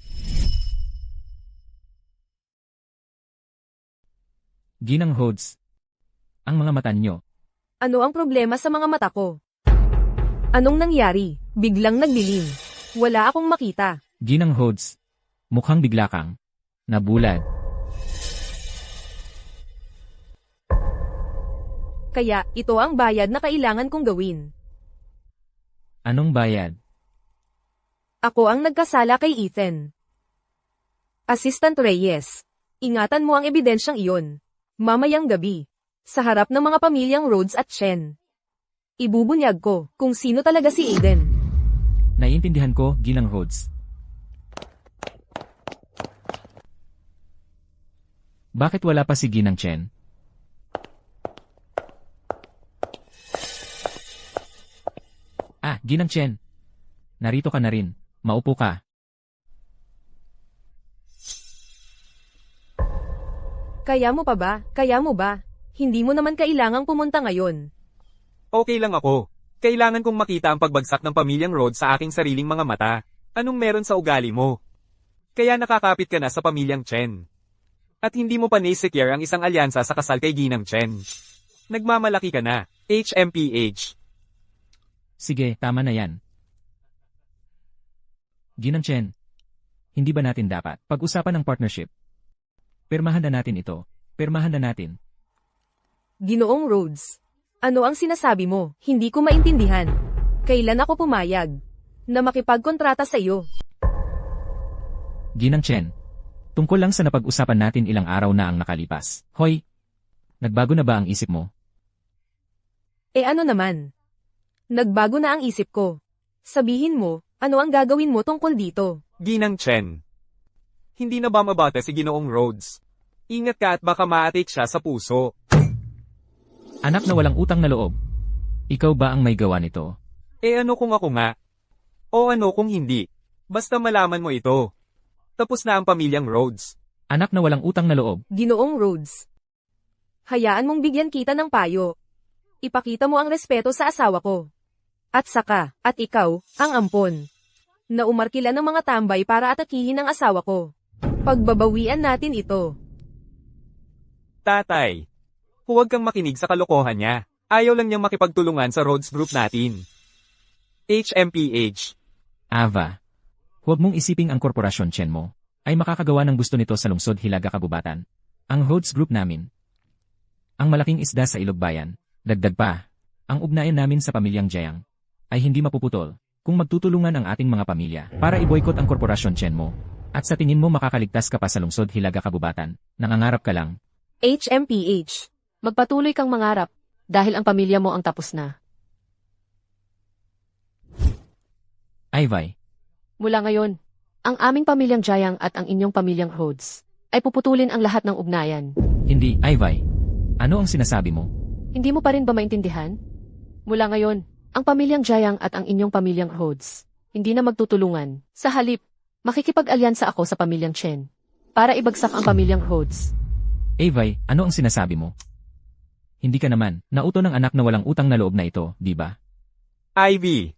Ginang Rhodes, ang mga mata niyo. Ano ang problema sa mga mata ko? Anong nangyari? Biglang nagdilim. Wala akong makita. Ginang Rhodes, mukhang bigla kang nabulag. Kaya, ito ang bayad na kailangan kong gawin. Anong bayad? Ako ang nagkasala kay Ethan. Assistant Reyes, ingatan mo ang ebidensyang iyon. Mamayang gabi, sa harap ng mga pamilyang Rhodes at Chen. Ibubunyag ko kung sino talaga si Aiden. Naiintindihan ko, Ginang Rhodes. Bakit wala pa si Ginang Chen? Ginang Chen. Narito ka na rin. Maupo ka. Kaya mo pa ba? Kaya mo ba? Hindi mo naman kailangang pumunta ngayon. Okay lang ako. Kailangan kong makita ang pagbagsak ng pamilyang Rhodes sa aking sariling mga mata. Anong meron sa ugali mo? Kaya nakakapit ka na sa pamilyang Chen. At hindi mo pa naisecure ang isang alyansa sa kasal kay Ginang Chen. Nagmamalaki ka na, HMPH. Sige, tama na yan. Ginang Chen. Hindi ba natin dapat pag-usapan ng partnership? Pirmahan na natin ito. Pirmahan na natin. Ginoong Rhodes. Ano ang sinasabi mo? Hindi ko maintindihan. Kailan ako pumayag na makipagkontrata sa iyo? Ginang Chen. Tungkol lang sa napag-usapan natin ilang araw na ang nakalipas. Hoy! Nagbago na ba ang isip mo? Ano naman? Nagbago na ang isip ko. Sabihin mo, ano ang gagawin mo tungkol dito? Ginang Chen. Hindi na ba mabate si Ginoong Rhodes? Ingat ka at baka maatik siya sa puso. Anak na walang utang na loob. Ikaw ba ang may gawa nito? Ano kung ako nga? O ano kung hindi? Basta malaman mo ito. Tapos na ang pamilyang Rhodes. Anak na walang utang na loob. Ginoong Rhodes. Hayaan mong bigyan kita ng payo. Ipakita mo ang respeto sa asawa ko. At saka, at ikaw, ang ampon. Na umarkila ng mga tambay para atakihin ang asawa ko. Pagbabawian natin ito. Tatay. Huwag kang makinig sa kalokohan niya. Ayaw lang niyang makipagtulungan sa Rhodes Group natin. HMPH. Ava. Huwag mong isiping ang korporasyon Chen mo ay makakagawa ng gusto nito sa lungsod Hilaga Kabubatan. Ang Rhodes Group namin. Ang malaking isda sa Ilog Bayan. Dagdag pa. Ang ugnayan namin sa pamilyang Jiang ay hindi mapuputol kung magtutulungan ang ating mga pamilya para i-boycott ang korporasyon Chen mo. At sa tingin mo makakaligtas ka pa sa lungsod Hilaga Kabubatan. Nangangarap ka lang. HMPH. Magpatuloy kang mangarap, dahil ang pamilya mo ang tapos na. Ivy. Mula ngayon, ang aming pamilyang Jiang at ang inyong pamilyang Rhodes ay puputulin ang lahat ng ugnayan. Hindi, Ivy. Ano ang sinasabi mo? Hindi mo pa rin ba maintindihan? Mula ngayon, ang pamilyang Jiang at ang inyong pamilyang Rhodes hindi na magtutulungan. Sa halip, makikipag-alyansa ako sa pamilyang Chen para ibagsak ang pamilyang Rhodes. Ivy, ano ang sinasabi mo? Hindi ka naman nauto ng anak na walang utang na loob na ito, di ba? Ivy.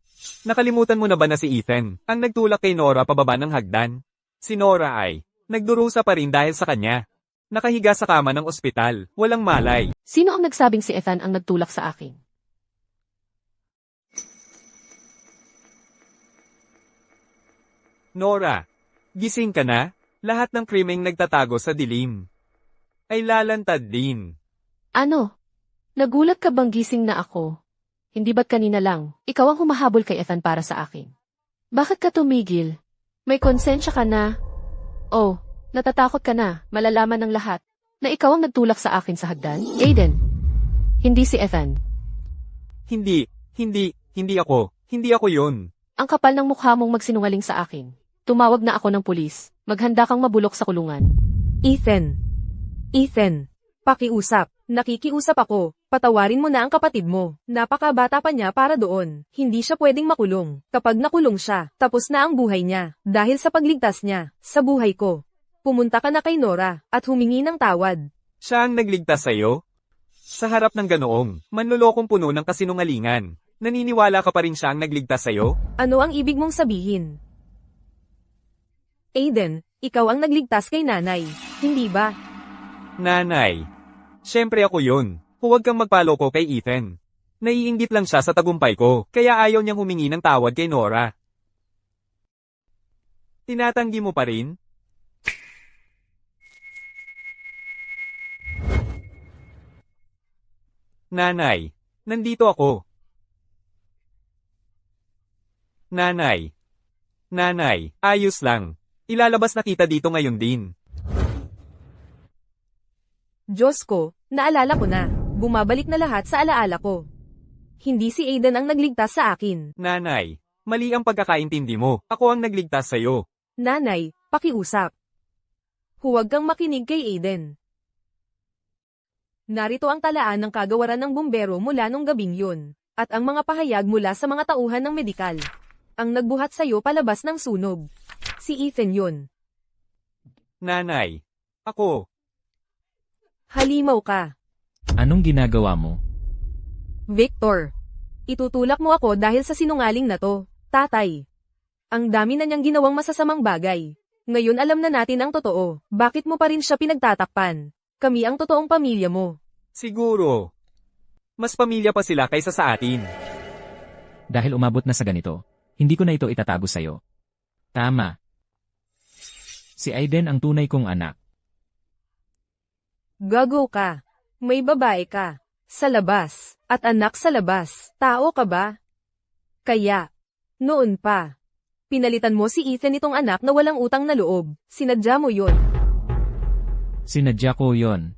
Nakalimutan mo na ba na si Ethan ang nagtulak kay Nora pababa ng hagdan? Si Nora ay nagdurusa pa rin dahil sa kanya. Nakahiga sa kama ng ospital, walang malay. Sino ang nagsabing si Ethan ang nagtulak sa akin? Nora, gising ka na? Lahat ng krimeng nagtatago sa dilim ay lalantad din. Ano? Nagulat ka bang gising na ako? Hindi ba't kanina lang, ikaw ang humahabol kay Ethan para sa akin? Bakit ka tumigil? May konsensya ka na? Oh, natatakot ka na, malalaman ng lahat, na ikaw ang nagtulak sa akin sa hagdan? Aiden. Hindi si Ethan. Hindi ako yun. Ang kapal ng mukha mong magsinungaling sa akin. Tumawag na ako ng pulis. Maghanda kang mabulok sa kulungan. Ethan. Pakiusap. Nakikiusap ako. Patawarin mo na ang kapatid mo. Napakabata pa niya para doon. Hindi siya pwedeng makulong. Kapag nakulong siya, tapos na ang buhay niya. Dahil sa pagligtas niya, sa buhay ko. Pumunta ka na kay Nora, at humingi ng tawad. Siya ang nagligtas sa'yo? Sa harap ng ganoong, manlulokong puno ng kasinungalingan. Naniniwala ka pa rin siya ang nagligtas sa'yo? Ano ang ibig mong sabihin? Aiden, ikaw ang nagligtas kay nanay. Hindi ba? Nanay. Siyempre ako yun. Huwag kang magpaloko kay Ethan. Naiinggit lang siya sa tagumpay ko, kaya ayaw niyang humingi ng tawad kay Nora. Tinatanggi mo pa rin? Nanay, nandito ako. Nanay, ayos lang. Ilalabas na kita dito ngayon din. Diyos ko, naalala ko na. Bumabalik na lahat sa alaala ko. Hindi si Aiden ang nagligtas sa akin. Nanay, mali ang pagkakaintindi mo. Ako ang nagligtas sa'yo. Nanay, pakiusap. Huwag kang makinig kay Aiden. Narito ang talaan ng kagawaran ng bumbero mula nung gabing yun, at ang mga pahayag mula sa mga tauhan ng medikal. Ang nagbuhat sa'yo palabas ng sunog. Si Ethan yun. Nanay, ako. Halimaw ka. Anong ginagawa mo? Victor. Itutulak mo ako dahil sa sinungaling na to, tatay. Ang dami na niyang ginawang masasamang bagay. Ngayon alam na natin ang totoo. Bakit mo pa rin siya pinagtatakpan? Kami ang totoong pamilya mo. Siguro. Mas pamilya pa sila kaysa sa atin. Dahil umabot na sa ganito, hindi ko na ito itatago sa'yo. Tama. Si Aiden ang tunay kong anak. Gago ka. May babae ka. Sa labas. At anak sa labas. Tao ka ba? Kaya. Noon pa. Pinalitan mo si Ethan itong anak na walang utang na loob. Sinadya mo yun. Sinadya ko yon.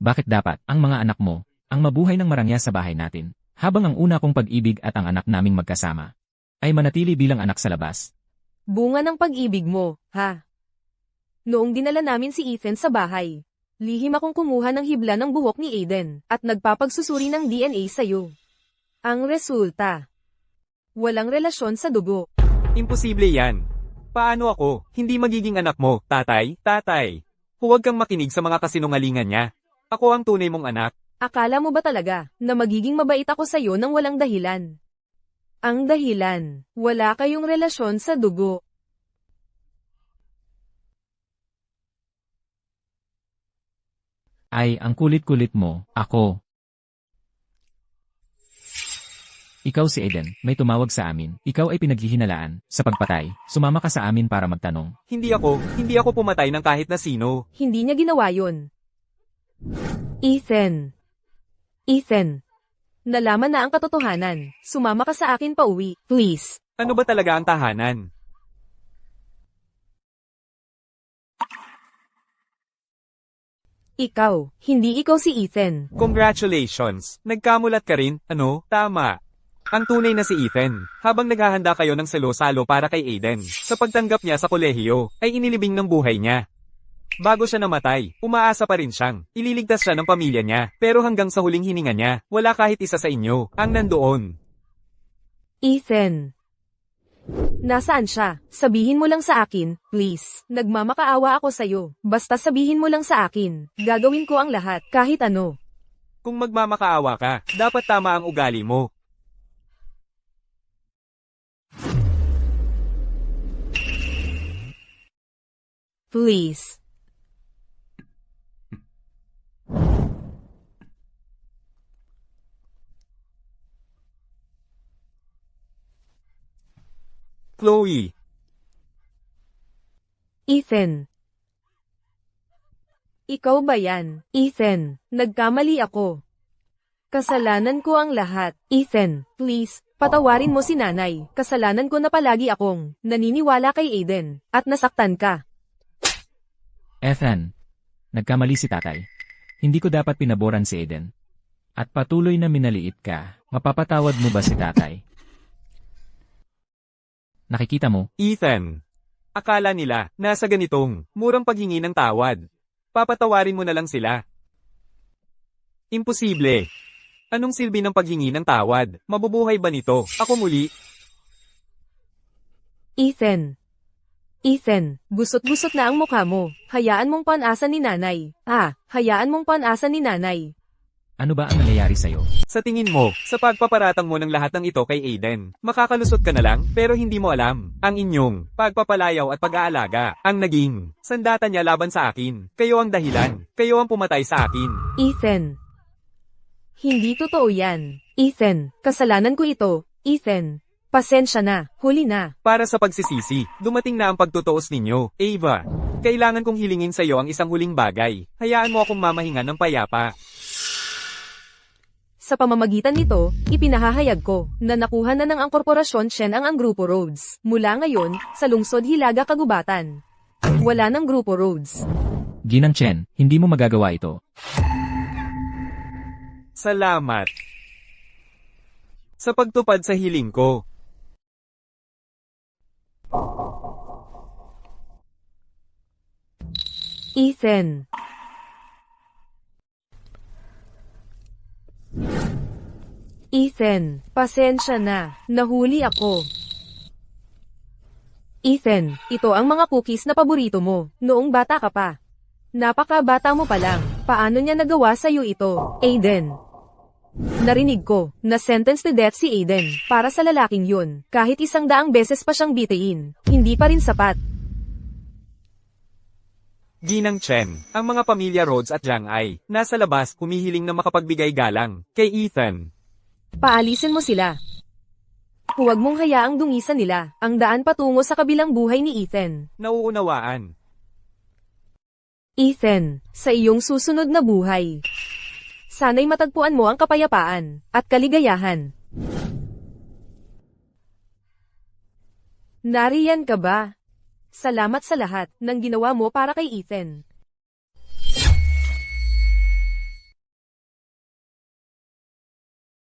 Bakit dapat ang mga anak mo ang mabuhay ng marangya sa bahay natin, habang ang una kong pag-ibig at ang anak naming magkasama ay manatili bilang anak sa labas? Bunga ng pag-ibig mo, ha? Noong dinala namin si Ethan sa bahay, lihim akong kumuha ng hibla ng buhok ni Aiden at nagpapagsusuri ng DNA sa'yo. Ang resulta, walang relasyon sa dugo. Imposible yan. Paano ako? Hindi magiging anak mo, tatay? Tatay. Huwag kang makinig sa mga kasinungalingan niya. Ako ang tunay mong anak. Akala mo ba talaga na magiging mabait ako sa'yo nang walang dahilan? Ang dahilan, wala kayong relasyon sa dugo. Ay, ang kulit-kulit mo, ako. Ikaw si Aiden, may tumawag sa amin. Ikaw ay pinaghihinalaan sa pagpatay. Sumama ka sa amin para magtanong. Hindi ako pumatay ng kahit na sino. Hindi niya ginawa yun. Ethan. Ethan. Nalaman na ang katotohanan. Sumama ka sa akin pauwi, please. Ano ba talaga ang tahanan? Ikaw, hindi ikaw si Ethan. Congratulations! Nagkamulat ka rin, ano? Tama. Ang tunay na si Ethan, habang naghahanda kayo ng salo-salo para kay Aiden, sa pagtanggap niya sa kolehiyo, ay inilibing ng buhay niya. Bago siya namatay, umaasa pa rin siyang ililigtas siya ng pamilya niya, pero hanggang sa huling hininga niya, wala kahit isa sa inyo ang nandoon. Ethan. Nasaan siya? Sabihin mo lang sa akin, please. Nagmamakaawa ako sa'yo. Basta sabihin mo lang sa akin. Gagawin ko ang lahat, kahit ano. Kung magmamakaawa ka, dapat tama ang ugali mo. Please. Chloe. Ethan. Ikaw ba yan? Ethan, nagkamali ako. Kasalanan ko ang lahat. Ethan, please, patawarin mo si nanay. Kasalanan ko na palagi akong naniniwala kay Aiden, at nasaktan ka. Ethan, nagkamali si tatay. Hindi ko dapat pinaboran si Aiden. At patuloy na minaliit ka. Mapapatawad mo ba si tatay? Nakikita mo? Ethan. Akala nila, nasa ganitong, murang paghingi ng tawad. Papatawarin mo na lang sila. Imposible. Anong silbi ng paghingi ng tawad? Mabubuhay ba nito? Ako muli? Ethan. Ethan, gusot-gusot na ang mukha mo. Hayaan mong panasan ni nanay. Hayaan mong panasan ni nanay. Ano ba ang nangyayari sa'yo? Sa tingin mo, sa pagpaparatang mo ng lahat ng ito kay Aiden, makakalusot ka na lang, pero hindi mo alam. Ang inyong pagpapalayaw at pag-aalaga, ang naging sandata niya laban sa akin. Kayo ang dahilan. Kayo ang pumatay sa akin. Ethan. Hindi totoo yan. Ethan, kasalanan ko ito. Ethan, pasensya na. Huli na. Para sa pagsisisi, dumating na ang pagtutuos ninyo. Ava, kailangan kong hilingin sa iyo ang isang huling bagay. Hayaan mo akong mamahinga ng payapa. Sa pamamagitan nito, ipinahahayag ko na nakuha na ng ang korporasyon Shen ang Grupo Rhodes. Mula ngayon, sa lungsod Hilaga Kagubatan. Wala ng Grupo Rhodes. Ginang Chen, hindi mo magagawa ito. Salamat. sa pagtupad sa hiling ko. Ethan. Ethan, pasensya na. Nahuli ako. Ethan, ito ang mga cookies na paborito mo, noong bata ka pa. Napakabata mo pa lang. Paano niya nagawa sa'yo ito, Aiden? Narinig ko, na sentence to death si Aiden, para sa lalaking yun. Kahit 100 beses pa siyang bitiin, hindi pa rin sapat. Ginang Chen, ang mga pamilya Rhodes at Jiang Ai, nasa labas, humihiling na makapagbigay galang, kay Ethan. Paalisin mo sila. Huwag mong hayaang dungisan nila, ang daan patungo sa kabilang buhay ni Ethan. Nauunawaan. Ethan, sa iyong susunod na buhay. Sana'y matagpuan mo ang kapayapaan, at kaligayahan. Nariyan ka ba? Salamat sa lahat ng ginawa mo para kay Ethan.